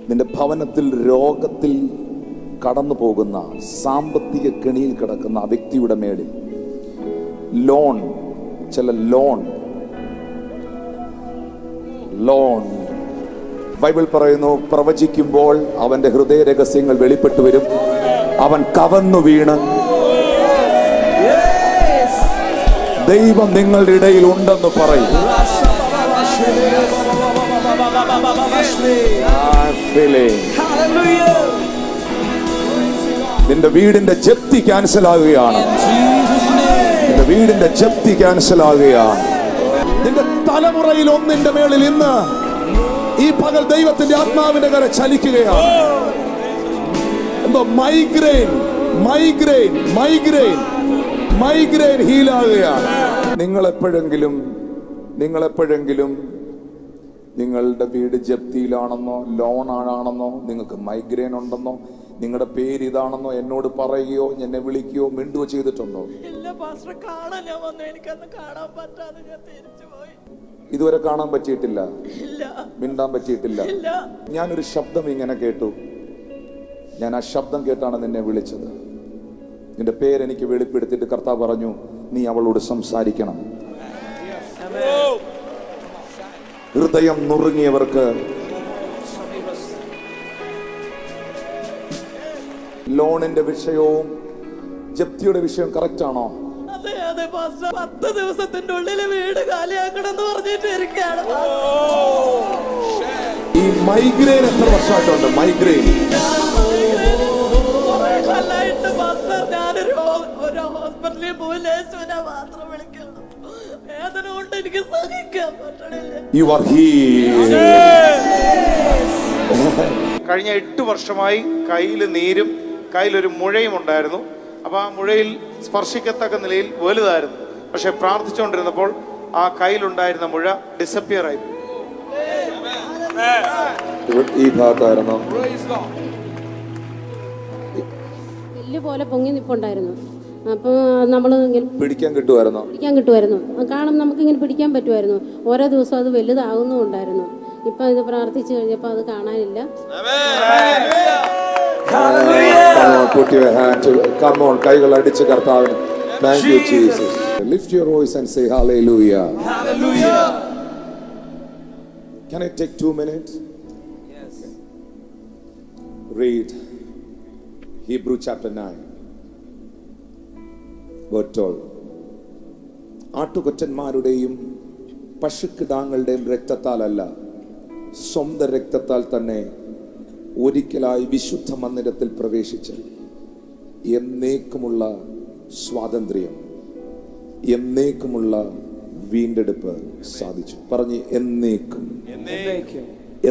നിന്റെ ഭവനത്തിൽ രോഗത്തിൽ കടന്നു പോകുന്ന, സാമ്പത്തിക കെണിയിൽ കിടക്കുന്ന ആ വ്യക്തിയുടെ മേളിൽ ചില ലോൺ ബൈബിൾ പറയുന്നു, പ്രവചിക്കുമ്പോൾ അവന്റെ ഹൃദയ രഹസ്യങ്ങൾ വെളിപ്പെട്ടു വരും. അവൻ കവന്നു വീണ് ദൈവം നിങ്ങളുടെ ഇടയിൽ ഉണ്ടെന്ന് പറയും. നിന്റെ വീടിന്റെ ജപ്തി ക്യാൻസൽ ആകുകയാണ്. നിന്റെ തലമുറയിൽ ഒന്നിന്റെ മേളിൽ ഇന്ന് ഈ പകൽ ദൈവത്തിന്റെ ആത്മാവിന്റെ കര ചലിക്കുകയാണ്. എന്തോ മൈഗ്രെയിൻ ഹീലാകുകയാണ്. നിങ്ങളെപ്പോഴെങ്കിലും നിങ്ങളുടെ വീട് ജപ്തിയിലാണെന്നോ ലോൺ ആണെന്നോ നിങ്ങൾക്ക് മൈഗ്രെയിൻ ഉണ്ടെന്നോ നിങ്ങളുടെ പേര് ഇതാണെന്നോ എന്നോട് പറയുകയോ എന്നെ വിളിക്കുകയോ മിണ്ടുകയോ ചെയ്തിട്ടുണ്ടോ? ഇതുവരെ കാണാൻ പറ്റിയിട്ടില്ല, മിണ്ടാൻ പറ്റിയിട്ടില്ല. ഞാനൊരു ശബ്ദം ഇങ്ങനെ കേട്ടു. ഞാൻ ആ ശബ്ദം കേട്ടാണ് നിന്നെ വിളിച്ചത്. നിന്റെ പേരെനിക്ക് വെളിപ്പെടുത്തിയിട്ട് കർത്താവ് പറഞ്ഞു, നീ അവളോട് സംസാരിക്കണം. ഹൃദയം നുറുങ്ങിയവർക്ക് ലോണിന്റെ വിഷയവും ജപ്തിയുടെ വിഷയവും കറക്റ്റ് ആണോ? അതെ പാസ്റ്റർ, 10 ദിവസത്തിന്റെ ഉള്ളിൽ വീട് കാലിയാക്കണം എന്ന് പറഞ്ഞിട്ട് ഇരിക്കുകയാണ്. ഈ മൈഗ്രെയിൻ എത്ര വർഷമായിട്ടുണ്ട്? മൈഗ്രെയിൻ ഞാനൊരു ഹോസ്പിറ്റലിൽ പോയി യേശുവിനെ മാത്രം വിളിക്കണം. വേദന കൊണ്ട് എനിക്ക് സഹിക്കാൻ പറ്റണില്ല. You are healed. കഴിഞ്ഞ 8 വർഷമായി കയ്യിൽ നീരും കയ്യിലൊരു മുഴയും ഉണ്ടായിരുന്നു. അപ്പോൾ ആ മുഴയിൽ സ്പർശിക്കത്തക്ക നിലയിൽ വലുതായിരുന്നു. പക്ഷെ പ്രാർത്ഥിച്ചുകൊണ്ടിരുന്നപ്പോൾ ആ കയ്യിലുണ്ടായിരുന്ന മുഴ ഡിസപ്പിയർ ആയി. ഈ ഭാഗത്തായിരുന്നു എല്ല് പോലെ പൊങ്ങി നിൽപ്പുണ്ടായിരുന്നു. അപ്പോൾ നമ്മൾ ഇങ്ങനെ പിടിക്കാൻ കിട്ടുമായിരുന്നു. കാണും, നമുക്കിങ്ങനെ പിടിക്കാൻ പറ്റുമായിരുന്നു. ഓരോ ദിവസവും അത് വലുതാകുന്നുണ്ടായിരുന്നു. ഇപ്പം ഇത് പ്രാർത്ഥിച്ചു കഴിഞ്ഞപ്പോൾ അത് കാണാനില്ല. കൈകൾ അടിച്ച് കർത്താവിന് thank you Jesus. Lift your voice and say hallelujah. Can I take 2 minutes? Yes. Read Hebrew chapter 9. We're told ആട്ടുകൊറ്റന്മാരുടെയും പശുക്കിടാങ്ങളുടെയും രക്തത്താലല്ല, സ്വന്തം രക്തത്താൽ തന്നെ ഒരിക്കലായി വിശുദ്ധ മന്ദിരത്തിൽ പ്രവേശിച്ച് എന്നേക്കുമുള്ള സ്വാതന്ത്ര്യം, എന്നേക്കുമുള്ള വീണ്ടെടുപ്പ് സാധിച്ചു. പറഞ്ഞ് എന്നേക്കും,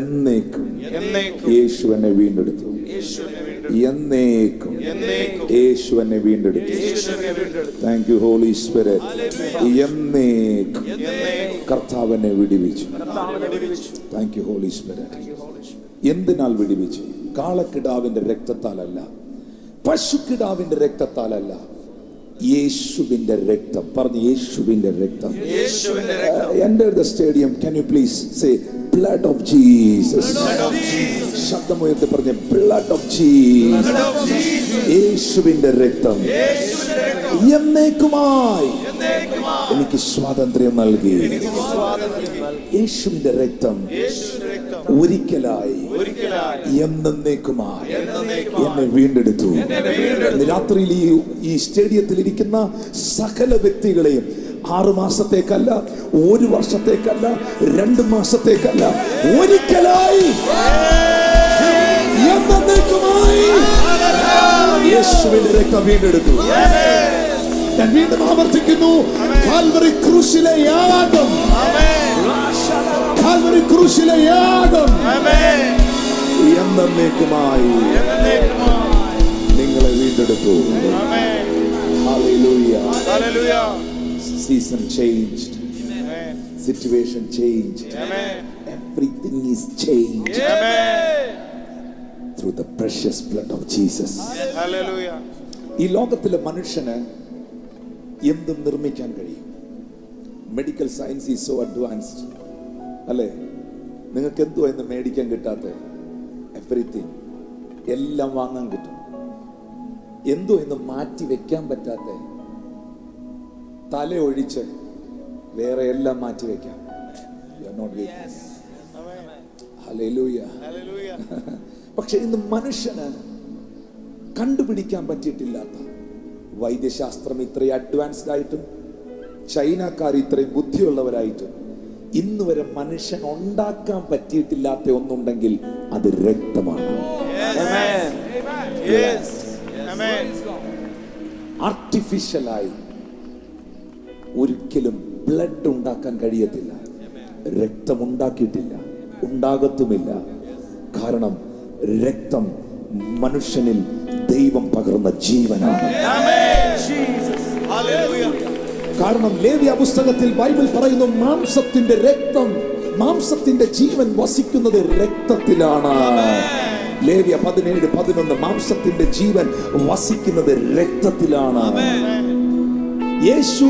എന്നേക്കും യേശു എന്നെ വീണ്ടെടുത്തു. എന്നേക്കും യേശു എന്നെ വീണ്ടെടുത്തു. Thank you Holy Spirit. എന്നേക്കും കർത്താവ് എന്നെ വിടുവിച്ചു. Thank you Holy Spirit. എന്തിനാൽ വിടുവിച്ചു? കാളക്കിടാവിന്റെ രക്തത്താലല്ല, പശുക്കിടാവിന്റെ രക്തത്താലല്ല, യേശുവിന്റെ രക്തം. പറഞ്ഞു യേശുവിന്റെ രക്തം. Enter the stadium. Can you please say blood of Jesus? ശബ്ദമുയർത്തി പറഞ്ഞ blood of Jesus. യേശുവിന്റെ രക്തം എന്നേക്കുമായി എനിക്ക് സ്വാതന്ത്ര്യം നൽകി. യേശുവിന്റെ രക്തം ഒരിക്കലായി എന്നേക്കുമായി എന്നെ വീണ്ടെടുത്തു. രാത്രിയിൽ ഈ സ്റ്റേഡിയത്തിൽ ഇരിക്കുന്ന സകല വ്യക്തികളെയും 6 മാസത്തേക്കല്ല, 1 വർഷത്തേക്കല്ല, 2 മാസത്തേക്കല്ല, ഒരിക്കലായി എന്നേക്കുമായി യേശുവിന്റെ രക്തം വീണ്ടെടുത്തു. ഞാൻ വീണ്ടും ആവർത്തിക്കുന്നു, കാൽവറി ക്രൂശിലെ യാഗം, കാൽവറി ക്രൂശിലെ യാഗം എന്നേക്കുമായി നിങ്ങളെ വീണ്ടെടുത്തു. Hallelujah. Hallelujah. Season changed. Amen. Situation changed. Amen. Everything is changed. Amen. Through the precious blood of Jesus. Hallelujah. ഈ ലോകത്തിലെ മനുഷ്യന് എന്തും നിർമ്മിക്കാൻ കഴിയും. Medical science is so advanced അല്ലേ? നിങ്ങൾക്ക് എന്തോ എന്ന് മേടിക്കാൻ കിട്ടാത്ത എവറിത്തിങ് എല്ലാം വാങ്ങാൻ കിട്ടും. എന്തോ എന്ന് മാറ്റി വെക്കാൻ പറ്റാത്ത, തല ഒഴിച്ച് വേറെ എല്ലാം മാറ്റി വെക്കാം. പക്ഷെ ഇന്ന് മനുഷ്യന് കണ്ടുപിടിക്കാൻ പറ്റിയിട്ടില്ലാത്ത, വൈദ്യശാസ്ത്രം ഇത്രയും അഡ്വാൻസ്ഡ് ആയിട്ടും ചൈനക്കാർ ഇത്രയും ബുദ്ധിയുള്ളവരായിട്ടും ഇന്ന് വരെ മനുഷ്യൻ ഉണ്ടാക്കാൻ പറ്റിയിട്ടില്ലാത്ത ഒന്നുണ്ടെങ്കിൽ അത് രക്തമാണ്. ആർട്ടിഫിഷ്യലായി ഒരിക്കലും ബ്ലഡ് ഉണ്ടാക്കാൻ കഴിയത്തില്ല. രക്തം ഉണ്ടാക്കിയിട്ടില്ല, ഉണ്ടാകത്തുമില്ല. കാരണം രക്തം മനുഷ്യനിൽ ദൈവം പകർന്ന ജീവനാണ്. കാരണം ലേവ്യ പുസ്തകത്തിൽ ബൈബിൾ പറയുന്നു, മാംസത്തിന്റെ രക്തം, മാംസത്തിന്റെ ജീവൻ വസിക്കുന്നത് രക്തത്തിലാണ്. ലേവ്യ 17:11 മാംസത്തിന്റെ ജീവൻ വസിക്കുന്നത് രക്തത്തിലാണ്. യേശു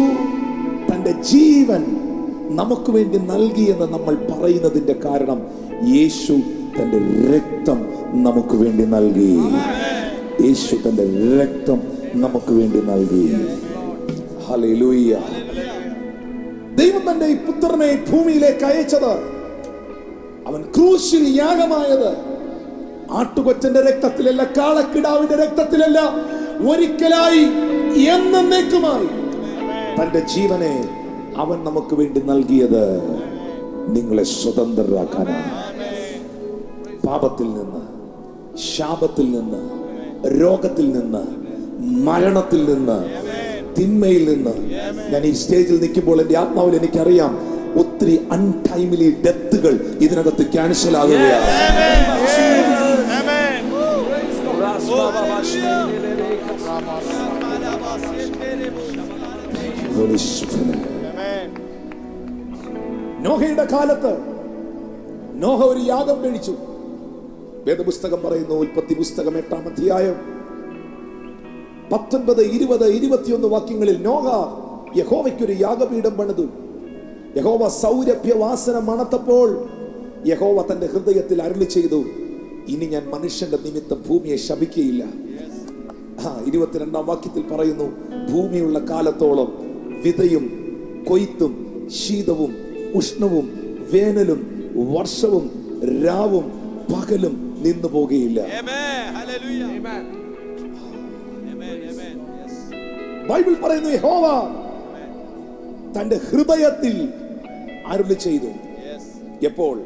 തന്റെ ജീവൻ നമുക്ക് വേണ്ടി നൽകിയെന്ന് നമ്മൾ പറയുന്നതിന്റെ കാരണം യേശു തന്റെ രക്തം നമുക്ക് വേണ്ടി നൽകി. യേശു തന്റെ രക്തം നമുക്ക് വേണ്ടി നൽകി. ഹല്ലേലൂയ. ദൈവം തന്റെ ഈ പുത്രനെ ഭൂമിയിലേക്ക് അയച്ചത്, അവൻ ക്രൂശിൽ യാഗമായത് ആട്ടുകൊറ്റന്റെ രക്തത്തിലല്ല, കാളക്കിടാവിന്റെ രക്തത്തിലല്ല, ഒരിക്കലായി എന്നേക്കുമായി തന്റെ ജീവനെ അവൻ നമുക്ക് വേണ്ടി നൽകിയത് നിങ്ങളെ സ്വതന്ത്രരാക്കാനാണ്. പാപത്തിൽ നിന്ന്, ശാപത്തിൽ നിന്ന്, രോഗത്തിൽ നിന്ന്, മരണത്തിൽ നിന്ന്, തിന്മയിൽ നിന്ന്. ഞാൻ ഈ സ്റ്റേജിൽ നിൽക്കുമ്പോൾ എന്റെ ആത്മാവിൽ എനിക്കറിയാം ഒത്തിരി അൺടൈംലി ഡെത്തുകൾ ഇതിനകത്ത് ക്യാൻസൽ ആകുകയാണ്. നോഹയുടെ കാലത്ത് നോഹ ഒരു യാഗം കഴിച്ചു. വേദപുസ്തകം പറയുന്നു, ഉൽപ്പത്തി പുസ്തകം 8-ാം അധ്യായം 19, 20, 21 വാക്യങ്ങളിൽ നോഹ യഹോവയ്ക്കൊരു യാഗപീഠം പണിതു. യഹോവ സൗരഭ്യവാസന മണത്തപ്പോൾ യഹോവ തന്റെ ഹൃദയത്തിൽ അരുളി ചെയ്തു, ഇനി ഞാൻ മനുഷ്യന്റെ നിമിത്തം ഭൂമിയെ ശപിക്കുകയില്ല. 22-ാം വാക്യത്തിൽ പറയുന്നു, ഭൂമിയുള്ള കാലത്തോളം വിതയും കൊയ്ത്തും ശീതവും ഉഷ്ണവും വേനലും വർഷവും രാവും പകലും നിന്നു പോകുകയില്ല. ബൈബിൾ പറയുന്നു, യഹോവ തന്റെ ഹൃദയത്തിൽ അരുളി ചെയ്തു. എപ്പോൾ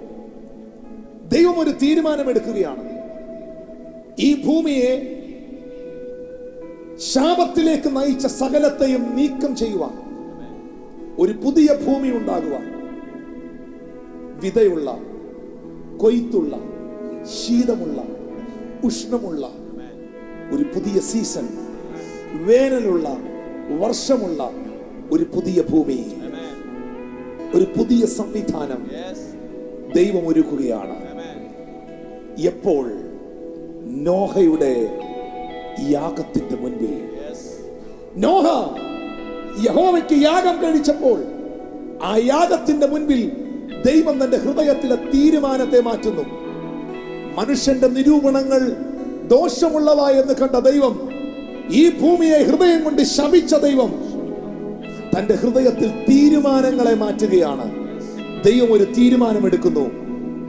ദൈവം ഒരു തീരുമാനമെടുക്കുകയാണ്, ഈ ഭൂമിയെ ശാപത്തിലേക്ക് നയിച്ച സകലത്തെയും നീക്കം ചെയ്യുവാൻ, ഒരു പുതിയ ഭൂമി ഉണ്ടാകുവാൻ, വിതയുള്ള, കൊയ്ത്തുള്ള, ശീതമുള്ള, ഉഷ്ണമുള്ള ഒരു പുതിയ സീസൺ, വേനലുള്ള, വർഷമുള്ള ഒരു പുതിയ ഭൂമി, ഒരു പുതിയ സംവിധാനം ദൈവം ഒരുക്കുകയാണ്. എപ്പോൾ നോഹയുടെ യാഗത്തിന്റെ മുൻപിൽ, നോഹ യഹോവയ്ക്ക് യാഗം കഴിച്ചപ്പോൾ ആ യാഗത്തിന്റെ മുൻപിൽ ദൈവം തന്റെ ഹൃദയത്തിലെ തീരുമാനത്തെ മാറ്റുന്നു. മനുഷ്യന്റെ നിരൂപണങ്ങൾ ദോഷമുള്ളവ എന്ന് കണ്ട ദൈവം, ഈ ഭൂമിയെ ഹൃദയം കൊണ്ട് ശപിച്ച ദൈവം തന്റെ ഹൃദയത്തിൽ തീരുമാനങ്ങളെ മാറ്റുകയാണ്. ദൈവം ഒരു തീരുമാനമെടുക്കുന്നു,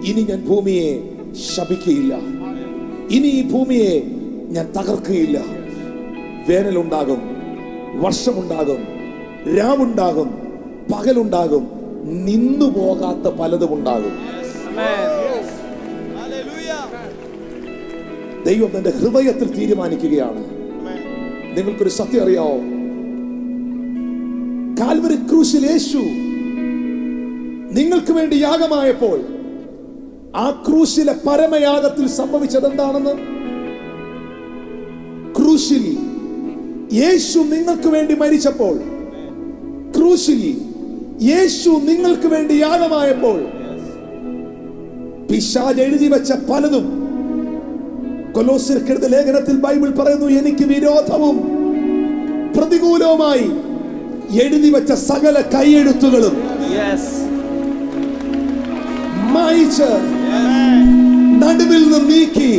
ഇനി ഞാൻ ഭൂമിയെ ശപിക്കുകയില്ല, ഇനി ഈ ഭൂമിയെ ഞാൻ തകർക്കുകയില്ല. വേനലുണ്ടാകും, വർഷമുണ്ടാകും, രാവുണ്ടാകും, പകലുണ്ടാകും, നിന്നു പോകാത്ത പലതും ഉണ്ടാകും. ദൈവം തന്റെ ഹൃദയത്തിൽ തീരുമാനിക്കുകയാണ്. നിങ്ങൾക്കൊരു സത്യം അറിയാവോ? കാൽവരി ക്രൂശിൽ യേശു നിങ്ങൾക്ക് വേണ്ടി യാഗമായപ്പോൾ ആ ക്രൂശിലെ പരമയാഗത്തിൽ സംഭവിച്ചത് എന്താണെന്ന്? ക്രൂശിൽ യേശു നിങ്ങൾക്ക് വേണ്ടി മരിച്ചപ്പോൾ, ക്രൂശിൽ യേശു നിങ്ങൾക്ക് വേണ്ടി യാഗമായപ്പോൾ, പിശാച് എഴുതി വെച്ച പലതും, കൊലോസ്യർക്കെഴുതിയ ലേഖനത്തിൽ ബൈബിൾ പറയുന്നു, എനിക്ക് വിരോധവും പ്രതികൂലവുമായി എഴുതി വെച്ച സകല കൈയെഴുത്തുകളും മായിച്ച് നടുവിൽ നിന്ന് നീക്കി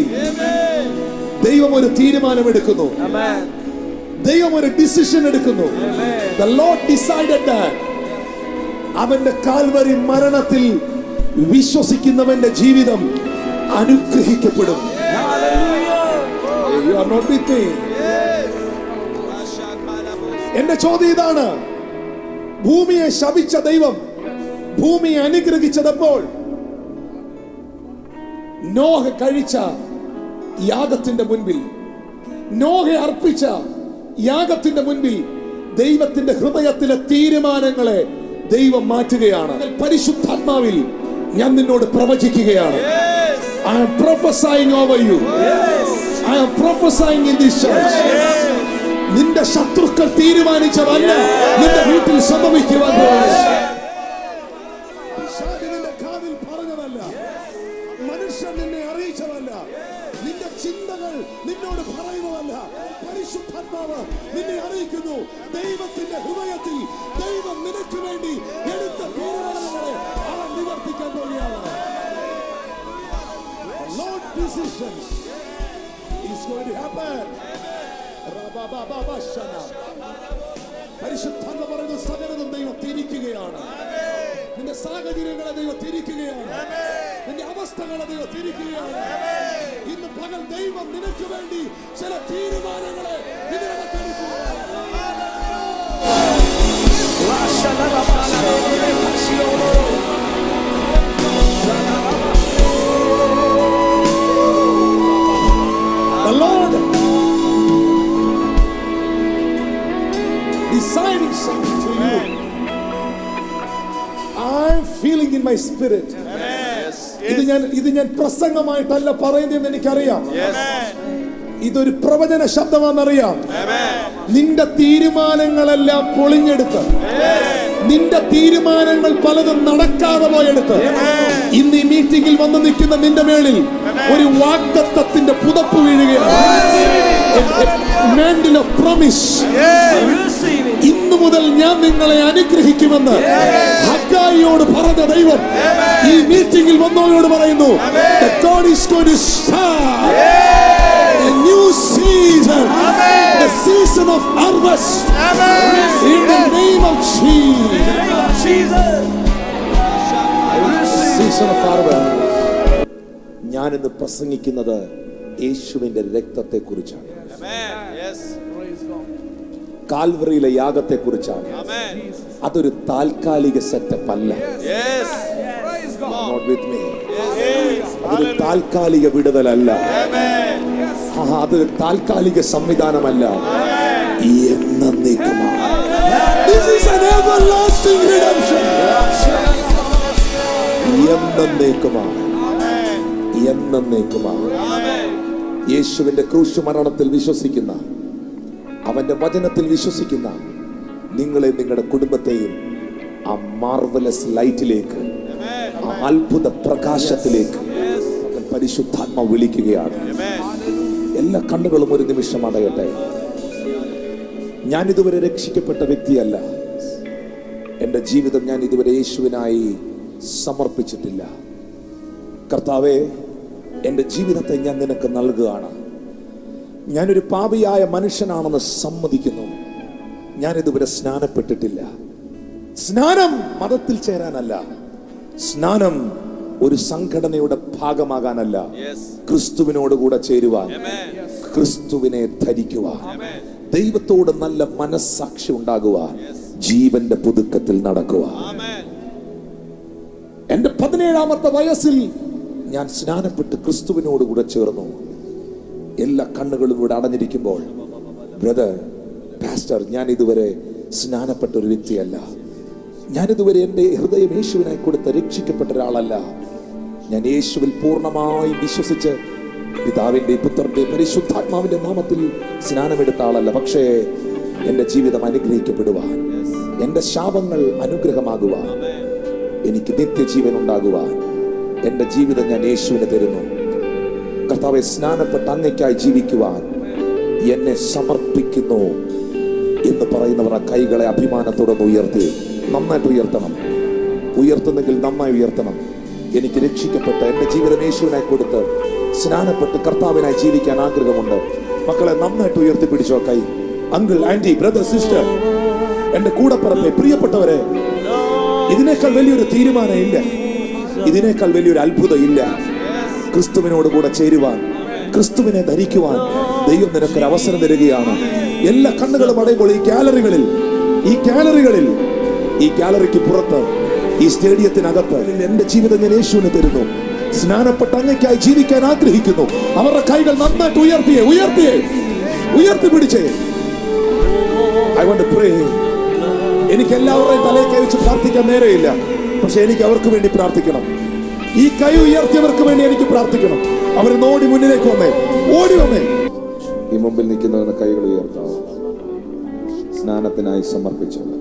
ദൈവം ഒരു തീരുമാനമെടുക്കുന്നു. ദൈവം ഒരു ഡിസിഷൻ എടുക്കുന്നു. The Lord decided that അവന്റെ കാൽവരി മരണത്തിൽ വിശ്വസിക്കുന്നവന്റെ ജീവിതം അനുഗ്രഹിക്കപ്പെടും. You are not with me. എന്റെ ചോദ്യം ഇതാണ്, ഭൂമിയെ ശപിച്ച ദൈവം ഭൂമിയെ അനുഗ്രഹിച്ചതപ്പോൾ നോഹ കഴിച്ച യാഗത്തിന്റെ മുൻപിൽ, നോഹ അർപ്പിച്ച യാഗത്തിന്റെ മുൻപിൽ ദൈവത്തിന്റെ ഹൃദയത്തിലെ തീരുമാനങ്ങളെ ദൈവം മാറ്റുകയാണ്. പരിശുദ്ധാത്മാവിൽ ഞാൻ നിന്നോട് പ്രവചിക്കുകയാണ്. I am prophesying over you. I am prophesying in this church. നിന്റെ ശത്രുക്കൾ തീരുമാനിച്ചതല്ല നിന്റെ വീട്ടിൽ സംഭവിക്കുവാൻ പോകുന്നത്. നിന്റെ കാതിൽ പറഞ്ഞതല്ല, മനുഷ്യൻ നിന്നെ അറിയിച്ചതല്ല, നിന്റെ ചിന്തകൾ നിന്നോട് പറയുന്നതല്ല. പരിശുദ്ധാത്മാവ് നിന്നെ അറിയിക്കുന്നു. ദൈവത്തിന്റെ ഹൃദയത്തിൽ ദൈവം നിനക്ക് വേണ്ടി എടുത്ത തീരുമാനങ്ങളെ അവൻ നിവർത്തിക്കാൻ പോകുകയാണ്. Lord decisions is going to happen. പരിശുദ്ധാത്മ പറയുന്ന സകലതും ദൈവം തിരിക്കുകയാണ്. നിന്റെ സാഹചര്യങ്ങളെ ദൈവം തിരിക്കുകയാണ്. നിന്റെ അവസ്ഥകളെ ദൈവം തിരിക്കുകയാണ്. ഇന്ന് പകൽ ദൈവം നിനക്ക് വേണ്ടി ചില തീരുമാനങ്ങളെ ഇതിനകത്ത് എടുക്കുകയാണ്. The Lord deciding something to you. I'm feeling in my spirit. ഇത് ഞാൻ പ്രസംഗമായിട്ടല്ല പറയുന്നതെന്ന് എനിക്കറിയാം. ഇതൊരു പ്രവചന ശബ്ദമാണെന്നറിയാം. നിന്റെ തീരുമാനങ്ങളെല്ലാം പൊളിഞ്ഞെടുത്ത്, നിന്റെ തീരുമാനങ്ങൾ പലതും നടക്കാതെ പോയെടുത്ത് ഇന്ന് ഈ മീറ്റിംഗിൽ വന്ന് നിൽക്കുന്ന നിന്റെ മേളിൽ ഒരു വാഗ്ദത്തത്തിന്റെ പുതപ്പ് വീഴുകയാണ്. Mantle of promise. ഇന്നു മുതൽ ഞാൻ നിങ്ങളെ അനുഗ്രഹിക്കുമെന്ന് ഹഗ്ഗായിയോട് പറഞ്ഞ ദൈവം ഈ മീറ്റിംഗിൽ വന്നവരോട് പറയുന്നു, God is going to start a new season, the season of harvest, in the name of Jesus. Season of harvest. ഞാനിന്ന് പ്രസംഗിക്കുന്നത് യേശുവിന്റെ രക്തത്തെ കുറിച്ചാണ്. കാൽവറിയിലെ യാഗത്തെ കുറിച്ചാണ്. അതൊരു താൽക്കാലിക സെറ്റപ്പ് അല്ല. Not with me. അതൊരു താൽക്കാലിക വിടുതലല്ല. അതൊരു താൽക്കാലിക സംവിധാനമല്ല. എന്നേക്കുമാണ്. This is an everlasting redemption. എന്നേക്കുമാണ്. എന്നേക്കുമാണ്. യേശുവിന്റെ ക്രൂശ് മരണത്തിൽ വിശ്വസിക്കുന്ന, അവന്റെ വചനത്തിൽ വിശ്വസിക്കുന്ന നിങ്ങളെ, നിങ്ങളുടെ കുടുംബത്തെയും ആ മാർവലസ് ലൈറ്റിലേക്ക്, ആ അത്ഭുത പ്രകാശത്തിലേക്ക് പരിശുദ്ധാത്മാവ് വിളിക്കുകയാണ്. എല്ലാ കണ്ണുകളും ഒരു നിമിഷം അടയട്ടെ. ഞാൻ ഇതുവരെ രക്ഷിക്കപ്പെട്ട വ്യക്തിയല്ല. എൻ്റെ ജീവിതം ഞാൻ ഇതുവരെ യേശുവിനായി സമർപ്പിച്ചിട്ടില്ല. കർത്താവേ, എൻ്റെ ജീവിതത്തെ ഞാൻ നിനക്ക് നൽകുകയാണ്. ഞാനൊരു പാപിയായ മനുഷ്യനാണെന്ന് സമ്മതിക്കുന്നു. ഞാൻ ഇതുവരെ സ്നാനപ്പെട്ടിട്ടില്ല. സ്നാനം മതത്തിൽ ചേരാനല്ല, സ്നാനം ഒരു സംഘടനയുടെ ഭാഗമാകാനല്ല, ക്രിസ്തുവിനോട് കൂടെ ചേരുവാൻ, ക്രിസ്തുവിനെ ധരിക്കുവാൻ, ദൈവത്തോട് നല്ല മനസ്സാക്ഷി ഉണ്ടാകുവാൻ, ജീവന്റെ പുതുക്കത്തിൽ നടക്കുവാൻ. എന്റെ 17-ാമത്തെ വയസ്സിൽ ഞാൻ സ്നാനപ്പെട്ട് ക്രിസ്തുവിനോട് കൂടെ ചേർന്നു. എല്ലാ കണ്ണുകളും ഇവിടെ അടഞ്ഞിരിക്കുമ്പോൾ, ബ്രദർ, പാസ്റ്റർ, ഞാൻ ഇതുവരെ സ്നാനപ്പെട്ട ഒരു വ്യക്തിയല്ല. ഞാനിതുവരെ എൻ്റെ ഹൃദയം യേശുവിനായി കൊടുത്ത് രക്ഷിക്കപ്പെട്ട ഒരാളല്ല. ഞാൻ യേശുവിൽ പൂർണ്ണമായും വിശ്വസിച്ച് പിതാവിൻ്റെ, പുത്രൻ്റെ, പരിശുദ്ധാത്മാവിൻ്റെ നാമത്തിൽ സ്നാനമെടുത്ത ആളല്ല. പക്ഷേ എൻ്റെ ജീവിതം അനുഗ്രഹിക്കപ്പെടുവാൻ, എൻ്റെ ശാപങ്ങൾ അനുഗ്രഹമാകുവാൻ, എനിക്ക് നിത്യജീവൻ ഉണ്ടാകുവാൻ എൻ്റെ ജീവിതം ഞാൻ യേശുവിന് തരുന്നു. കർത്താവെ, സ്നാനപ്പെട്ട് അങ്ങയ്ക്കായി ജീവിക്കുവാൻ എന്നെ സമർപ്പിക്കുന്നു എന്ന് പറയുന്നവർ ആ കൈകളെ അഭിമാനത്തോടെ ഉയർത്തി, നന്നായിട്ട് ഉയർത്തണം. ഉയർത്തുന്നെങ്കിൽ നന്നായി ഉയർത്തണം. എനിക്ക് രക്ഷിക്കപ്പെട്ട എൻ്റെ ജീവിതം യേശുവിനായി കൊടുത്ത് സ്നാനപ്പെട്ട് കർത്താവിനായി ജീവിക്കാൻ ആഗ്രഹമുണ്ട്. മക്കളെ, നന്നായിട്ട് ഉയർത്തിപ്പിടിച്ചോ കൈ. അങ്കിൾ, ആന്റി, ബ്രദർ, സിസ്റ്റർ, എൻ്റെ കൂടപ്പിറപ്പെ, പ്രിയപ്പെട്ടവരെ, ഇതിനേക്കാൾ വലിയൊരു തീരുമാനം ഇല്ല, ഇതിനേക്കാൾ വലിയൊരു അത്ഭുതം ഇല്ല. ക്രിസ്തുവിനോട് കൂടെ ചേരുവാൻ, ക്രിസ്തുവിനെ ധരിക്കുവാൻ ദൈവം നിനക്കൊരു അവസരം തരികയാണ്. എല്ലാ കണ്ണുകളും അടയുമ്പോൾ ഈ ഗാലറിക്ക് പുറത്ത്, ഈ സ്റ്റേഡിയത്തിനകത്ത് എന്റെ ജീവിതം ഞാൻ യേശുവിന് തരുന്നു. സ്നാനപ്പെട്ട് അങ്ങയ്ക്കായി ജീവിക്കാൻ ആഗ്രഹിക്കുന്നു. അവരുടെ കൈകൾ നന്നായിട്ട് ഉയർത്തിപ്പിടിച്ചേ. I want to pray. എനിക്ക് എല്ലാവരുടെയും തലയിൽ കൈവച്ച് പ്രാർത്ഥിക്കാൻ നേരെയില്ല, പക്ഷെ എനിക്ക് അവർക്ക് വേണ്ടി പ്രാർത്ഥിക്കണം. ഈ കൈ ഉയർത്തിയവർക്ക് വേണ്ടി എനിക്ക് പ്രാർത്ഥിക്കണം. അവർ ഓടി മുന്നിലേക്ക് ഓടി വന്നേ. ഈ മുമ്പിൽ നിൽക്കുന്നവരുടെ കൈകൾ ഉയർത്താവും. സ്നാനത്തിനായി സമർപ്പിച്ചവർ,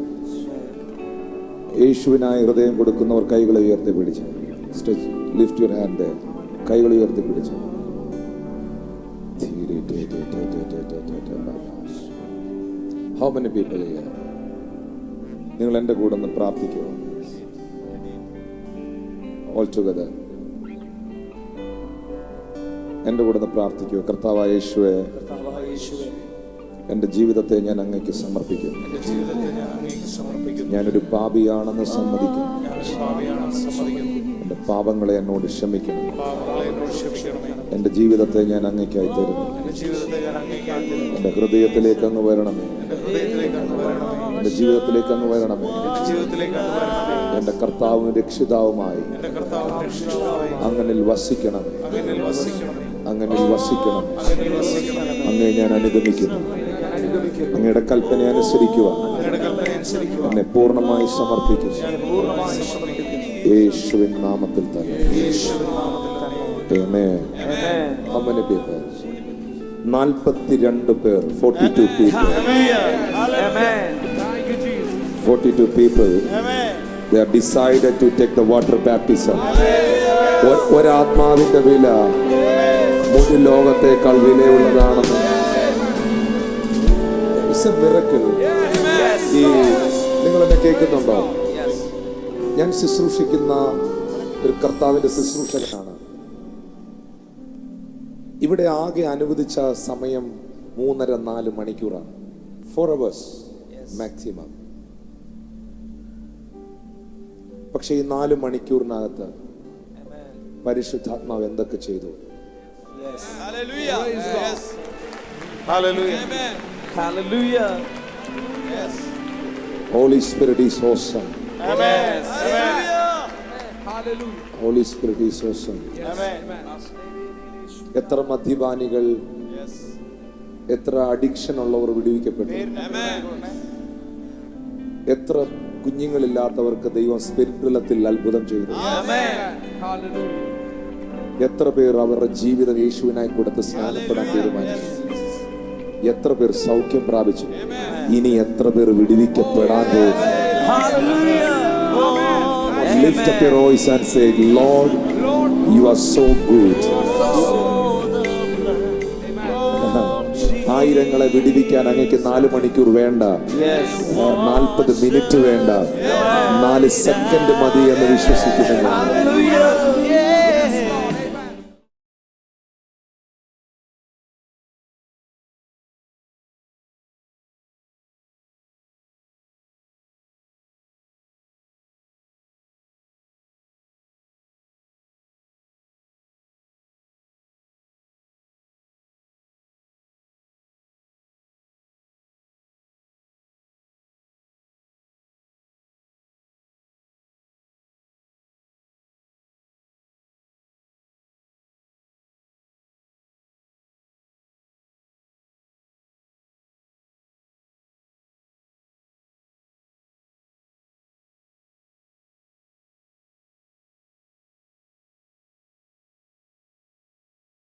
യേശുവിനായി ഹൃദയം കൊടുക്കുന്നവർ കൈകളെ ഉയർത്തിപ്പിടിച്ച്, ലിഫ്റ്റ് യുവർ ഹാൻഡ്, കൈകൾ ഉയർത്തിപ്പിടിച്ച്. How many people here? നിങ്ങൾ എൻ്റെ കൂടെ ഒന്ന് പ്രാർത്ഥിക്കുക. All together. എൻ്റെ കൂടെ ഒന്ന് പ്രാർത്ഥിക്കുക. കർത്താവായ യേശുവേ, എൻ്റെ ജീവിതത്തെ ഞാൻ അങ്ങേക്ക് സമർപ്പിക്കും. ഞാനൊരു പാപിയാണെന്ന് സമ്മതിക്കും. എൻ്റെ പാപങ്ങളെ എന്നോട് ക്ഷമിക്കണം. എൻ്റെ ജീവിതത്തെ ഞാൻ അങ്ങേക്കായി തരുന്നു. എൻ്റെ ഹൃദയത്തിലേക്ക് അങ്ങ് വരണമേ. എൻ്റെ ജീവിതത്തിലേക്ക് അങ്ങ് വരണമേ. എൻ്റെ കർത്താവും രക്ഷിതാവുമായി അങ്ങനിൽ വസിക്കണമേ. അങ്ങനിൽ വസിക്കണം. അങ്ങേ ഞാൻ അനുഗമിക്കുന്നു. അങ്ങയുടെ കൽപ്പന അനുസരിക്കുവാൻ എന്നെ പൂർണ്ണമായി സമർപ്പിക്കുന്നു. യേശുവിൻ നാമത്തിൽ തന്നെ. Amen. How many people? 42 പേർ. 42 people. 42 people. They have decided to take the water baptism. ഒരാത്മാവിന്റെ വില മുഴു ലോകത്തേക്കാൾ വിലയുള്ളതാണെന്ന്. It's a miracle. നിങ്ങൾ എന്നെ കേൾക്കുന്നുണ്ടോ? ഞാൻ ശുശ്രൂഷിക്കുന്ന ഒരു കർത്താവിന്റെ ശുശ്രൂഷകനാണ്. ഇവിടെ ആകെ അനുവദിച്ച സമയം 3.5-4 മണിക്കൂറാണ്. 4 hours മാക്സിമം. പക്ഷെ ഈ 4 മണിക്കൂറിനകത്ത് പരിശുദ്ധാത്മാവ് എന്തൊക്കെ ചെയ്തു? Hallelujah. Holy Spirit is awesome. Holy Spirit is awesome. എത്ര മദ്യപാനികൾ, എത്ര അഡിക്ഷൻ ഉള്ളവർ വിടുവിക്കപ്പെട്ടു. എത്ര കുഞ്ഞുങ്ങളില്ലാത്തവർക്ക് ദൈവം സ്പിരിറ്റ് തലത്തിൽ അത്ഭുതം ചെയ്തു. എത്ര പേർ അവരുടെ ജീവിതം യേശുവിനായി കൊടുത്ത് സ്നാനപ്പെടാൻ തീരുമാനിച്ചു. എത്ര പേർ സൗഖ്യം പ്രാപിച്ചു. ഇനി എത്ര പേർ വിടുവിക്കപ്പെടാൻ പോകും. Lift up your voice and say, Lord, you are so good. ആയിരങ്ങളെ വിടുവിക്കാൻ അങ്ങക്ക് 4 മണിക്കൂർ വേണ്ട, 40 മിനിറ്റ് വേണ്ട, 4 സെക്കൻഡ് മതി എന്ന് വിശ്വസിക്കുന്നു.